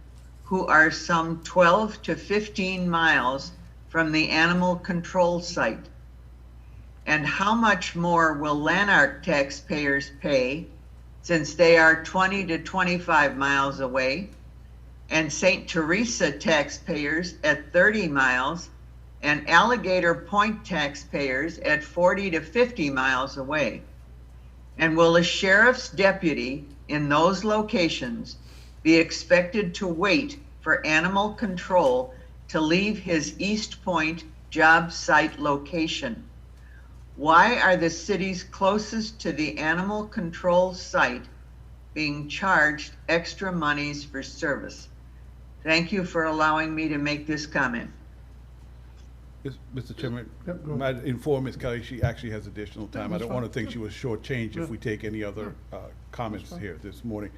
who are some 12 to 15 miles from the animal control site? And how much more will Lanark taxpayers pay, since they are 20 to 25 miles away, and St. Teresa taxpayers at 30 miles, and Alligator Point taxpayers at 40 to 50 miles away? And will a sheriff's deputy in those locations be expected to wait for animal control to leave his East Point job site location? Why are the cities closest to the animal control site being charged extra monies for service? Thank you for allowing me to make this comment. Mr. Chairman, Yep, go might inform Ms. Kelly she actually has additional time. I that's don't fine. want to think she was shortchanged if we take any other comments fine. here this morning.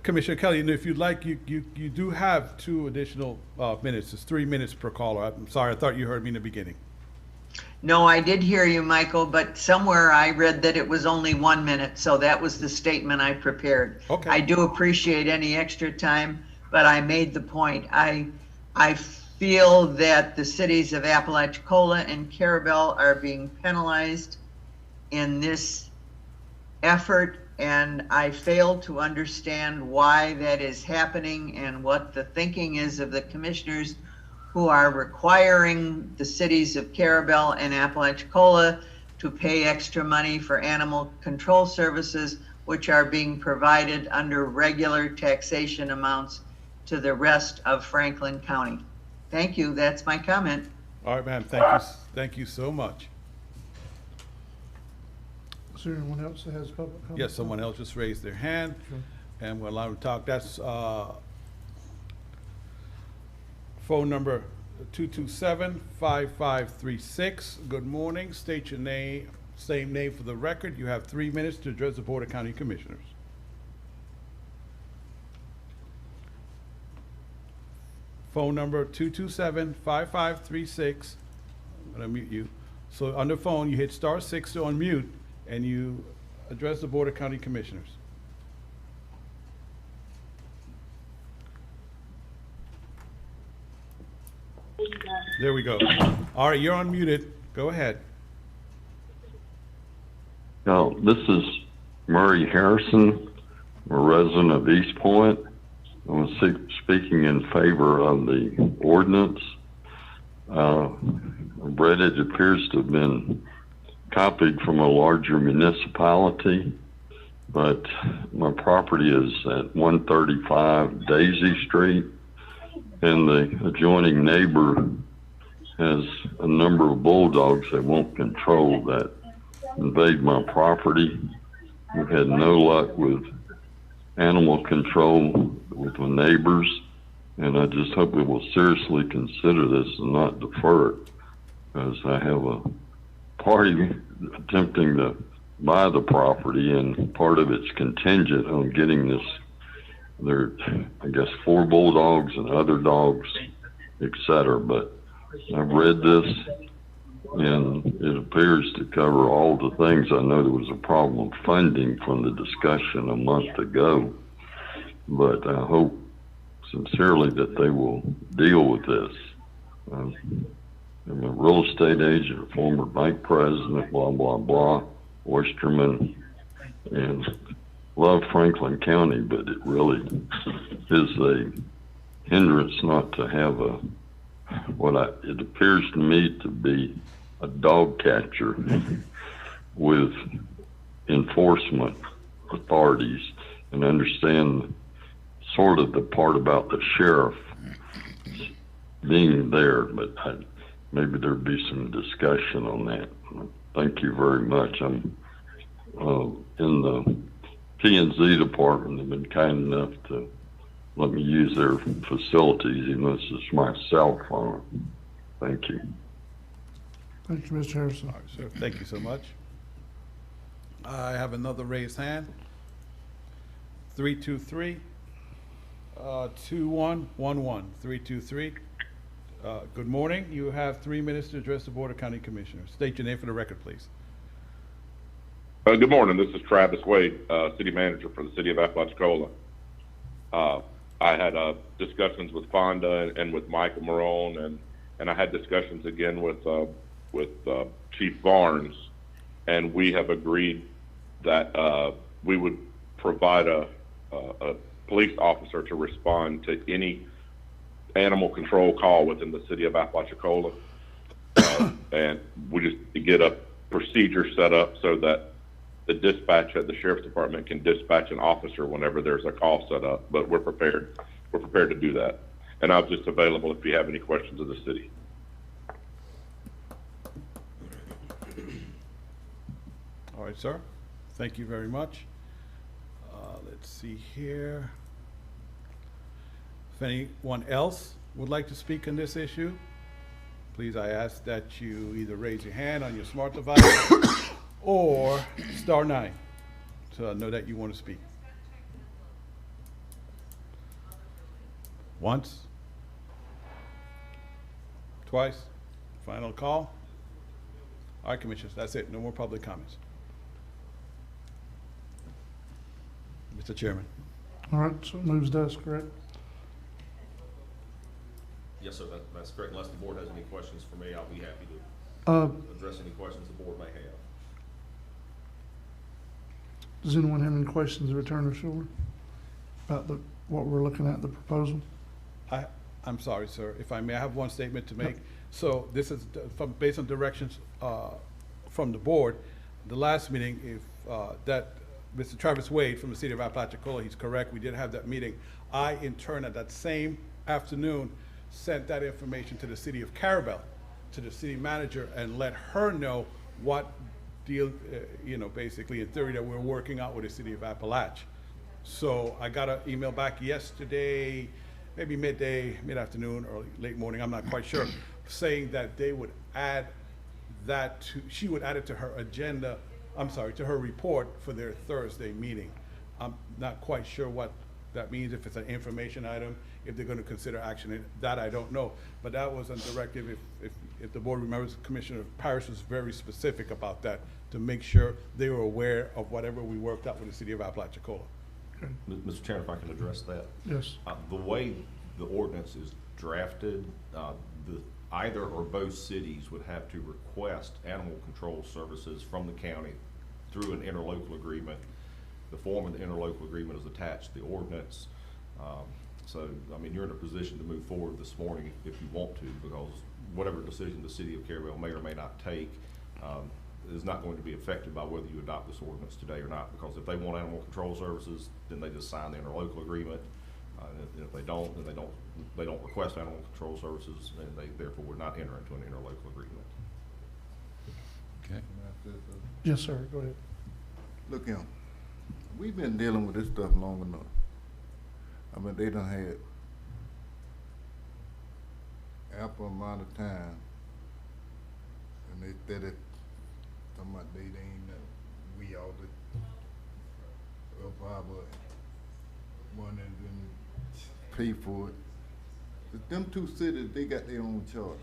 Commissioner Kelly, and if you'd like, you do have 2 additional minutes. It's 3 minutes per caller. I'm sorry, I thought you heard me in the beginning. No, I did hear you, Michael, but somewhere I read that it was only 1 minute, so that was the statement I prepared. Okay. I do appreciate any extra time, but I made the point. I feel that the cities of Apalachicola and Carabel are being penalized in this effort, and I fail to understand why that is happening and what the thinking is of the commissioners who are requiring the cities of Carabel and Apalachicola to pay extra money for animal control services, which are being provided under regular taxation amounts to the rest of Franklin County. Thank you. That's my comment. All right, ma'am. Thank you so much. Is there anyone else that has public comment? Yes, someone else just raised their hand, and we'll allow them to talk. That's phone number 227-5536. Good morning. State your name, same name for the record. You have 3 minutes to address the Board of County Commissioners. Phone number 227-5536. I'm gonna mute you. So on the phone, you hit *6 to unmute, and you address the Board of County Commissioners. There we go. All right, you're unmuted. Go ahead. Now, this is Murray Harrison, a resident of East Point. I'm speaking in favor of the ordinance. Read it appears to have been copied from a larger municipality, but my property is at 135 Daisy Street, and the adjoining neighbor has a number of bulldogs they won't control that invade my property. We've had no luck with animal control with the neighbors, and I just hope we will seriously consider this and not defer it, because I have a party attempting to buy the property, and part of it's contingent on getting this. There, I guess, 4 bulldogs and other dogs, etc. But I've read this, and it appears to cover all the things. I know there was a problem of funding from the discussion a month ago, but I hope sincerely that they will deal with this. I'm a real estate agent, a former bank president, blah, blah, blah, oysterman, and love Franklin County, but it really is a hindrance not to have it appears to me to be a dog catcher with enforcement authorities, and understand sort of the part about the sheriff being there, but maybe there'd be some discussion on that. Thank you very much. I'm in the P&Z department. They've been kind enough to let me use their facilities, even though this is my cell phone. Thank you. Thank you, Mr. Harrison. All right, sir. Thank you so much. I have another raised hand. 323 2111. 323. Good morning. You have 3 minutes to address the Board of County Commissioners. State your name for the record, please. Good morning. This is Travis Wade, City Manager for the City of Apalachicola. I had discussions with Fonda and with Michael Marone, and I had discussions again with Chief Barnes, and we have agreed that we would provide a police officer to respond to any animal control call within the City of Apalachicola, and we just get a procedure set up so that the dispatch at the Sheriff's Department can dispatch an officer whenever there's a call set up. But we're prepared. We're prepared to do that. And I'm just available if you have any questions of the city. All right, sir. Thank you very much. Let's see here. If anyone else would like to speak on this issue, please, I ask that you either raise your hand on your smart device or *9 to know that you want to speak. Once, twice, final call. All right, Commissioners, that's it. No more public comments. Mr. Chairman. All right, so it moves to us, correct? Yes, sir, that's correct. Unless the board has any questions for me, I'll be happy to address any questions the board may have. Does anyone have any questions of Attorney Schuler about what we're looking at, the proposal? I'm sorry, sir. If I may, I have one statement to make. So this is based on directions from the board. The last meeting, if that Mr. Travis Wade from the City of Apalachicola, he's correct. We did have that meeting. I, in turn, at that same afternoon, sent that information to the City of Carabel, to the city manager, and let her know what deal, basically in theory that we're working out with the City of Appalach. So I got an email back yesterday, maybe midday, mid-afternoon, or late morning, I'm not quite sure, saying that they would add that to, she would add it to her agenda, to her report for their Thursday meeting. I'm not quite sure what that means, if it's an information item, if they're going to consider action, that I don't know. But that was a directive, if the board remembers, Commissioner Parrish was very specific about that, to make sure they were aware of whatever we worked out with the City of Apalachicola. Okay. Mr. Chairman, if I can address that. Yes. The way the ordinance is drafted, either or both cities would have to request animal control services from the county through an interlocal agreement. The form of the interlocal agreement is attached to the ordinance. So, I mean, you're in a position to move forward this morning if you want to, because whatever decision the City of Carabel may or may not take, is not going to be affected by whether you adopt this ordinance today or not, because if they want animal control services, then they just sign the interlocal agreement. And if they don't, then they don't request animal control services, and they therefore would not enter into an interlocal agreement. Okay. Yes, sir, go ahead. Look here, we've been dealing with this stuff long enough. I mean, they done had ample amount of time, and they said it, talking about they ain't, we all the, up our money and pay for it. But them two cities, they got their own charter.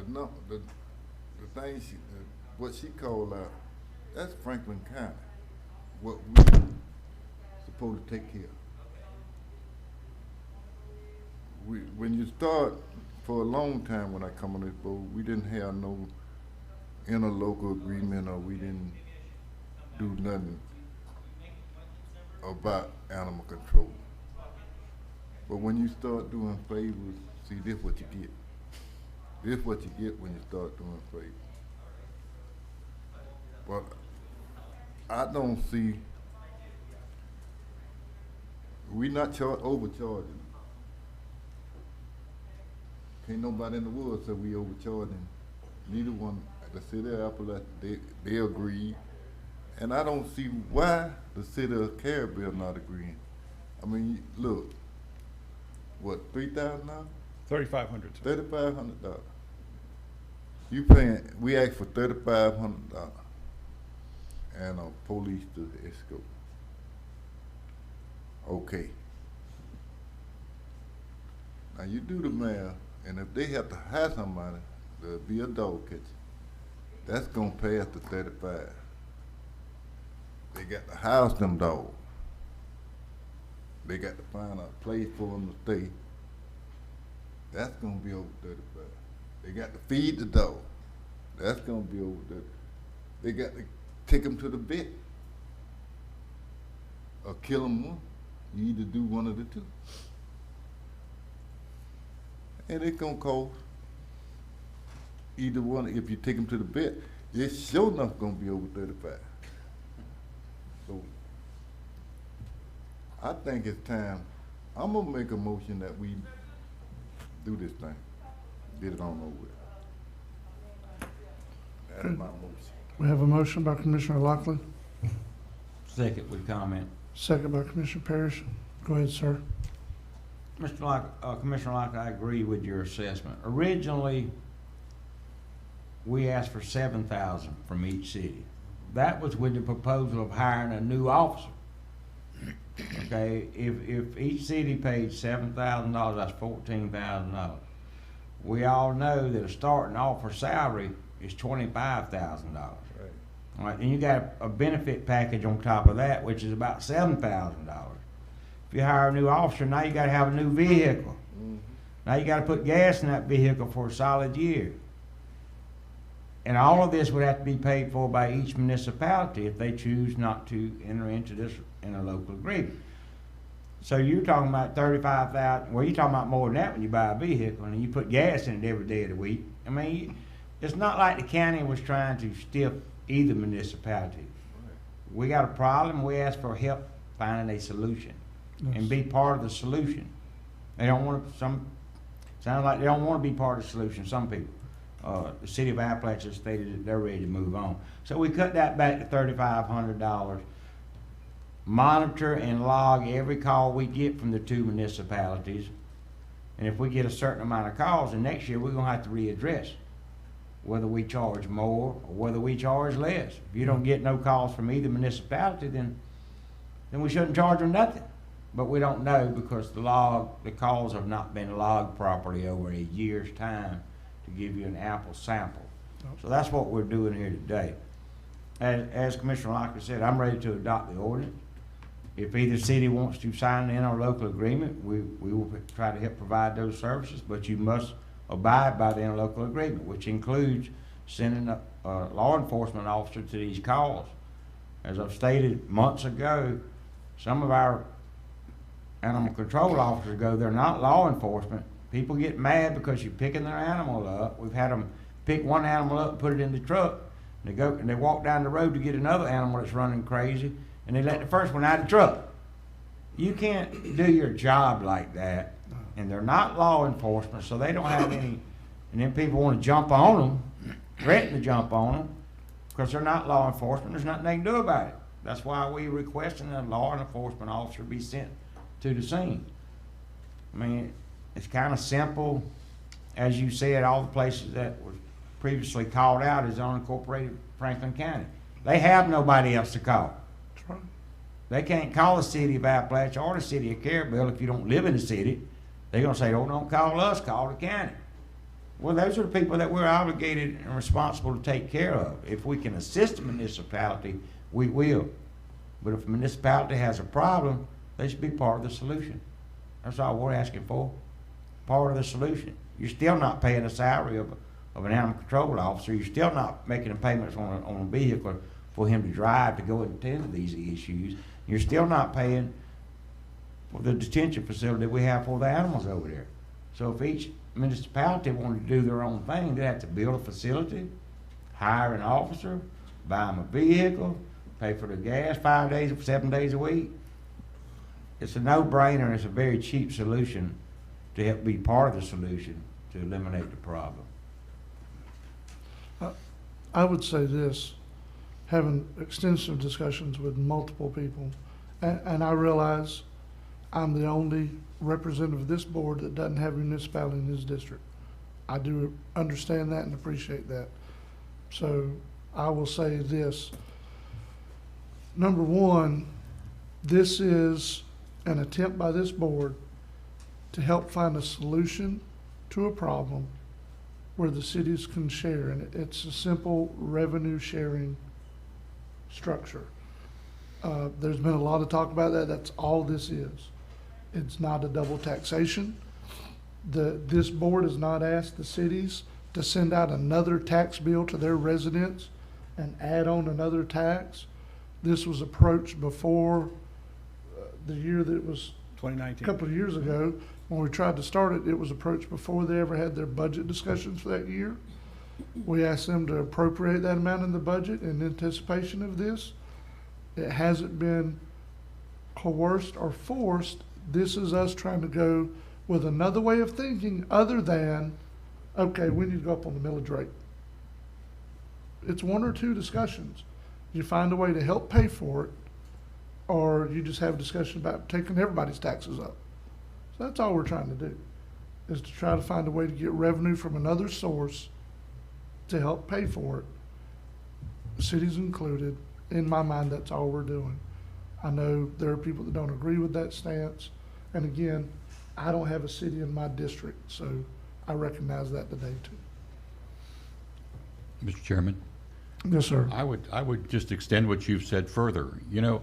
The thing she, what she called out, that's Franklin County. What we supposed to take care of. When you start, for a long time when I come on this boat, we didn't have no interlocal agreement, or we didn't do nothing about animal control. But when you start doing favors, see, this what you get. This what you get when you start doing favors. But I don't see, we not overcharging. Can't nobody in the world say we overcharging. Neither one, the city of Appalachia, they agree. And I don't see why the city of Caribbean not agreeing. I mean, look, what, $3,000? $3,500. $3,500. You paying, we asked for $3,500 and a police to escort. Okay. Now you do the math, and if they have to hire somebody to be a dog catcher, that's gonna pass the 35. They got to house them dogs. They got to find a place for them to stay. That's gonna be over 35. They got to feed the dog. That's gonna be over 30. They got to take them to the vet or kill them one. You either do one of the two. And it's gonna cost either one. If you take them to the vet, it's sure enough gonna be over 35. So I think it's time. I'm gonna make a motion that we do this thing, get it on over with. That's my motion. We have a motion by Commissioner Lockley, Second with comment. second by Commissioner Parrish. Go ahead, sir. Commissioner Locke, I agree with your assessment. Originally, we asked for $7,000 from each city. That was with the proposal of hiring a new officer. Okay, if each city paid $7,000, that's $14,000. We all know that a starting offer salary is $25,000. Right. All right, and you got a benefit package on top of that, which is about $7,000. If you hire a new officer, now you got to have a new vehicle. Mm-hmm. Now you got to put gas in that vehicle for a solid year. And all of this would have to be paid for by each municipality if they choose not to enter into this interlocal agreement. So you're talking about $35,000. Well, you're talking about more than that when you buy a vehicle and you put gas in it every day of the week. I mean, it's not like the county was trying to stiff either municipality. Right. We got a problem. We ask for help finding a solution. Yes. And be part of the solution. They don't want to. Sounds like they don't want to be part of the solution. Some people. The city of Appalachia stated that they're ready to move on. So we cut that back to $3,500. Monitor and log every call we get from the two municipalities. And if we get a certain amount of calls, then next year we're going to have to readdress whether we charge more or whether we charge less. If you don't get no calls from either municipality, then we shouldn't charge them nothing. But we don't know because the calls have not been logged properly over a year's time to give you an apple sample. So that's what we're doing here today. As Commissioner Lockyer said, I'm ready to adopt the ordinance. If either city wants to sign an interlocal agreement, we will try to help provide those services, but you must abide by the interlocal agreement, which includes sending a law enforcement officer to these calls. As I've stated months ago, some of our animal control officers go, they're not law enforcement. People get mad because you're picking their animal up. We've had them pick one animal up and put it in the truck. And they walk down the road to get another animal that's running crazy, and they let the first one out of the truck. You can't do your job like that, and they're not law enforcement, so they don't have any. And then people want to jump on them, threaten to jump on them, because they're not law enforcement. There's nothing they can do about it. That's why we requesting a law enforcement officer be sent to the scene. I mean, it's kind of simple. As you said, all the places that were previously called out is unincorporated Franklin County. They have nobody else to call. That's right. They can't call the city of Appalachia or the city of Carabel if you don't live in the city. They're going to say, oh, don't call us, call the county. Well, those are the people that we're obligated and responsible to take care of. If we can assist a municipality, we will. But if a municipality has a problem, they should be part of the solution. That's all we're asking for, part of the solution. You're still not paying the salary of an animal control officer. You're still not making the payments on a vehicle for him to drive to go and attend to these issues. You're still not paying for the detention facility we have for the animals over there. So if each municipality wanted to do their own thing, they'd have to build a facility, hire an officer, buy them a vehicle, pay for the gas 5 days, 7 days a week. It's a no-brainer, and it's a very cheap solution to help be part of the solution to eliminate the problem. I would say this, having extensive discussions with multiple people, and I realize I'm the only representative of this board that doesn't have a municipality in his district. I do understand that and appreciate that. So I will say this. Number one, this is an attempt by this board to help find a solution to a problem where the cities can share, and it's a simple revenue sharing structure. There's been a lot of talk about that. That's all this is. It's not a double taxation. This board has not asked the cities to send out another tax bill to their residents and add on another tax. This was approached before the year that it was 2019. a couple of years ago. When we tried to start it, it was approached before they ever had their budget discussions for that year. We asked them to appropriate that amount in the budget in anticipation of this. It hasn't been coerced or forced. This is us trying to go with another way of thinking other than, okay, we need to go up on the millage rate. It's one or two discussions. You find a way to help pay for it, or you just have a discussion about taking everybody's taxes up. So that's all we're trying to do, is to try to find a way to get revenue from another source to help pay for it, cities included. In my mind, that's all we're doing. I know there are people that don't agree with that stance. And again, I don't have a city in my district, so I recognize that today too. Mr. Chairman? Yes, sir. I would just extend what you've said further. You know,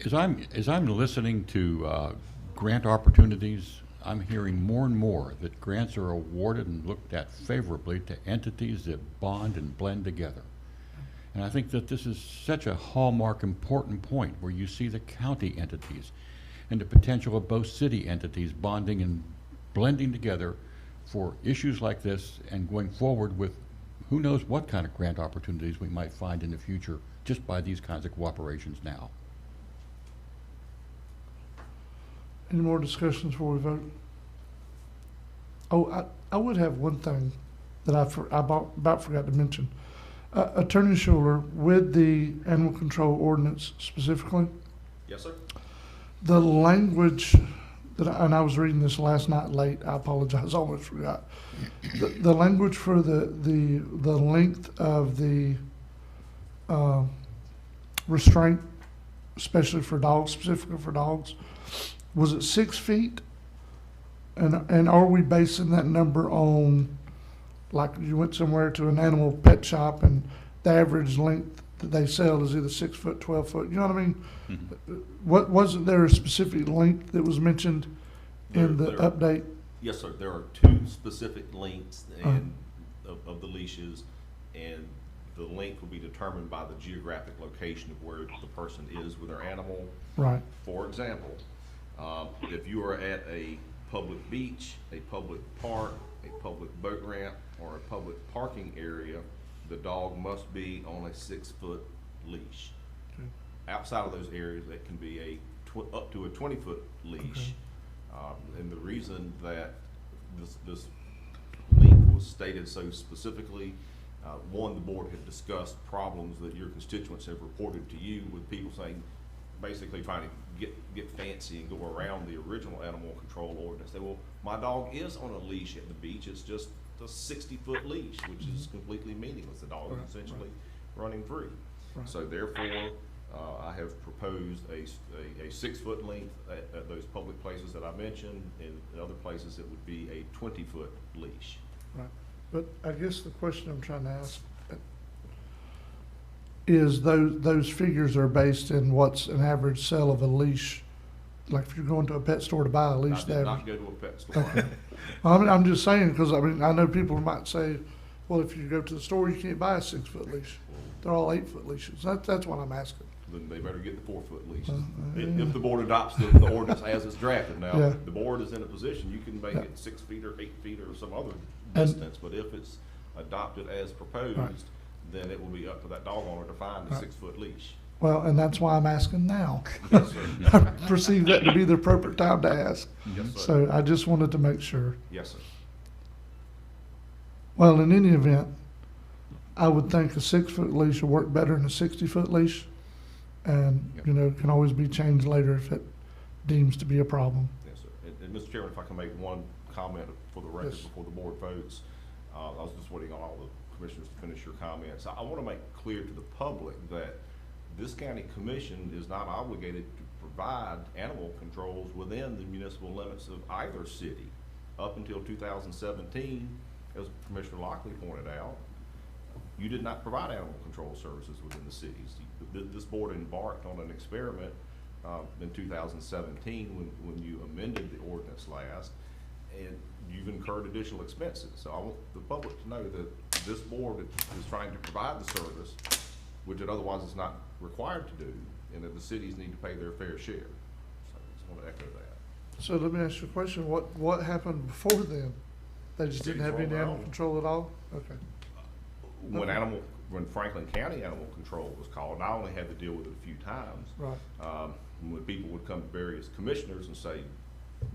as I'm listening to grant opportunities, I'm hearing more and more that grants are awarded and looked at favorably to entities that bond and blend together. And I think that this is such a hallmark important point where you see the county entities and the potential of both city entities bonding and blending together for issues like this and going forward with who knows what kind of grant opportunities we might find in the future just by these kinds of cooperations now. Any more discussions before we vote? Oh, I would have one thing that I about forgot to mention. Attorney Schuler, with the animal control ordinance specifically, Yes, sir. the language that, and I was reading this last night late, I apologize, I almost forgot. The language for the length of the restraint, especially for dogs, specifically for dogs, was it 6 feet? And are we basing that number on, like you went somewhere to an animal pet shop and the average length that they sell is either 6 foot, 12 foot, you know what I mean? Mm-hmm. What, wasn't there a specific length that was mentioned in the update? Yes, sir. There are two specific lengths and of the leashes, and the length will be determined by the geographic location of where the person is with their animal. Right. For example, if you are at a public beach, a public park, a public boat ramp or a public parking area, the dog must be on a 6-foot leash. Okay. Outside of those areas, that can be up to a 20-foot leash. And the reason that this length was stated so specifically, one, the board had discussed problems that your constituents have reported to you with people saying, basically trying to get fancy and go around the original animal control ordinance. They, well, my dog is on a leash at the beach, it's just a 60-foot leash, which is completely meaningless. The dog is essentially running free. Right. So therefore, I have proposed a 6-foot length at those public places that I mentioned, and in other places it would be a 20-foot leash. Right. But I guess the question I'm trying to ask is those figures are based in what's an average sale of a leash. Like if you're going to a pet store to buy a leash, I did not go to a pet store. Okay. I'm just saying, because I mean, I know people might say, well, if you go to the store, you can't buy a 6-foot leash. They're all 8-foot leaches. That's what I'm asking. Then they better get the 4-foot leashes. If the board adopts the ordinance as it's drafted. Now, Yeah. the board is in a position, you can make Yeah. it 6 feet or 8 feet or some other And- distance, but if it's adopted as proposed, Right. then it will be up to that dog owner to find the Right. 6-foot leash. Well, and that's why I'm asking now. Yes, sir. I perceive that to be the appropriate time to ask. Yes, sir. So I just wanted to make sure. Yes, sir. Well, in any event, I would think a 6-foot leash will work better than a 60-foot leash. And, Yep. you know, it can always be changed later if it deems to be a problem. Yes, sir. And Mr. Chairman, if I can make one comment for the record Yes. before the board votes. I was just waiting on all the commissioners to finish your comments. I want to make clear to the public that this county commission is not obligated to provide animal controls within the municipal limits of either city. Up until 2017, as Commissioner Lockley pointed out, you did not provide animal control services within the cities. This board embarked on an experiment in 2017 when you amended the ordinance last, and you've incurred additional expenses. So I want the public to know that this board is trying to provide the service, which it otherwise is not required to do, and that the cities need to pay their fair share. So I just want to echo that. So let me ask you a question. What happened before then? They just didn't have any animal control at all? Okay. When Franklin County Animal Control was called, I only had to deal with it a few times. Right. When people would come to various commissioners and say,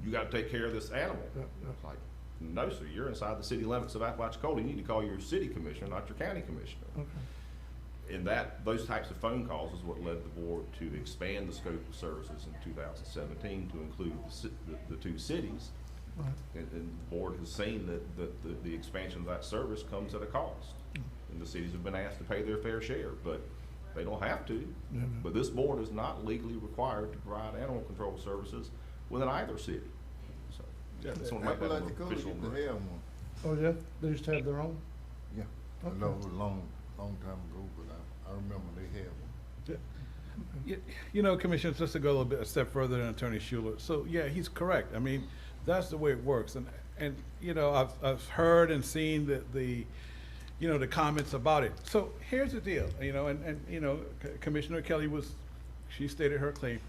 you gotta take care of this animal. Yeah, yeah. It's like, no, sir, you're inside the city limits of Apalachicola. You need to call your city commissioner, not your county commissioner. Okay. And those types of phone calls is what led the board to expand the scope of services in 2017 to include the 2 cities. Right. And the board has seen that the expansion of that service comes at a cost. And the cities have been asked to pay their fair share, but they don't have to. Yeah, no. But this board is not legally required to provide animal control services within either city. So, Yeah, just want to make that more Apalachicola official. used to have one. Oh, yeah? They used to have their own? Yeah, I Okay. know it was a long time ago, but I remember they had one. You know, Commissioner, just to go a step further than Attorney Schuler. So, yeah, he's correct. I mean, that's the way it works. And you know, I've heard and seen the you know, the comments about it. So here's the deal, you know, and you know, Commissioner Kelly she stated her claim.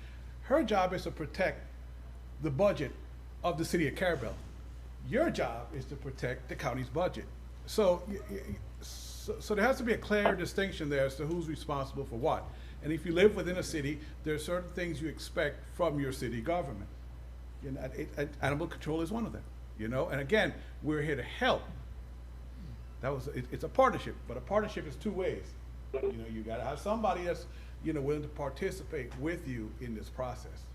Her job is to protect the budget of the city of Carabel. Your job is to protect the county's budget. So there has to be a clear distinction there as to who's responsible for what. And if you live within a city, there are certain things you expect from your city government. You know, animal control is one of them, you know? And again, we're here to help. It's a partnership, but a partnership is 2 ways. You know, you gotta have somebody that's, you know, willing to participate with you in this process.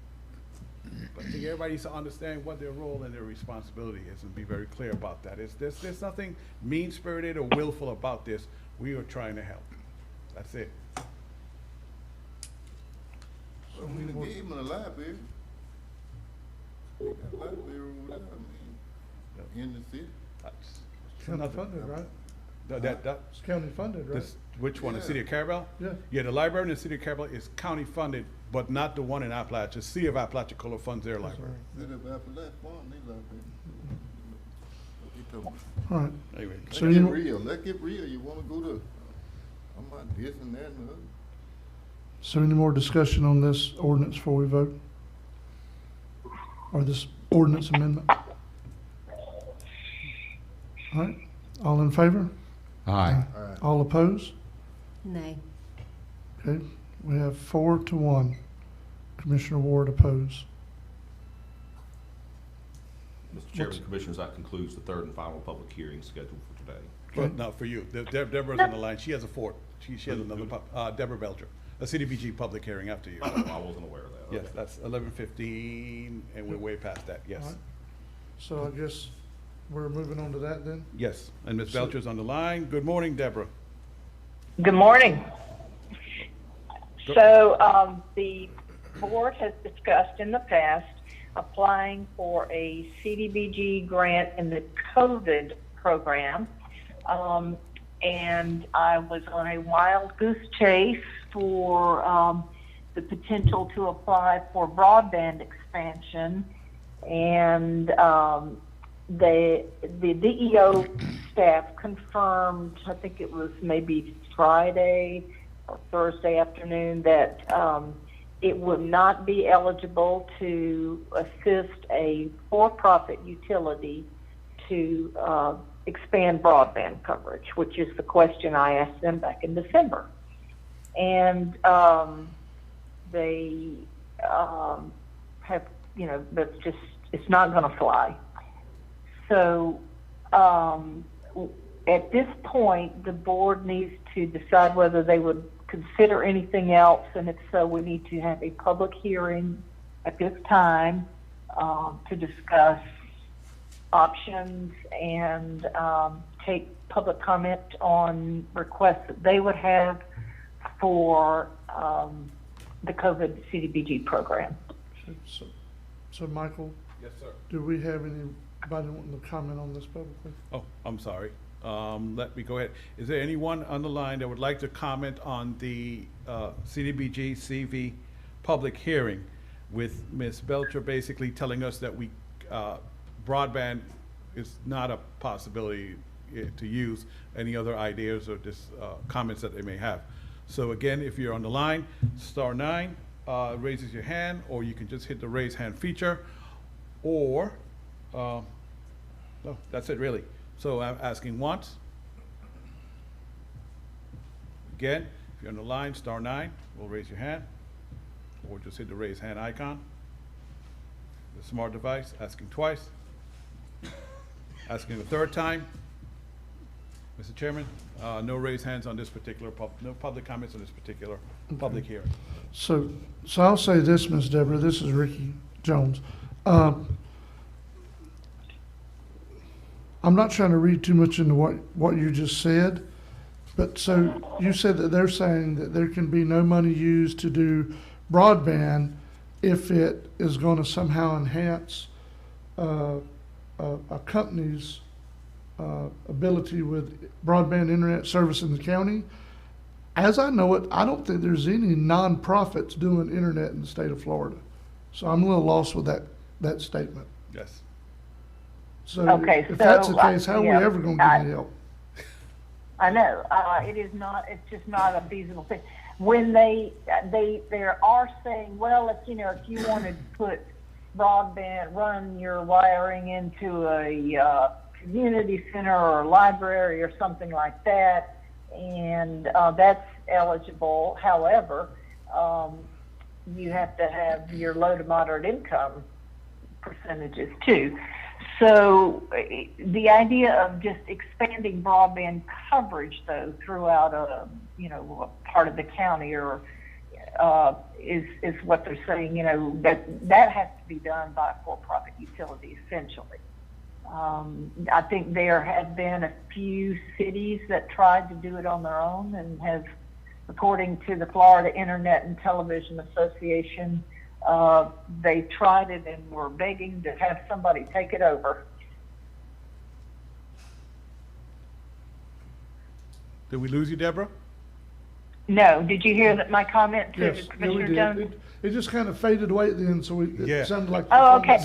But I think everybody needs to understand what their role and their responsibility is and be very clear about that. There's nothing mean-spirited or willful about this. We are trying to help. That's it. So we done gave him a library. They got a library over there, I mean, in the city. County funded, right? It's county funded, right? Which one, the city of Carabel? Yeah. Yeah, the library in the city of Carabel is county funded, but not the one in Appalachia. The city of Apalachicola funds their library. City of Appalachia, they library. What they told me. All right. Anyway. So Let's you- get real, let's get real. You wanna go to, I'm about this and that and the other. So any more discussion on this ordinance before we vote? Or this ordinance amendment? All right, all in favor? Aye. All opposed? Nay. Okay, we have 4-1. Commissioner Ward opposed. Mr. Chairman, Commissioners, that concludes the third and final public hearing scheduled for today. Well, not for you. Deborah's on the line. She has a fourth. She has another, Deborah Belcher, a CDBG public hearing after you. I wasn't aware of that. Yes, Okay. that's 11:15, and we're way past that, All yes. right. So I guess we're moving on to that then? Yes, and Ms. Belcher's on the line. Good morning, Deborah. Good morning. So the board has discussed in the past applying for a CDBG grant in the COVID program. And I was on a wild goose chase for the potential to apply for broadband expansion. And the DEO staff confirmed, I think it was maybe Friday or Thursday afternoon, that it would not be eligible to assist a for-profit utility to expand broadband coverage, which is the question I asked them back in December. And they have, you know, that's just, it's not going to fly. So at this point, the board needs to decide whether they would consider anything else, and if so, we need to have a public hearing at this time to discuss options and take public comment on requests that they would have for the COVID CDBG program. So Michael? Yes, sir. Do we have anybody wanting to comment on this publicly? Oh, I'm sorry. Let me go ahead. Is there anyone on the line that would like to comment on the CDBG CV public hearing with Ms. Belcher basically telling us that we broadband is not a possibility to use? Any other ideas or just comments that they may have? So again, if you're on the line, *9 raises your hand, or you can just hit the raise hand feature, or no, that's it really. So I'm asking once. Again, if you're on the line, *9 will raise your hand, or just hit the raise hand icon. The smart device, asking twice. Asking a third time. Mr. Chairman, no raised hands on this particular, no public comments on this particular public hearing. So I'll say this, Ms. Deborah, this is Ricky Jones. I'm not trying to read too much into what you just said, but so you said that they're saying that there can be no money used to do broadband if it is going to somehow enhance a company's ability with broadband internet service in the county. As I know it, I don't think there's any nonprofits doing internet in the state of Florida. So I'm a little lost with that statement. Yes. So okay, if that's the case, how are we yeah, ever going to get any help? I know, it is not, it's just not a feasible thing. When they are saying, well, if you wanted to put broadband, run your wiring into a community center or a library or something like that, and that's eligible. However, you have to have your low to moderate income percentages too. So the idea of just expanding broadband coverage, though, throughout a part of the county, or is what they're saying. That has to be done by a for-profit utility, essentially. I think there have been a few cities that tried to do it on their own and have, according to the Florida Internet and Television Association, they tried it and were begging to have somebody take it over. Did we lose you, Deborah? No. Did you hear that my comment to Yes, Commissioner we Jones? did. It just kind of faded away at the end, so it sounded like. Oh, okay.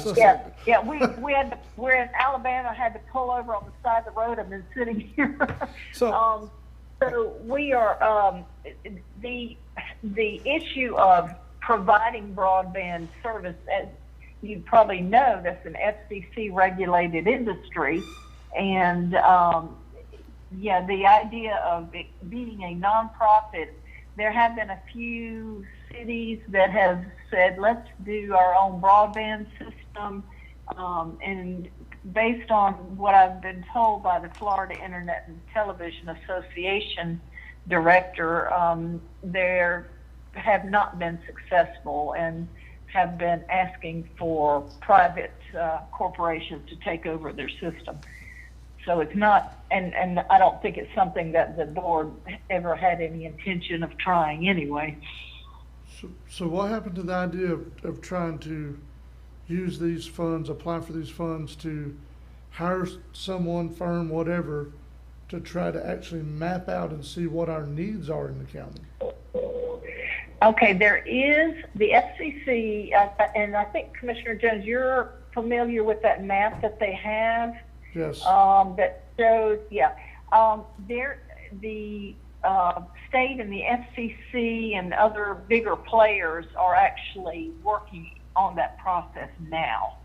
Yeah. We're in Alabama. I had to pull over on the side of the road. I've been sitting here. So we are the issue of providing broadband service, as you probably know, that's an FCC regulated industry, And yeah, the idea of it being a nonprofit, there have been a few cities that have said, let's do our own broadband system. And based on what I've been told by the Florida Internet and Television Association director, they have not been successful and have been asking for private corporations to take over their system. So it's not, and I don't think it's something that the board ever had any intention of trying anyway. So what happened to the idea of trying to use these funds, apply for these funds to hire someone, firm, whatever, to try to actually map out and see what our needs are in the county? Okay, there is the FCC, and I think Commissioner Jones, you're familiar with that map that they have. Yes. That shows, yeah. The state and the FCC and other bigger players are actually working on that process now.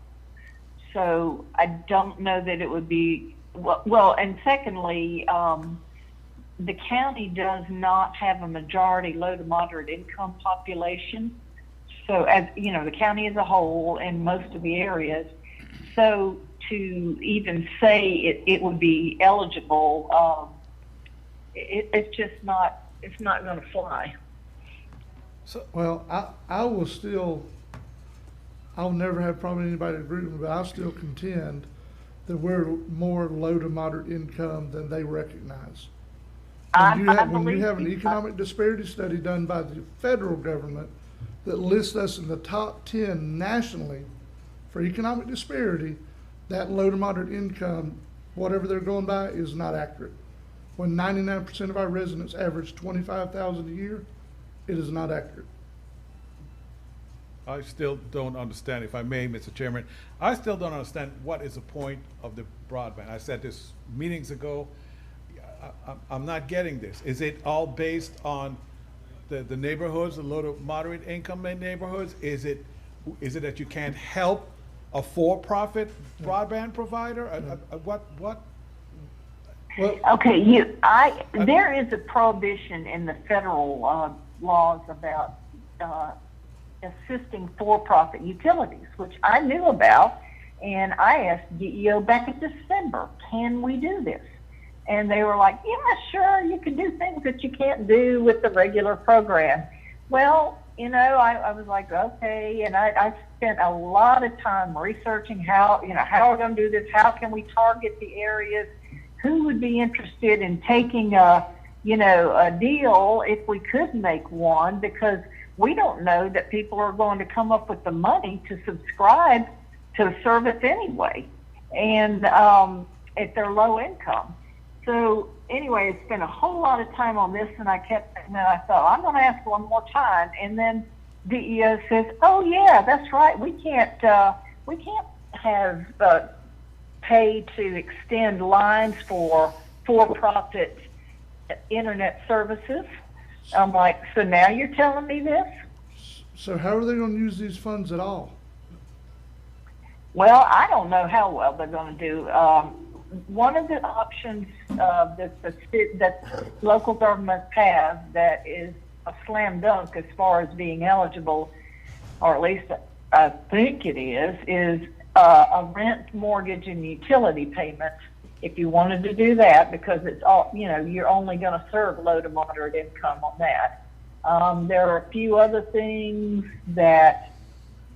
So I don't know that it would be, well, and secondly, the county does not have a majority low to moderate income population. So as you know, the county as a whole in most of the areas. So to even say it would be eligible, it's just not, it's not going to fly. So, well, I will still, I'll never have probably anybody agree with me, but I still contend that we're more low to moderate income than they recognize. When you have an economic disparity study done by the federal government that lists us in the top 10 nationally for economic disparity, that low to moderate income, whatever they're going by, is not accurate. When 99% of our residents average $25,000 a year, it is not accurate. I still don't understand, if I may, Mr. Chairman, I still don't understand what is the point of the broadband. I said this meetings ago. I'm not getting this. Is it all based on the neighborhoods, the low to moderate income neighborhoods? Is it that you can't help a for-profit broadband provider? What? Okay, there is a prohibition in the federal laws about assisting for-profit utilities, which I knew about, and I asked DEO back in December, can we do this? And they were like, yeah, sure, you can do things that you can't do with the regular program. Well, you know, I was like, okay, and I spent a lot of time researching how we're going to do this, how can we target the areas, who would be interested in taking a deal if we could make one, because we don't know that people are going to come up with the money to subscribe to the service anyway, and if they're low income. So anyway, I spent a whole lot of time on this, and I thought, I'm going to ask one more time, and then DEO says, oh yeah, that's right, we can't have pay to extend lines for-profit internet services. I'm like, so now you're telling me this? So how are they going to use these funds at all? Well, I don't know how well they're going to do. One of the options that local governments have that is a slam dunk as far as being eligible, or at least I think it is a rent, mortgage, and utility payment. If you wanted to do that, because it's all, you're only going to serve low to moderate income on that. There are a few other things that,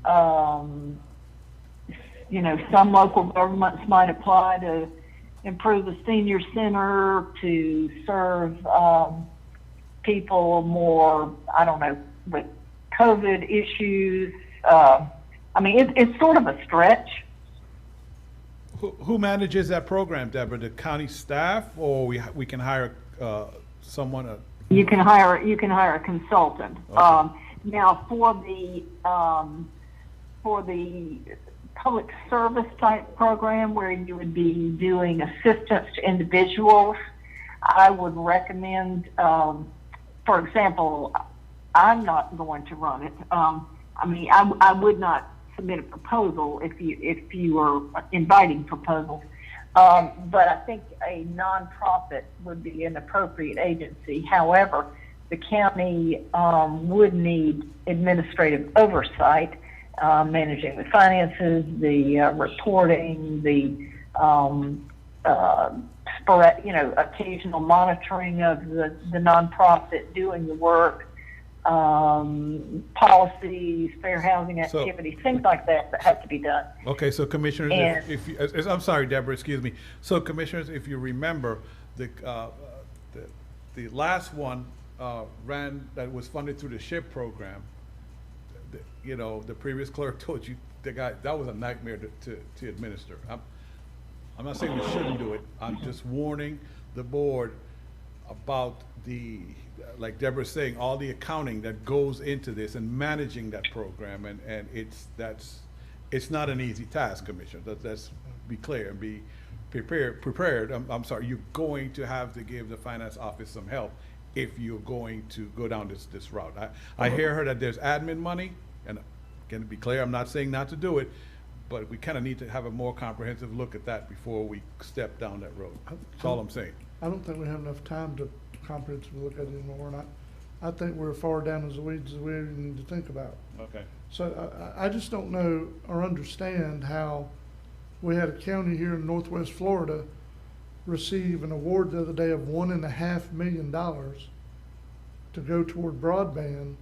some local governments might apply to improve the senior center to serve people more, I don't know, with COVID issues. It's sort of a stretch. Who manages that program, Deborah? The county staff, or we can hire someone? You can hire a consultant. Okay. Now, for the public service type program where you would be doing assistance to individuals, I would recommend, for example, I'm not going to run it. I would not submit a proposal if you were inviting proposals. But I think a nonprofit would be an appropriate agency. However, the county would need administrative oversight, managing the finances, the reporting, the occasional monitoring of the nonprofit doing the work, policies, fair housing activities, things like that have to be done. Okay, so commissioners, And- if you, I'm sorry, Deborah, excuse me. So commissioners, if you remember, the last one that was funded through the SHIP program. The previous clerk told you that was a nightmare to administer. I'm not saying we shouldn't do it. I'm just warning the board about like Deborah's saying, all the accounting that goes into this and managing that program, and it's not an easy task, Commissioner. Let's be clear and be prepared. I'm sorry, you're going to have to give the finance office some help if you're going to go down this route. I hear her that there's admin money, and can be clear, I'm not saying not to do it, but we kind of need to have a more comprehensive look at that before we step down that road. That's all I'm saying. I don't think we have enough time to comprehensively look at it anymore, and I think we're far down as the weeds as we even need to think about. Okay. So I just don't know or understand how we had a county here in Northwest Florida receive an award the other day of $1.5 million to go toward broadband.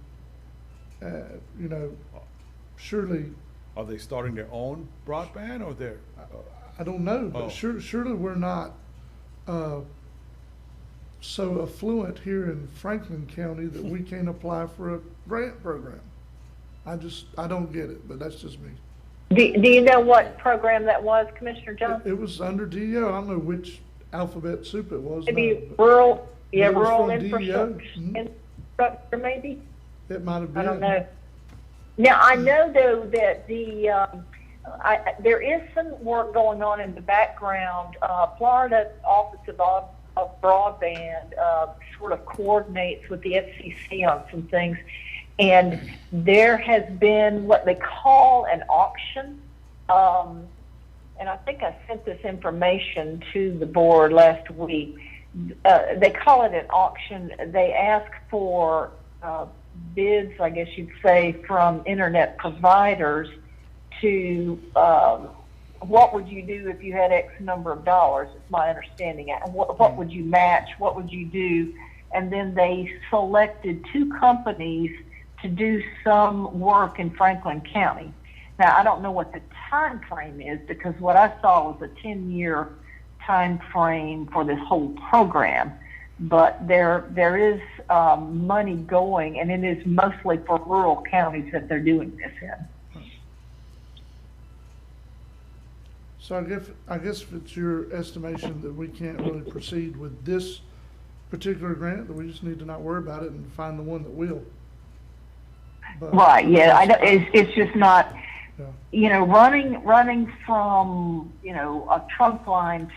Surely. Are they starting their own broadband, or they're? I don't know, but surely we're not so affluent here in Franklin County that we can't apply for a grant program. I don't get it, but that's just me. Do you know what program that was, Commissioner Johnson? It was under DEO. I don't know which alphabet soup it was. Maybe no, rural from infrastructure, DEO. infrastructure maybe? It might have been. I don't know. Now, I know though that there is some work going on in the background. Florida Office of Broadband sort of coordinates with the FCC on some things. And there has been what they call an auction. And I think I sent this information to the board last week. They call it an auction. They ask for bids, I guess you'd say, from internet providers to what would you do if you had X number of dollars, is my understanding. What would you match? What would you do? And then they selected 2 companies to do some work in Franklin County. Now, I don't know what the time frame is, because what I saw was a 10-year time frame for this whole program. But there is money going, and it is mostly for rural counties that they're doing this in. So I guess if it's your estimation that we can't really proceed with this particular grant, that we just need to not worry about it and find the one that will. But, right, yeah, it's just not, yeah. Running from, a trunk line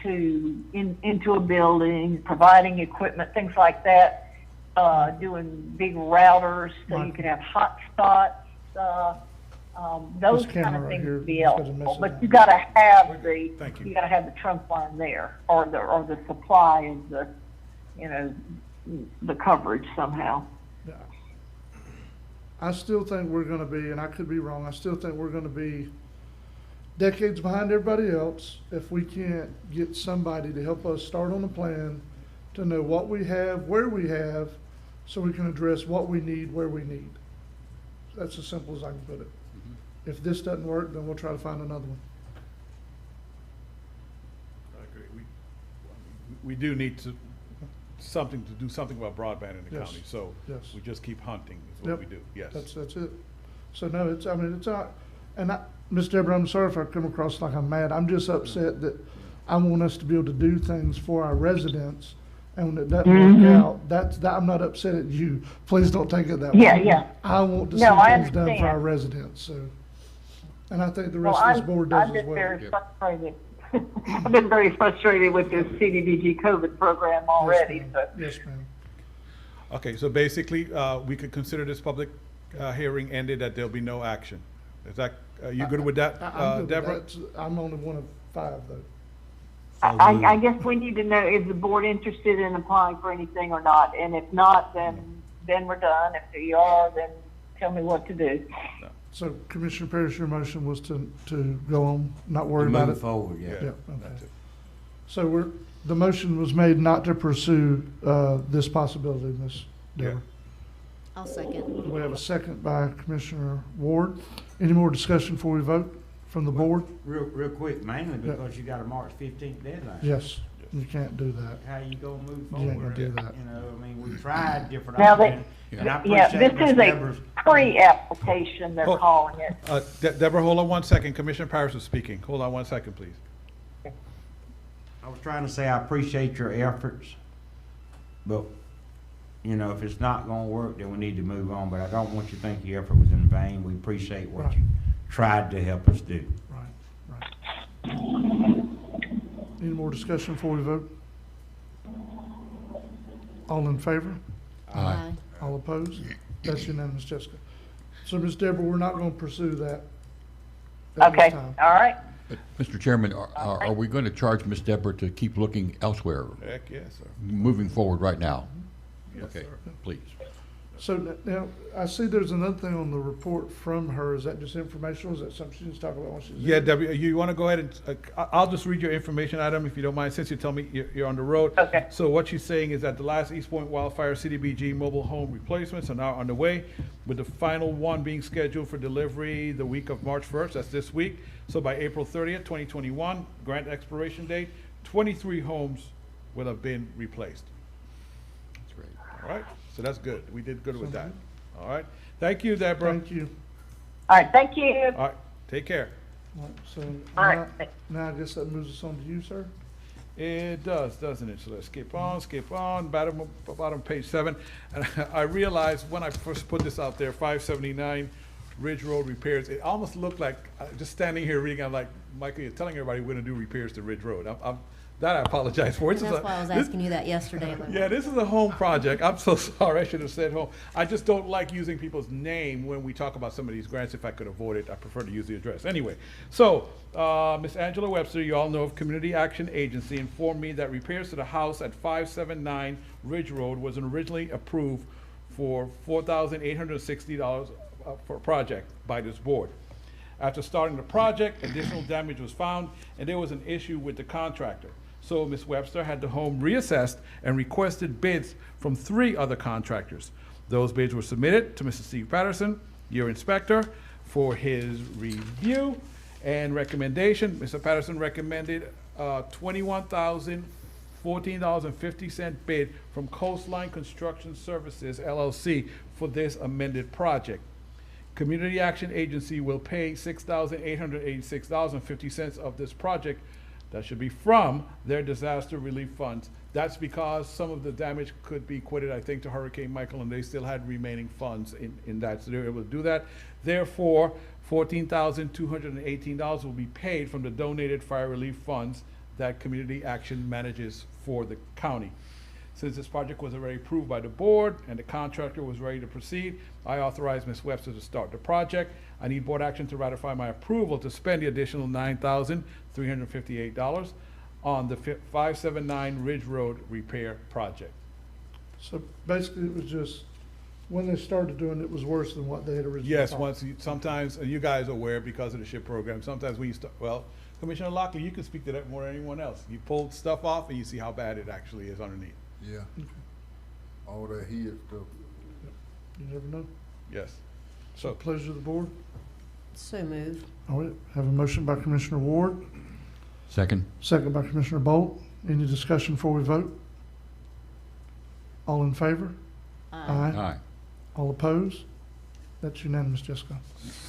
into a building, providing equipment, things like that, doing big routers so you can have hotspots, those kind of things would be eligible. But you gotta have you gotta have the trunk line there, or the supply of the coverage somehow. Yeah. I still think we're going to be, and I could be wrong, I still think we're going to be decades behind everybody else if we can't get somebody to help us start on a plan to know what we have, where we have, so we can address what we need, where we need. That's as simple as I can put it. Mm-hmm. If this doesn't work, then we'll try to find another one. I agree. We do need to do something about broadband in the Yes. county. So Yes. we just keep hunting is what we do. Yes. That's it. So no, it's Ms. Deborah, I'm sorry if I come across like I'm mad. I'm just upset that I want us to be able to do things for our residents, and when it doesn't work out, I'm not upset at you. Please don't take it that way. Yeah. I want to see things done for our residents. So, and I think the rest of this board does as well. Very frustrated. I've been very frustrated with this CDBG COVID program already. Yes, ma'am. Okay, so basically, we could consider this public hearing ended, that there'll be no action. Is that, you good with that, I'm good with Deborah? that. I'm only one of 5, though. I guess we need to know, is the board interested in applying for anything or not? And if not, then we're done. If you are, then tell me what to do. So Commissioner Parrish, your motion was to go on, not worry about it? Move forward, yeah. Yeah, okay. So the motion was made not to pursue this possibility, Ms. Deborah. I'll second. We have a second by Commissioner Ward. Any more discussion before we vote from the board? Real quick, mainly because you got a March 15th deadline. Yes, you can't do that. How you gonna move You ain't forward? gonna do that. You know, I mean, we tried different Now, options. And I yeah, appreciate this is Ms. a Deborah's. pre-application, they're calling it. Deborah, hold on one second. Commissioner Parrish is speaking. Hold on one second, please. I was trying to say I appreciate your efforts, but, you know, if it's not gonna work, then we need to move on. But I don't want you to think your effort was in vain. We appreciate what you tried to help us do. Any more discussion before we vote? All in favor? Aye. All opposed? That's unanimous, Jessica. So, Ms. Deborah, we're not going to pursue that at this Okay, time. all right. Mr. Chairman, are we going to charge Ms. Deborah to keep looking elsewhere, Heck, yes, sir. moving forward right now? Yes, Okay, sir. please. So now, I see there's another thing on the report from her. Is that just informational? Is that something she needs to talk about when she's Yeah, here? Debbie, you want to go ahead and, I'll just read your information item if you don't mind, since you tell me you're on the road. Okay. So what she's saying is that the last East Point Wildfire CDBG mobile home replacements are now underway, with the final one being scheduled for delivery the week of March 1st, that's this week. So by April 30th, 2021, grant expiration date, 23 homes will have been replaced. That's great. All right, so that's good. We did good with that. All right, thank you, Deborah. Thank you. All right, thank you. All right, take care. All right, so All right. now I guess that moves us on to you, sir. It does, doesn't it? So let's skip on, bottom page 7. And I realized when I first put this out there, 579 Ridge Road repairs, it almost looked like, just standing here reading, I'm like, Michael, you're telling everybody we're gonna do repairs to Ridge Road. That I apologize for. And that's why I was asking you that yesterday. Yeah, this is a home project. I'm so sorry, I should have said home. I just don't like using people's name when we talk about some of these grants. If I could avoid it, I prefer to use the address. Anyway, so, Ms. Angela Webster, you all know of Community Action Agency, informed me that repairs to the house at 579 Ridge Road was originally approved for $4,860 for a project by this board. After starting the project, additional damage was found, and there was an issue with the contractor. So Ms. Webster had the home reassessed and requested bids from 3 other contractors. Those bids were submitted to Mr. Steve Patterson, your inspector, for his review and recommendation. Mr. Patterson recommended $21,014.50 bid from Coastline Construction Services, LLC, for this amended project. Community Action Agency will pay $6,886.50 of this project. That should be from their disaster relief funds. That's because some of the damage could be quitted, I think, to Hurricane Michael, and they still had remaining funds in that, so they were able to do that. Therefore, $14,218 will be paid from the donated fire relief funds that Community Action manages for the county. Since this project was already approved by the board and the contractor was ready to proceed, I authorized Ms. Webster to start the project. I need board action to ratify my approval to spend the additional $9,358 on the 579 Ridge Road repair project. So basically, it was just, when they started doing it, it was worse than what they had originally Yes, thought. sometimes, and you guys are aware because of the SHIP program, sometimes when you start, well, Commissioner Lockley, you can speak to that more than anyone else. You pull stuff off and you see how bad it actually is underneath. Yeah. All that heat stuff. You never know. Yes. So pleasure of the board. So moved. All right, have a motion by Commissioner Ward, Second. second by Commissioner Bolt. Any discussion before we vote? All in favor? Aye. All opposed? That's unanimous, Jessica.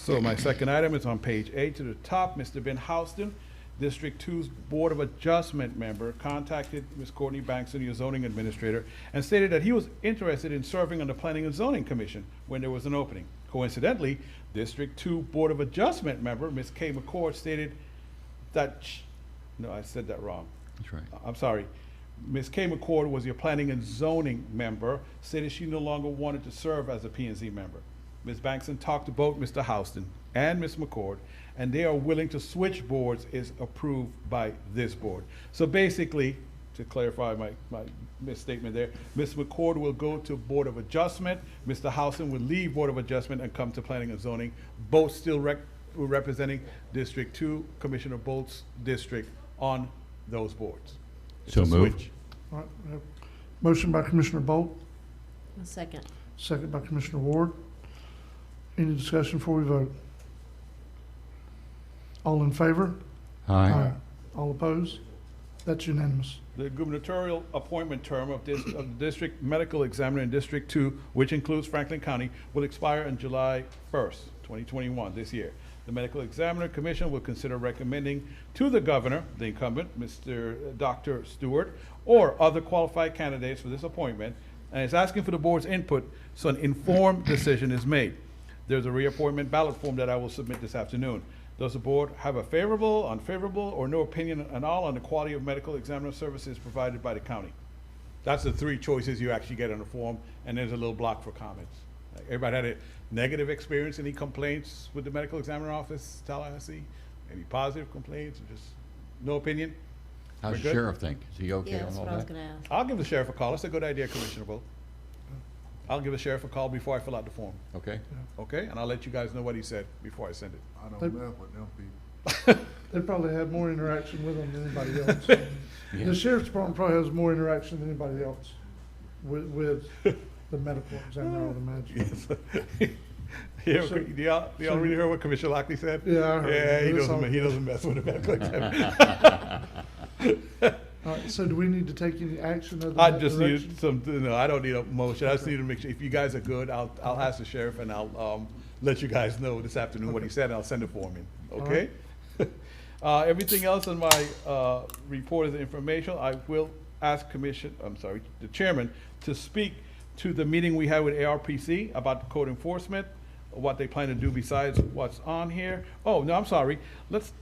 So my second item is on page 8 to the top. Mr. Ben Houston, District 2's Board of Adjustment member, contacted Ms. Courtney Bankson, your zoning administrator, and stated that he was interested in serving on the Planning and Zoning Commission when there was an opening. Coincidentally, District 2 Board of Adjustment member, Ms. Kay McCord, stated that, no, I said that wrong. That's right. I'm sorry. Ms. Kay McCord was your Planning and Zoning member, stated she no longer wanted to serve as a P&Z member. Ms. Bankson talked to both Mr. Houston, and Ms. McCord, and they are willing to switch boards is approved by this board. So basically, to clarify my misstatement there, Ms. McCord will go to Board of Adjustment, Mr. Housen will leave Board of Adjustment and come to Planning and Zoning, both still representing District 2, Commissioner Bolt's district on those boards. It's So a moved. switch. All right, we have motion by Commissioner Bolt, A second. second by Commissioner Ward. Any discussion before we vote? All in favor? Aye. All opposed? That's unanimous. The gubernatorial appointment term of the district medical examiner in District 2, which includes Franklin County, will expire on July 1st, 2021, this year. The Medical Examiner Commission will consider recommending to the governor, the incumbent, Dr. Stewart, or other qualified candidates for this appointment, and is asking for the board's input so an informed decision is made. There's a reappointment ballot form that I will submit this afternoon. Does the board have a favorable, unfavorable, or no opinion at all on the quality of medical examiner services provided by the county? That's the three choices you actually get on the form, and there's a little block for comments. Everybody had a negative experience, any complaints with the medical examiner office, Tallahassee? Any positive complaints, or just no opinion? How's We're the good? sheriff think? Is he okay Yeah, on that's all what I was that? gonna ask. I'll give the sheriff a call. That's a good idea, Commissioner Bolt. I'll give the sheriff a call before I fill out the form, Okay. okay? And I'll let you guys know what he said before I send it. I They- don't mess with them people. They probably had more interaction with them than anybody else. The sheriff's department probably has more interaction than anybody else with the medical examiner, I would imagine. Yes. So- Do y'all really heard what Commissioner Lockley said? Yeah, I heard Yeah, it. It's all- he doesn't mess with the medical examiner. All right, so do we need to take any action other I than that just direction? need some, no, I don't need a motion. I just need to make sure, if you guys are good, I'll ask the sheriff and I'll, let you guys know this afternoon what he said, and I'll send it for me, okay? Everything else on my, report is informational. I will ask the chairman to speak to the meeting we had with ARPC about the code enforcement, what they plan to do besides what's on here. Oh, no, I'm sorry. Let's,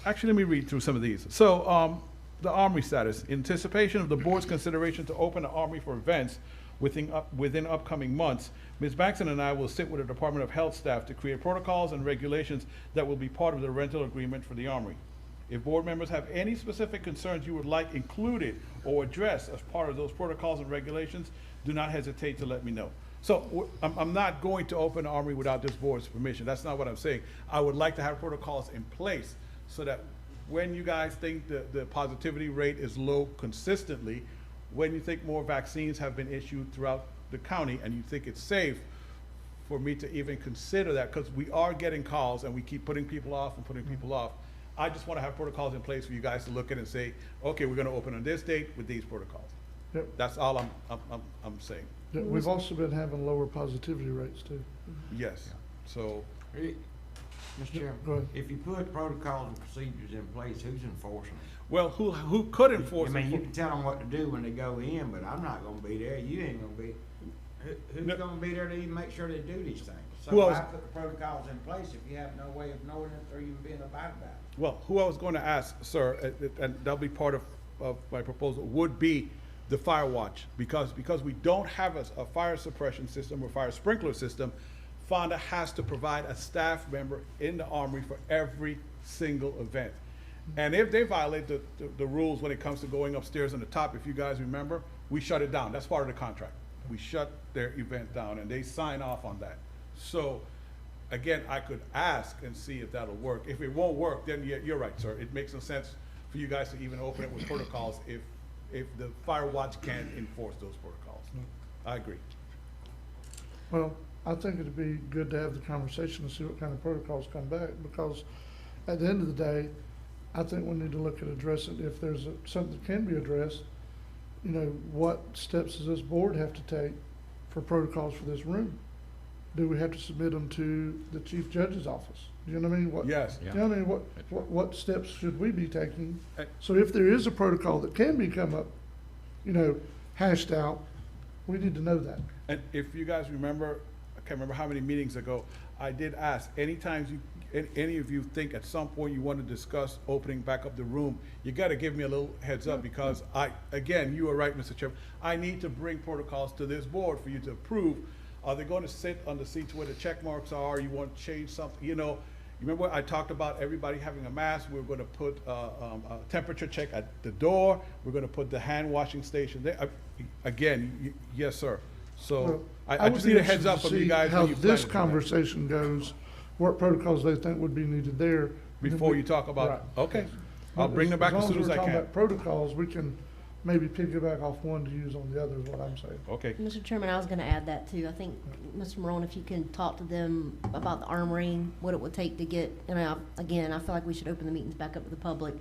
actually, let me read through some of these. So, the Armory status. In anticipation of the board's consideration to open the Armory for events within upcoming months, Ms. Baxton and I will sit with the Department of Health staff to create protocols and regulations that will be part of the rental agreement for the Armory. If board members have any specific concerns you would like included or addressed as part of those protocols and regulations, do not hesitate to let me know. So I'm not going to open the Armory without this board's permission. That's not what I'm saying. I would like to have protocols in place so that when you guys think the positivity rate is low consistently, when you think more vaccines have been issued throughout the county and you think it's safe for me to even consider that, because we are getting calls and we keep putting people off and putting people off. I just want to have protocols in place for you guys to look at and say, okay, we're going to open on this date with these protocols. Yep. That's all I'm saying. Yeah, we've also been having lower positivity rates too. Yes. So, Mr. Chairman, Go ahead. if you put protocols and procedures in place, who's enforcing them? well, who could enforce I mean, you it? can tell them what to do when they go in, but I'm not gonna be there, you ain't gonna be. Who's No. gonna be there to even make sure they do these things? Who So else? I put the protocols in place if you have no way of knowing it or even being about it. Well, who I was going to ask, sir, and that'll be part of my proposal, would be the fire watch. Because we don't have a fire suppression system or fire sprinkler system, Fonda has to provide a staff member in the Armory for every single event. And if they violate the rules when it comes to going upstairs on the top, if you guys remember, we shut it down. That's part of the contract. We shut their event down and they sign off on that. So, again, I could ask and see if that'll work. If it won't work, then you're right, sir. It makes no sense for you guys to even open it with protocols if the fire watch can't enforce those protocols. I agree. Well, I think it'd be good to have the conversation and see what kind of protocols come back, because at the end of the day, I think we need to look at addressing, if there's something that can be addressed, you know, what steps does this board have to take for protocols for this room? Do we have to submit them to the chief judge's office? Do you know what I mean? Yes. You know what I mean? What steps should we be taking? So if there is a protocol that can become up, you know, hashed out, we need to know that. And if you guys remember, I can't remember how many meetings ago, I did ask, anytime any of you think at some point you want to discuss opening back up the room, you got to give me a little heads up, because again, you are right, Mr. Chairman, I need to bring protocols to this board for you to approve Are they going to sit on the seats where the check marks are? You want to change something? You know, you remember I talked about everybody having a mask? We're going to put a temperature check at the door. We're going to put the hand washing station there. Again, yes, sir. So I would just be need a heads interested up to from you see guys. how when you plan this to do that. conversation goes, what protocols they think would be needed there. Before you talk about, Right. okay. I'll bring them back as soon as I long as we're talking can. about protocols, we can maybe piggyback off one to use on the other is what I'm saying. Okay. Mr. Chairman, I was gonna add that too. I think, Mr. Morone, if you can talk to them about the armory, what it would take to get, and again, I feel like we should open the meetings back up to the public.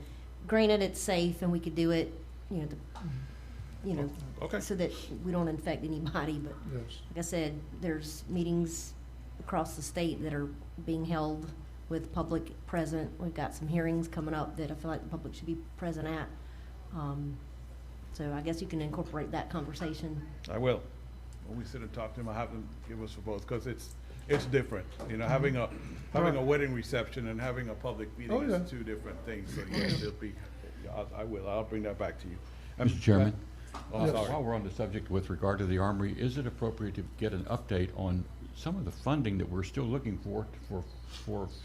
Granted, it's safe and we could do it, Okay. so that we don't infect anybody, but Yes. like I said, there's meetings across the state that are being held with public present. We've got some hearings coming up that I feel like the public should be present at. So I guess you can incorporate that conversation. I will. When we sit and talk to them, I'll have them give us for both, because it's different. You know, having a wedding reception and having a public meeting Oh, yeah. is two different things. So yes, it'll be, I will. I'll bring that back to you. Mr. Chairman, Oh, sorry. while we're on the subject with regard to the Armory, is it appropriate to get an update on some of the funding that we're still looking for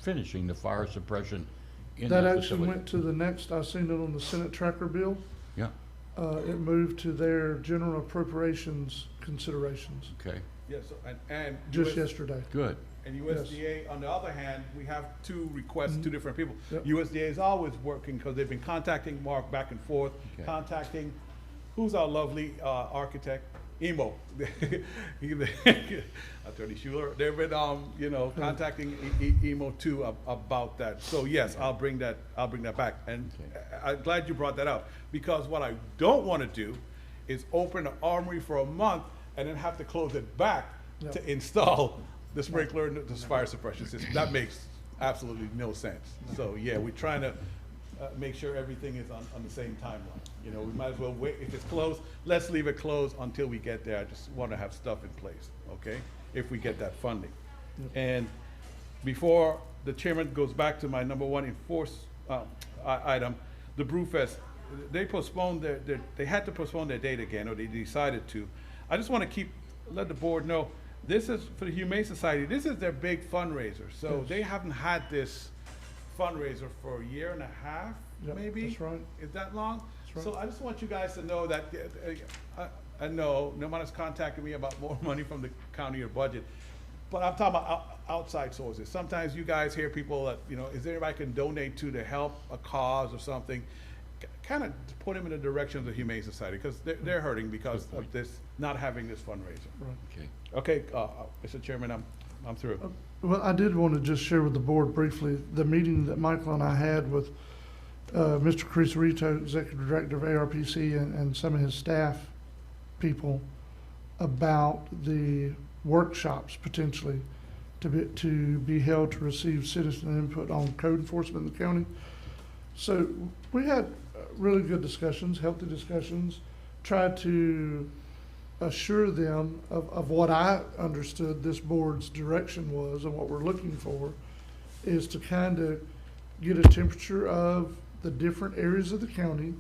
finishing the fire suppression in That that actually facility? went to the next, I seen it on the Senate tracker bill. Yeah, It moved to their general appropriations considerations okay, Yes, and just yesterday. good. And USDA, on the other hand, we have two requests, two different people. Yep. USDA is always working, because they've been contacting Mark back and forth, Okay. contacting, who's our lovely architect? Emo. Attorney Schuler. They've been, contacting Emo too about that. So yes, I'll bring that back. And I'm glad you brought that up, because what I don't want to do is open the armory for a month and then have to close it back Yep. to install the sprinkler and the fire suppression system. That makes absolutely no sense. So yeah, we're trying to make sure everything is on the same timeline. You know, we might as well wait. If it's closed, let's leave it closed until we get there. I just want to have stuff in place, okay? If we get that funding. And before the chairman goes back to my number one item, the Brewfest, they postponed they had to postpone their date again, or they decided to. I just want to let the board know, this is, for the Humane Society, this is their big fundraiser. So Yes. they haven't had this fundraiser for a year and a half, Yep, maybe? that's right. Is that long? That's right. So I just want you guys to know that, I know, no one has contacted me about more money from the county or budget, but I'm talking about outside sources. Sometimes you guys hear people that, is there anybody can donate to help a cause or something? Kind of put them in the direction of the Humane Society, because they're hurting because of this, not having this fundraiser. Okay. Okay, Mr. Chairman, I'm through. Well, I did want to just share with the board briefly the meeting that Michael and I had with Mr. Crisarito, Executive Director of ARPC, and some of his staff people about the workshops potentially to be held to receive citizen input on code enforcement in the county. So we had really good discussions, healthy discussions, tried to assure them of what I understood this board's direction was and what we're looking for, is to kind of get a temperature of the different areas of the county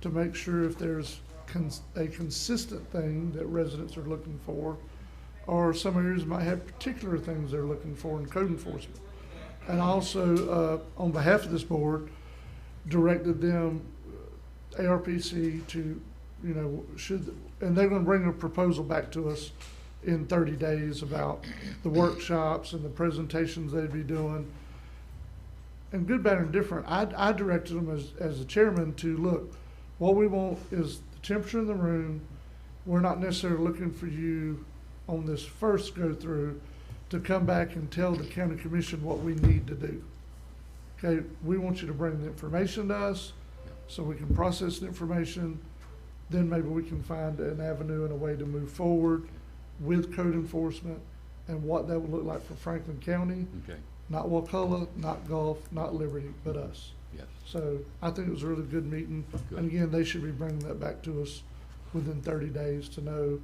to make sure if there's a consistent thing that residents are looking for, or some areas might have particular things they're looking for in code enforcement. And also, on behalf of this board, directed them, ARPC, to, and they're gonna bring a proposal back to us in 30 days about the workshops and the presentations they'd be doing. And good, bad, and different, I directed them as the chairman to, look, what we want is the temperature in the room. We're not necessarily looking for you on this first go-through to come back and tell the county commission what we need to do. Okay, we want you to bring the information to us so we can process the information. Then maybe we can find an avenue and a way to move forward with code enforcement and what that would look like for Franklin County. Okay. Not Wakulla, not Gulf, not Liberty, but us. Yes. So I think it was a really good meeting. Good. And again, they should be bringing that back to us within 30 days to know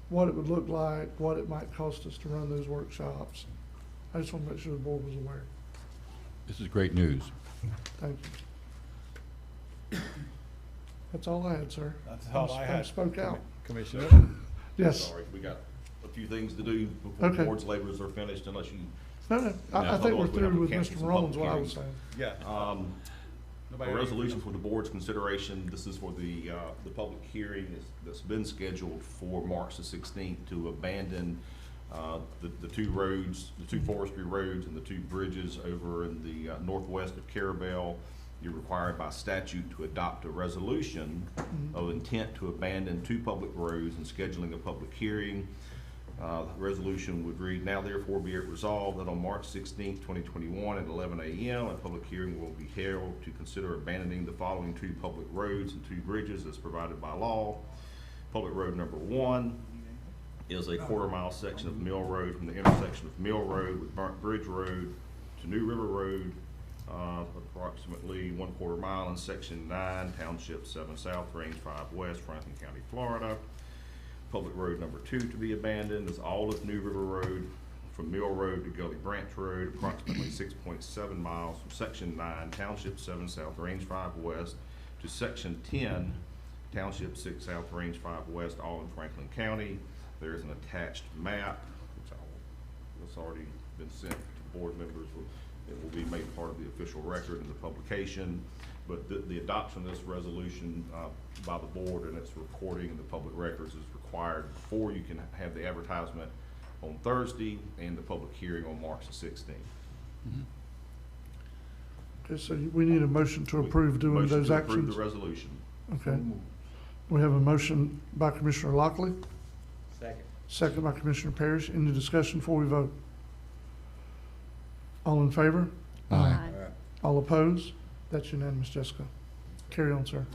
what it would look like, what it might cost us to run those workshops. I just want to make sure the board was aware. This is great news. Thank you. That's all I had, sir. That's all I had. Spoke out. Commissioner? Yes. Sorry, we got a few things to do before Okay. board's labors are finished, unless you. No, I think we're Otherwise, we'd have through to with cancel Mr. some Mullins, public what I was hearings. saying. Yeah. Nobody A already- resolution for the board's consideration, this is for the public hearing that's been scheduled for March the 16th to abandon the two roads, the two forestry roads and the two bridges over in the northwest of Carabel. You're required by statute to adopt a resolution of intent to abandon two public roads and scheduling a public hearing. The resolution would read, now therefore be it resolved that on March 16th, 2021 at 11 a.m. a public hearing will be held to consider abandoning the following two public roads and two bridges as provided by law. Public road number 1 is a quarter-mile section of Mill Road from the intersection of Mill Road with Burnt Bridge Road to New River Road, approximately 1/4 mile in Section 9, Township 7 South, Range 5 West, Franklin County, Florida. Public road number 2 to be abandoned is all of New River Road from Mill Road to Gully Branch Road, approximately 6.7 miles from Section 9, Township 7 South, Range 5 West to Section 10, Township 6 South, Range 5 West, all in Franklin County. There is an attached map, that's already been sent to board members. It will be made part of the official record in the publication. But the adoption of this resolution by the board and its recording in the public records is required before you can have the advertisement on Thursday and the public hearing on March the 16th. Okay, so we need a motion to approve doing Motion those to actions? approve the resolution. Okay. We have a motion by Commissioner Lockley, Second. second by Commissioner Parrish. Any discussion before we vote? All in favor? Aye. All opposed? That's unanimous, Jessica. Carry on, sir.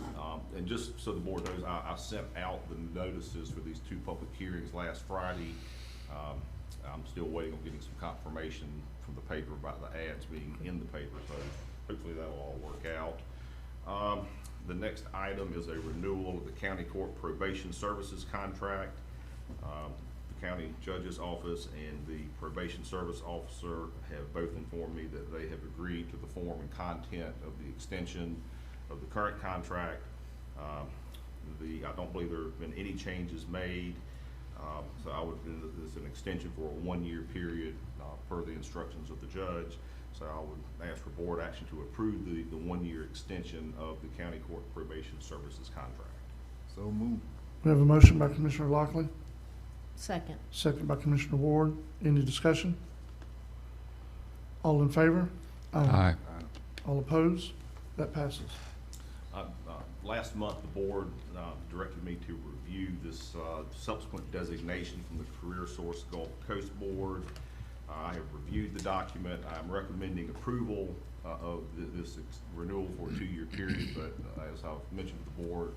And just so the board knows, I sent out the notices for these two public hearings last Friday. I'm still waiting on getting some confirmation from the paper about the ads being in the paper, so hopefully that will all work out. The next item is a renewal of the county court probation services contract. The county judge's office and the probation service officer have both informed me that they have agreed to the form and content of the extension of the current contract. I don't believe there have been any changes made, so this is an extension for a 1-year period per the instructions of the judge. So I would ask for board action to approve the 1-year extension of the county court probation services contract. So moved. We have a motion by Commissioner Lockley, Second. second by Commissioner Ward. Any discussion? All in favor? Aye. All opposed? That passes. Last month, the board directed me to review this subsequent designation from the Career Source Gulf Coast Board. I have reviewed the document. I'm recommending approval of this renewal for a 2-year period, but as I've mentioned to the board,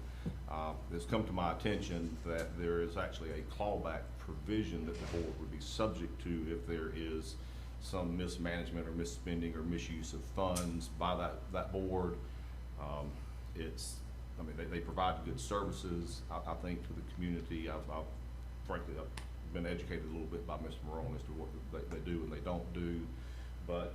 it's come to my attention that there is actually a clawback provision that the board would be subject to if there is some mismanagement or misspending or misuse of funds by that board. They provide good services, I think, to the community. Frankly, I've been educated a little bit by Mr. Morone as to what they do and they don't do. But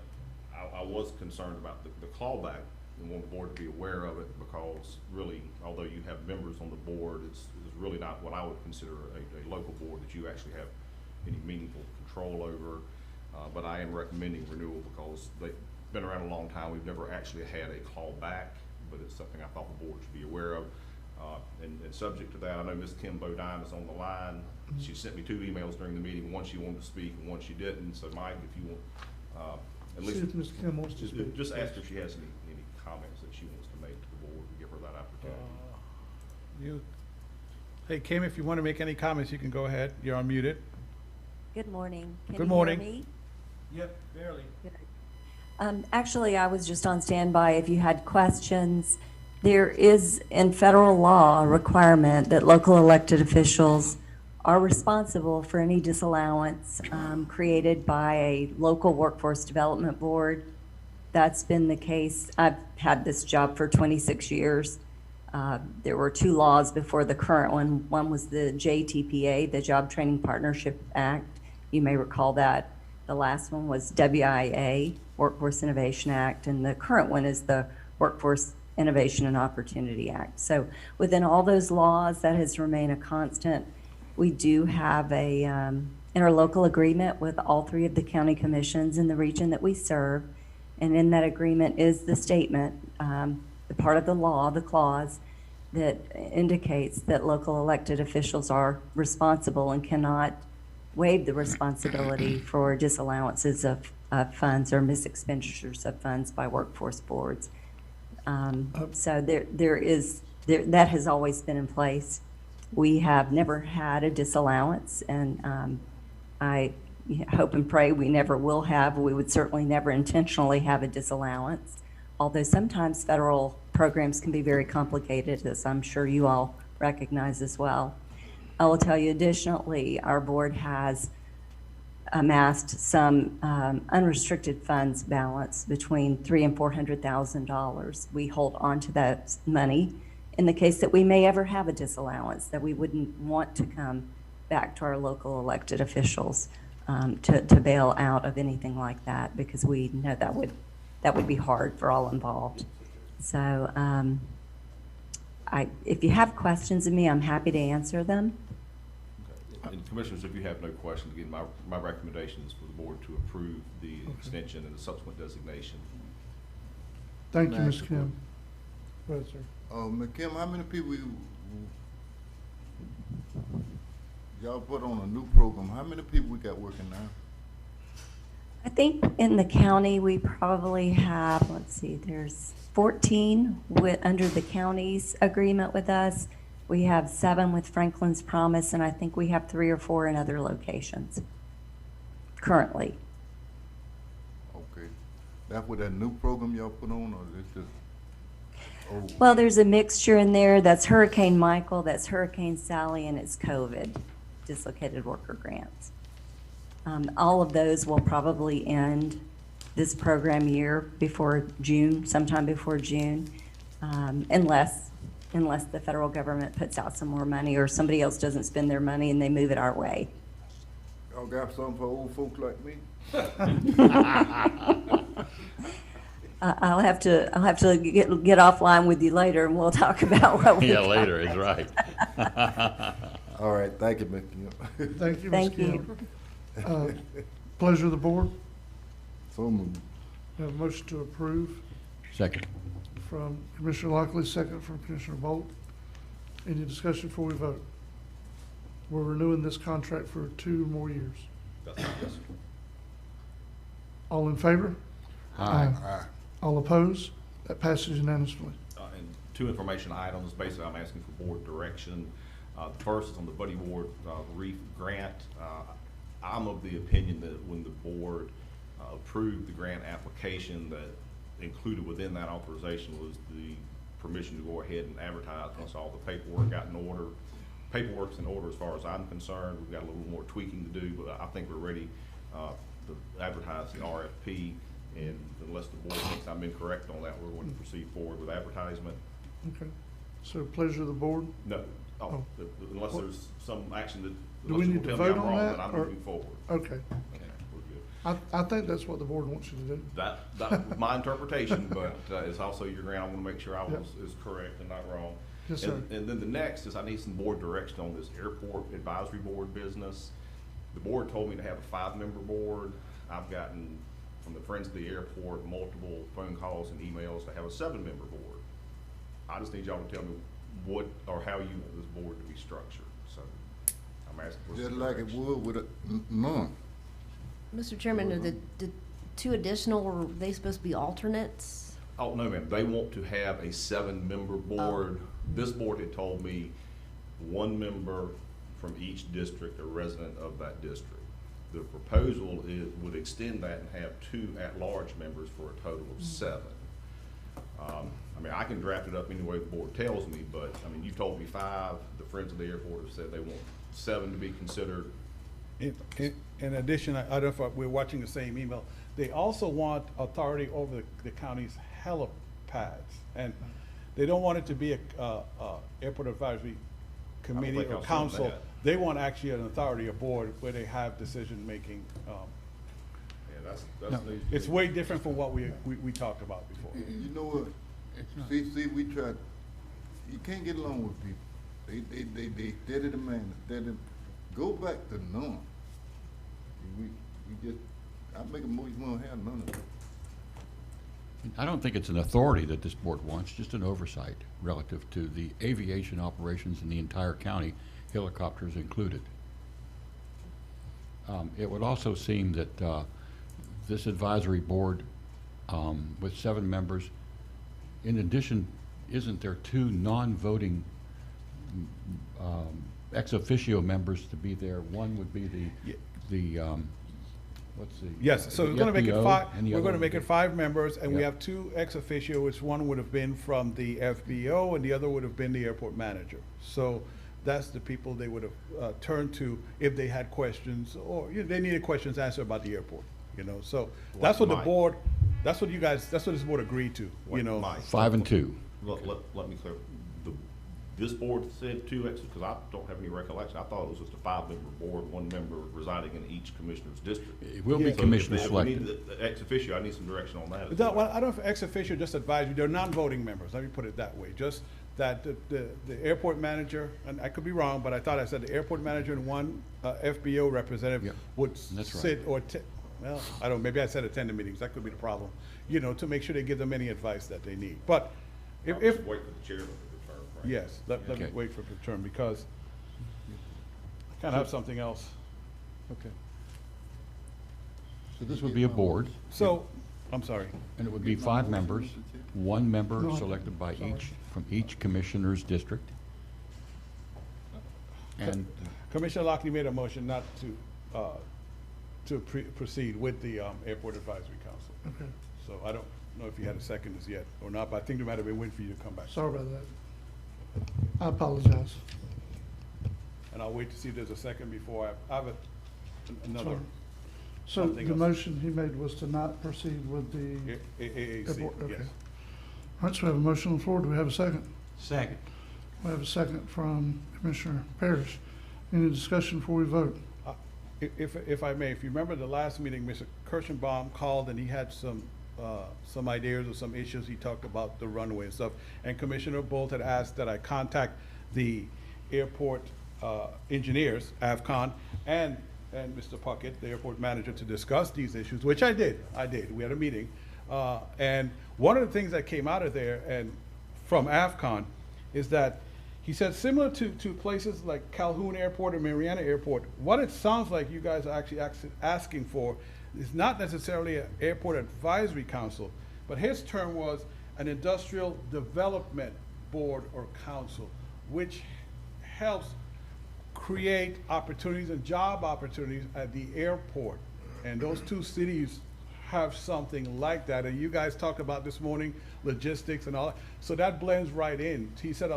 I was concerned about the clawback and want the board to be aware of it, because really, although you have members on the board, it's really not what I would consider a local board that you actually have any meaningful control over. But I am recommending renewal because they've been around a long time. We've never actually had a clawback, but it's something I thought the board should be aware of. And subject to that, I know Ms. Kim Bodine is on the line. She sent me 2 emails during the meeting. One she wanted to speak and one she didn't. So Mike, if you want, at least. See if Ms. Kim wants to speak. Just ask her if she has any comments that she wants to make to the board and give her that opportunity. Hey, Kim, if you want to make any comments, you can go ahead. You're unmuted. Good morning. Can Good you morning. hear me? Yep, barely. Actually, I was just on standby if you had questions. There is in federal law a requirement that local elected officials are responsible for any disallowance created by a local workforce development board. That's been the case. I've had this job for 26 years. There were 2 laws before the current one. One was the JTPA, the Job Training Partnership Act. You may recall that. The last one was WIA, Workforce Innovation Act, and the current one is the Workforce Innovation and Opportunity Act. So within all those laws, that has remained a constant. We do have a interlocal agreement with all 3 of the county commissions in the region that we serve. And in that agreement is the statement, the part of the law, the clause, that indicates that local elected officials are responsible and cannot waive the responsibility for disallowances of funds or misexpenditures of funds by workforce boards. So that has always been in place. We have never had a disallowance, and I hope and pray we never will have. We would certainly never intentionally have a disallowance, although sometimes federal programs can be very complicated, as I'm sure you all recognize as well. I will tell you additionally, our board has amassed some unrestricted funds balance between $300,000 and $400,000. We hold on to that money in the case that we may ever have a disallowance, that we wouldn't want to come back to our local elected officials to bail out of anything like that, because we know that would be hard for all involved. So if you have questions of me, I'm happy to answer them. Okay. And Commissioners, if you have no questions, again, my recommendation is for the board to approve the extension and the subsequent designation. Thank you, Ms. Kim. Go ahead, sir. Ms. Kim, how many people y'all put on a new program? How many people we got working now? I think in the county we probably have, let's see, there's 14 under the county's agreement with us. We have 7 with Franklin's Promise, and I think we have 3 or 4 in other locations currently. Okay. That's with that new program y'all put on, or is this just old? Well, there's a mixture in there. That's Hurricane Michael, that's Hurricane Sally, and it's COVID, dislocated worker grants. All of those will probably end this program year before June, sometime before June, unless the federal government puts out some more money or somebody else doesn't spend their money and they move it our way. Y'all got something for old folks like me? I'll have to get offline with you later and we'll talk about what we got. Later is right. All right, thank you, Ms. Kim. Thank you, Ms. Thank Kim. you. Pleasure of the board. So moved. We have a motion to approve Second. from Commissioner Lockley, second from Commissioner Bolt. Any discussion before we vote? We're renewing this contract for 2 more years. Yes, sir. All in favor? Aye. All opposed? That passes unanimously. And 2 information items. Basically, I'm asking for board direction. The first is on the Buddy Ward Reef Grant. I'm of the opinion that when the board approved the grant application, that included within that authorization was the permission to go ahead and advertise once all the paperwork got in order. Paperwork's in order as far as I'm concerned. We've got a little more tweaking to do, but I think we're ready to advertise the RFP. And unless the board thinks I'm incorrect on that, we're going to proceed forward with advertisement. Okay. So pleasure of the board? No. Oh. Unless there's some action that. Do we need to vote on that? Then I'm or- moving forward. Okay. Okay, we're good. I think that's what the board wants you to do. That was my interpretation, but it's also your grant. I want to make sure I was is correct and not wrong. Yes, sir. And then the next is I need some board direction on this airport advisory board business. The board told me to have a 5-member board. I've gotten from the Friends of the Airport multiple phone calls and emails to have a 7-member board. I just need y'all to tell me what or how you want this board to be structured. So I'm asking for Just some like it direction. would with none. Mr. Chairman, are the 2 additional, are they supposed to be alternates? Oh, no, ma'am. They want to have a 7-member board. This board had told me 1 member from each district, a resident of that district. The proposal would extend that and have 2 at-large members for a total of 7. I mean, I can draft it up any way the board tells me, but, I mean, you told me 5. The Friends of the Airport have said they want 7 to be considered. In addition, I don't know if we're watching the same email, they also want authority over the county's helipads. And they don't want it to be a airport advisory committee think or I've seen council. that. They want actually an authority, a board, where they have decision-making. Yeah, that's No, news. it's way different from what we talked about before. You know what? See, we tried, you can't get along with people. They steady demand, steady Go back to none. We just, I make a motion, we don't have none of it. I don't think it's an authority that this board wants, just an oversight relative to the aviation operations in the entire county, helicopters included. It would also seem that this advisory board with 7 members, in addition, isn't there 2 non-voting ex officio members to be there? One would be the what's the? Yes, so the we're gonna make it FBO, 5, and the we're other gonna one make would it be- 5 members, and we Yeah. have 2 ex officio, which one would have been from the FBO, and the other would have been the airport manager. So that's the people they would have turned to if they had questions, or they needed questions answered about the airport, you know? So that's what the Mike. board, that's what this board agreed to, you know? Mike, 5 and 2. Let me clear. This board said 2 ex, because I don't have any recollection. I thought it was just a 5-member board, 1 member residing in each commissioner's district. It will be So if commissioner we selected. need the ex officio, I need some direction on that. as Well, I don't know if ex officio just advisory, they're non-voting members, let me put it that way. Just that the airport manager, and I could be wrong, but I thought I said the airport manager and 1 FBO representative would that's right. sit or, well, I don't, maybe I said attend the meetings, that could be the problem, you know, to make sure they give them any advice that they need. But if, Wait for the chairman to return, right? yes, let me Okay. wait for the term, because I kind of have something else. Okay. So this would be a board, So, I'm sorry. and it would be 5 members, 1 member No. selected by each, from each commissioner's district. And Commissioner Lockley made a motion not to proceed with the Airport Advisory Council. Okay, So I don't know if you had a second as yet or not, but I think they might have been waiting for you to come back. sorry about that. I apologize. And I'll wait to see if there's a second before I have another Sorry. So something the else. motion he made was to not proceed with the AAC, airport, okay. yes. All right, so we have a motion on the floor. Do we have a second? Second. We have a second from Commissioner Parrish. Any discussion before we vote? If I may, if you remember the last meeting, Mr. Kirschenbaum called and he had some ideas or some issues. He talked about the runway and stuff. And Commissioner Bolt had asked that I contact the airport engineers, AVCON, and Mr. Puckett, the airport manager, to discuss these issues, which I did. We had a meeting. And one of the things that came out of there and from AVCON is that he said, similar to places like Calhoun Airport or Marietta Airport, what it sounds like you guys are actually asking for is not necessarily an airport advisory council, but his term was an industrial development board or council, which helps create opportunities and job opportunities at the airport. And those 2 cities have something like that. And you guys talked about this morning, logistics and all that. So that blends right in. He said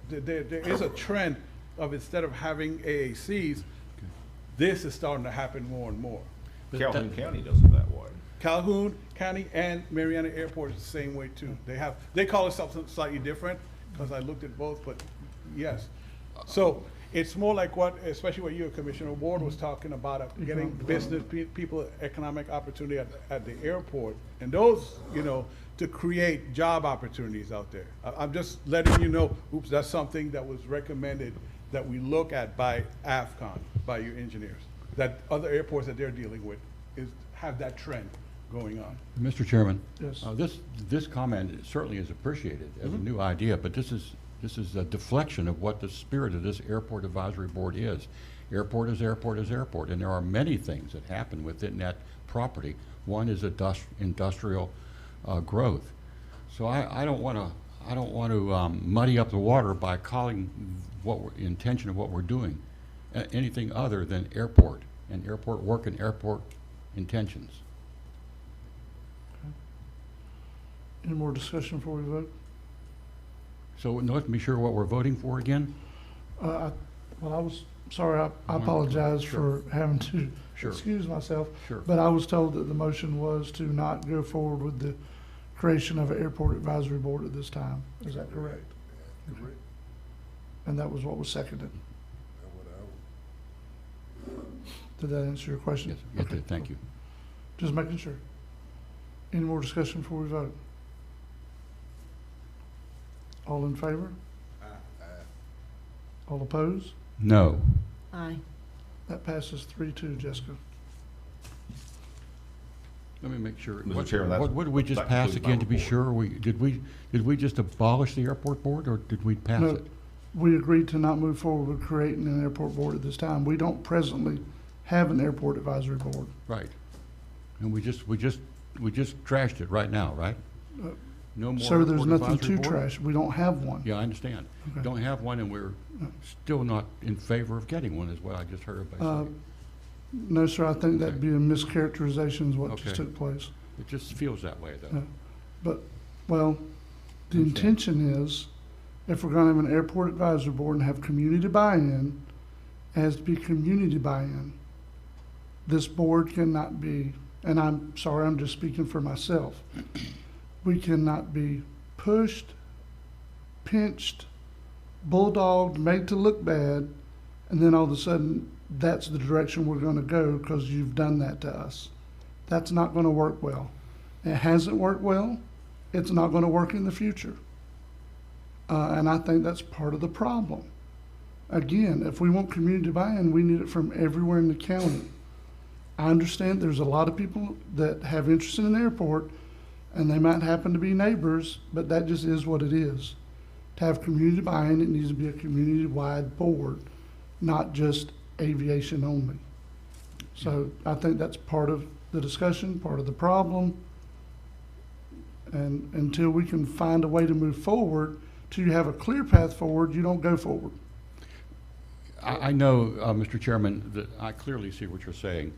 there is a trend of, instead of having AACs, this is starting to happen more and more. Calhoun County does it that way. Calhoun County and Marietta Airport is the same way too. They call it something slightly different, because I looked at both, but yes. So it's more like what, especially what you, Commissioner Ward, was talking about, getting business people economic opportunity at the airport, and those, you know, to create job opportunities out there. I'm just letting you know, oops, that's something that was recommended that we look at by AVCON, by your engineers, that other airports that they're dealing with have that trend going on. Mr. Chairman? Yes. This comment certainly is appreciated as a new idea, but this is a deflection of what the spirit of this airport advisory board is. Airport is airport is airport, and there are many things that happen within that property. One is industrial growth. So I don't want to muddy up the water by calling intention of what we're doing anything other than airport and airport work and airport intentions. Any more discussion before we vote? So let's be sure what we're voting for again. Well, I was, sorry, I apologize Sure. for having to Sure. excuse myself. Sure. But I was told that the motion was to not go forward with the creation of an airport advisory board at this time. Is that correct? Correct. And that was what was seconded. Did that answer your question? Yes, it did. Thank you. Just making sure. Any more discussion before we vote? All in favor? All opposed? No. Aye. That passes 3-2, Jessica. Let me make sure. Mr. Chairman, that's- What did we just that pass concludes my again, to be report. sure? Did we just abolish the airport board, or did we pass No, it? we agreed to not move forward with creating an airport board at this time. We don't presently have an airport advisory board. Right. And we just trashed it right now, right? No more Sir, there's airport nothing advisory to board? trash. We don't have one. Yeah, I understand. Okay. Don't have one, and we're still not in favor of getting one, is what I just heard everybody say. No, sir, I think that'd be a mischaracterization of what Okay. just took place. It just feels that way, though. But, well, the intention is, if we're gonna have an airport advisory board and have community buy-in, it has to be community buy-in. This board cannot be, and I'm sorry, I'm just speaking for myself. We cannot be pushed, pinched, bulldogged, made to look bad, and then all of a sudden, that's the direction we're gonna go because you've done that to us. That's not gonna work well. It hasn't worked well. It's not gonna work in the future. And I think that's part of the problem. Again, if we want community buy-in, we need it from everywhere in the county. I understand there's a lot of people that have interest in an airport, and they might happen to be neighbors, but that just is what it is. To have community buy-in, it needs to be a community-wide board, not just aviation only. So I think that's part of the discussion, part of the problem. And until we can find a way to move forward, till you have a clear path forward, you don't go forward. I know, Mr. Chairman, that I clearly see what you're saying.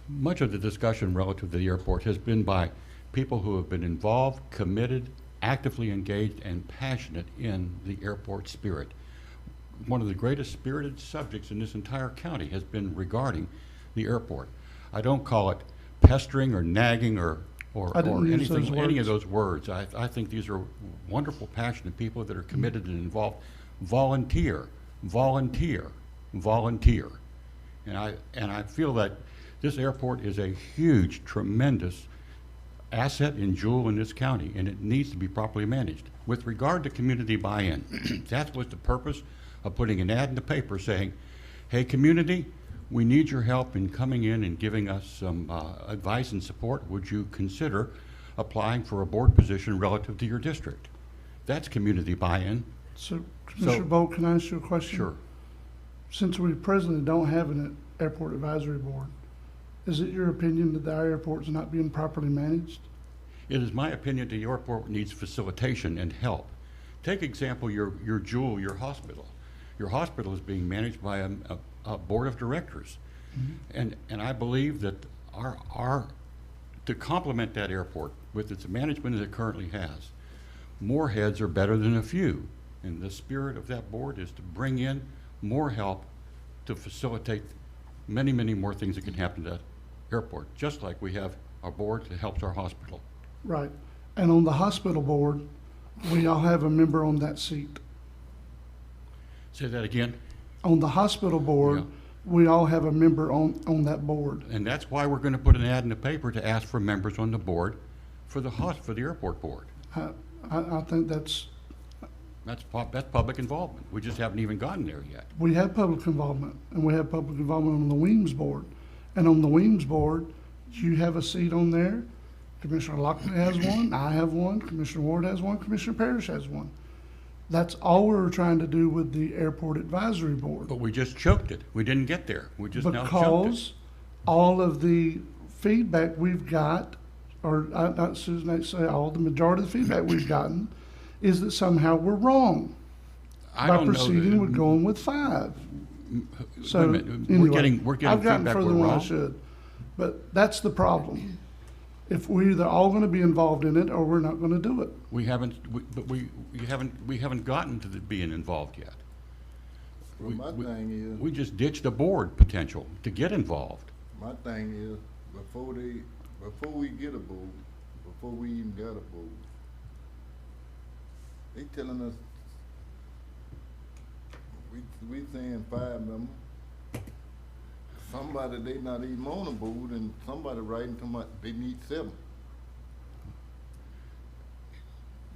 Much of the discussion relative to the airport has been by people who have been involved, committed, actively engaged, and passionate in the airport spirit. One of the greatest spirited subjects in this entire county has been regarding the airport. I don't call it pestering or nagging or anything, any of those words. I think these are wonderful, passionate people that are committed and involved. Volunteer, volunteer, volunteer. And I feel that this airport is a huge, tremendous asset and jewel in this county, and it needs to be properly managed. With regard to community buy-in, that was the purpose of putting an ad in the paper saying, hey, community, we need your help in coming in and giving us some advice and support. Would you consider applying for a board position relative to your district? That's community buy-in. So, Commissioner Bolt, can I ask you a question? Sure. Since we presently don't have an airport advisory board, is it your opinion that our airport's not being properly managed? It is my opinion that your airport needs facilitation and help. Take example, your jewel, your hospital. Your hospital is being managed by a board of directors. Mm-hmm. And I believe that to complement that airport with its management as it currently has, more heads are better than a few. And the spirit of that board is to bring in more help to facilitate many, many more things that can happen to that airport, just like we have our board that helps our hospital. Right. And on the hospital board, we all have a member on that seat. Say that again? On the hospital board, we all have a member on that board. And that's why we're going to put an ad in the paper to ask for members on the board for the airport board. I think that's public involvement. We just haven't even gotten there yet. We have public involvement, and we have public involvement on the Weems board. And on the Weems board, you have a seat on there. Commissioner Lockley has one, I have one, Commissioner Ward has one, Commissioner Parrish has one. That's all we were trying to do with the airport advisory board. But we just choked it. We didn't get there. We just now choked it. Because all of the feedback we've got, or not Susan, I'd say all, the majority of the feedback we've gotten is that somehow we're wrong by proceeding with going with 5. So anyway, we're getting I've gotten feedback further we're than I wrong. should, but that's the problem. If we're either all going to be involved in it or we're not going to do it. We haven't gotten to being involved yet. Well, my thing is, we just ditched the board potential to get involved. my thing is, before we get a board, before we even got a board, they telling us, we saying 5 members. Somebody, they not even on the board, and somebody writing to my, they need 7.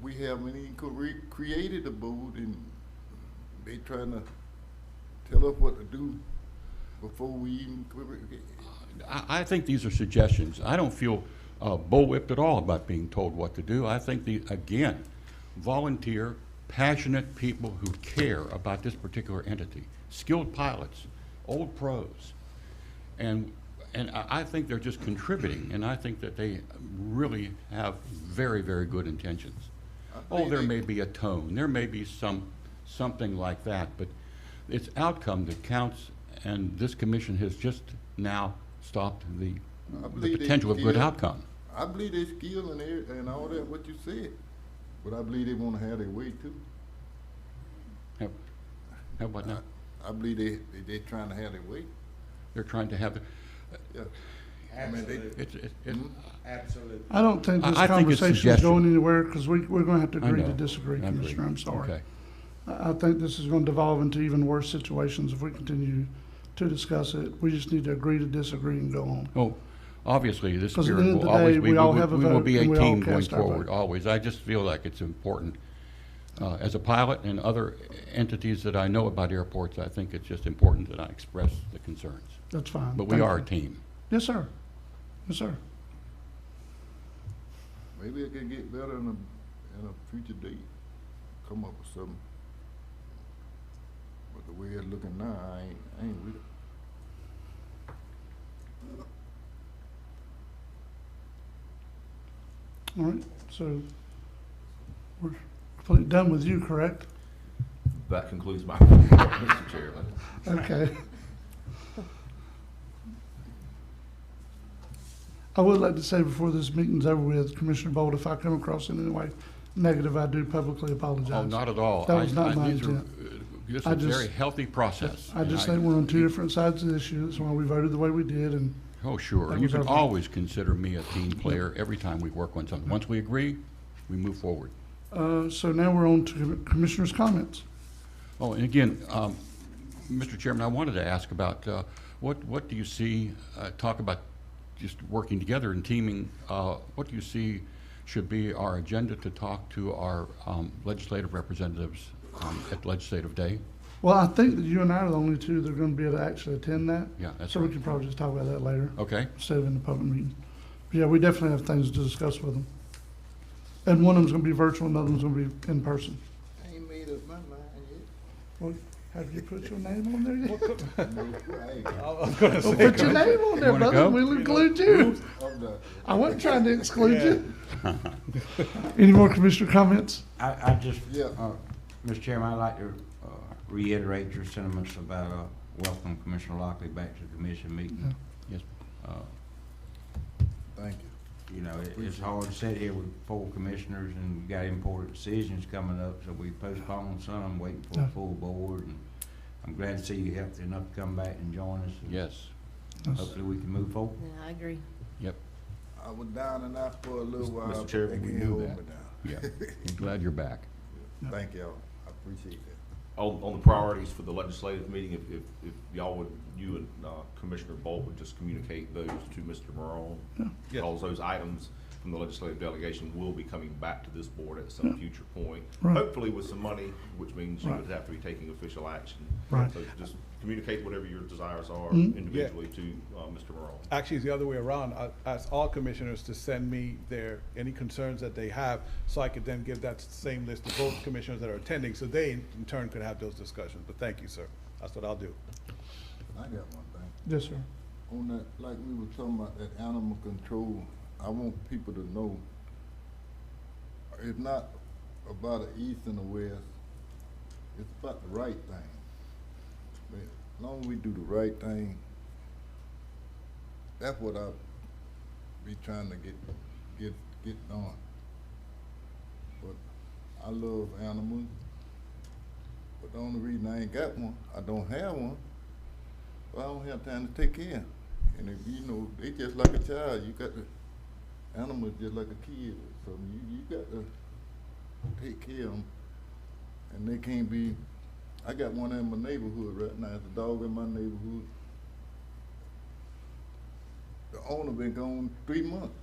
We haven't even created a board, and they trying to tell us what to do. before we even. I think these are suggestions. I don't feel bullwhipped at all about being told what to do. I think, again, volunteer, passionate people who care about this particular entity, skilled pilots, old pros, and I think they're just contributing, and I think that they really have very, very good intentions. Oh, there may be a tone, there may be something like that, but it's outcome that counts, and this commission has just now stopped the potential of good outcome. I believe they skill and all that, what you said, but I believe they want to have their way too. Have what now? I believe they're trying to have their way. They're trying to have yeah. I mean, Absolutely. I don't think this conversation is going anywhere because we're going to have to agree to disagree, Commissioner. I'm sorry. Okay. I think this is going to devolve into even worse situations if we continue to discuss it. We just need to agree to disagree and go on. Oh, obviously, this Because at spirit the end of will the day, always we all have a we will vote be a and we all team going cast our vote. forward, always. I just feel like it's important. As a pilot and other entities that I know about airports, I think it's just important that I express the concerns. That's fine. But we are a team. Yes, sir. Yes, sir. Maybe it could get better in a future date. Come up with something. But the way it's looking now, I ain't with it. All right. So we're completely done with you, correct? That concludes my report, Mr. Chairman. Okay. I would like to say before this meeting's over with, Commissioner Bolt, if I come across in any way negative, I do publicly apologize. Oh, not at all. That was not my intent. This is a very healthy process. I just think we're on two different sides of the issue. That's why we voted the way we did, and oh, sure. You can always consider me a team player every time we work on something. Once we agree, we move forward. So now we're on to Commissioner's comments. Oh, and again, Mr. Chairman, I wanted to ask about what do you see, talk about just working together and teaming, what do you see should be our agenda to talk to our legislative representatives at Legislative Day? Well, I think that you and I are the only two that are going to be able to actually attend that. Yeah, that's so right. we can probably just talk about that later. Okay. Instead of in the public meeting. But yeah, we definitely have things to discuss with them. And one of them's going to be virtual, another one's going to be in person. I ain't made up my mind yet. Well, have you put your name on there yet? I was gonna say, Put your name on there, brother. go? We'll include you. I wasn't trying to exclude you. Any more commissioner comments? I just, Mr. Chairman, I'd like to reiterate your sentiments about welcome Commissioner Lockley back to the commission meeting. Yes. Thank you. You know, it's hard to sit here with 4 commissioners and you got important decisions coming up, so we postponed some, waiting for a full board. And I'm glad to see you healthy enough to come back and join us. And yes. Hopefully we can move forward. Yeah, I agree. Yep. I was down and out for a little while. Mr. Chairman, we knew that. Yeah. I'm glad you're back. Thank y'all. I appreciate that. On the priorities for the legislative meeting, if y'all would, you and Commissioner Bolt would just communicate those to Mr. Morone. Yeah. Because those items from the legislative delegation will be coming back to this board at some future point. Right. Hopefully with some money, which means you would have to be taking official action. Right. So just communicate whatever your desires are individually to Mr. Morone. Actually, it's the other way around. I ask all commissioners to send me any concerns that they have, so I could then give that same list to both commissioners that are attending, so they in turn could have those discussions. But thank you, sir. That's what I'll do. I got one thing. Yes, sir. On that, like we were talking about that animal control, I want people to know it's not about the east and the west. It's about the right thing. As long as we do the right thing, that's what I be trying to get on. But I love animals. But the only reason I ain't got one, I don't have one. Well, I don't have time to take care. And if you know, they just like a child. You got to animals just like a kid. So you got to take care of them. And they can't be. I got one in my neighborhood right now. It's a dog in my neighborhood. The owner been gone 3 months.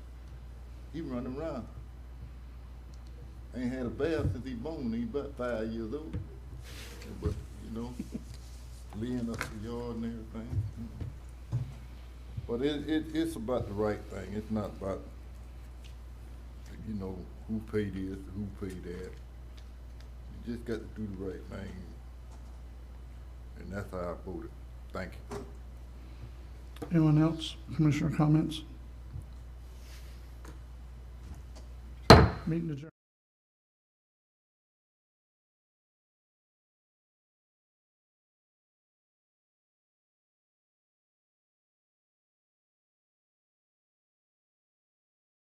He running around. Ain't had a bath since he born. He about 5 years old. But you know, laying up the yard and everything. But it's about the right thing. It's not about, you know, who paid this, who paid that. You just got to do the right thing. And that's how I voted. Thank you. Anyone else? Commissioner comments? Meeting adjourned.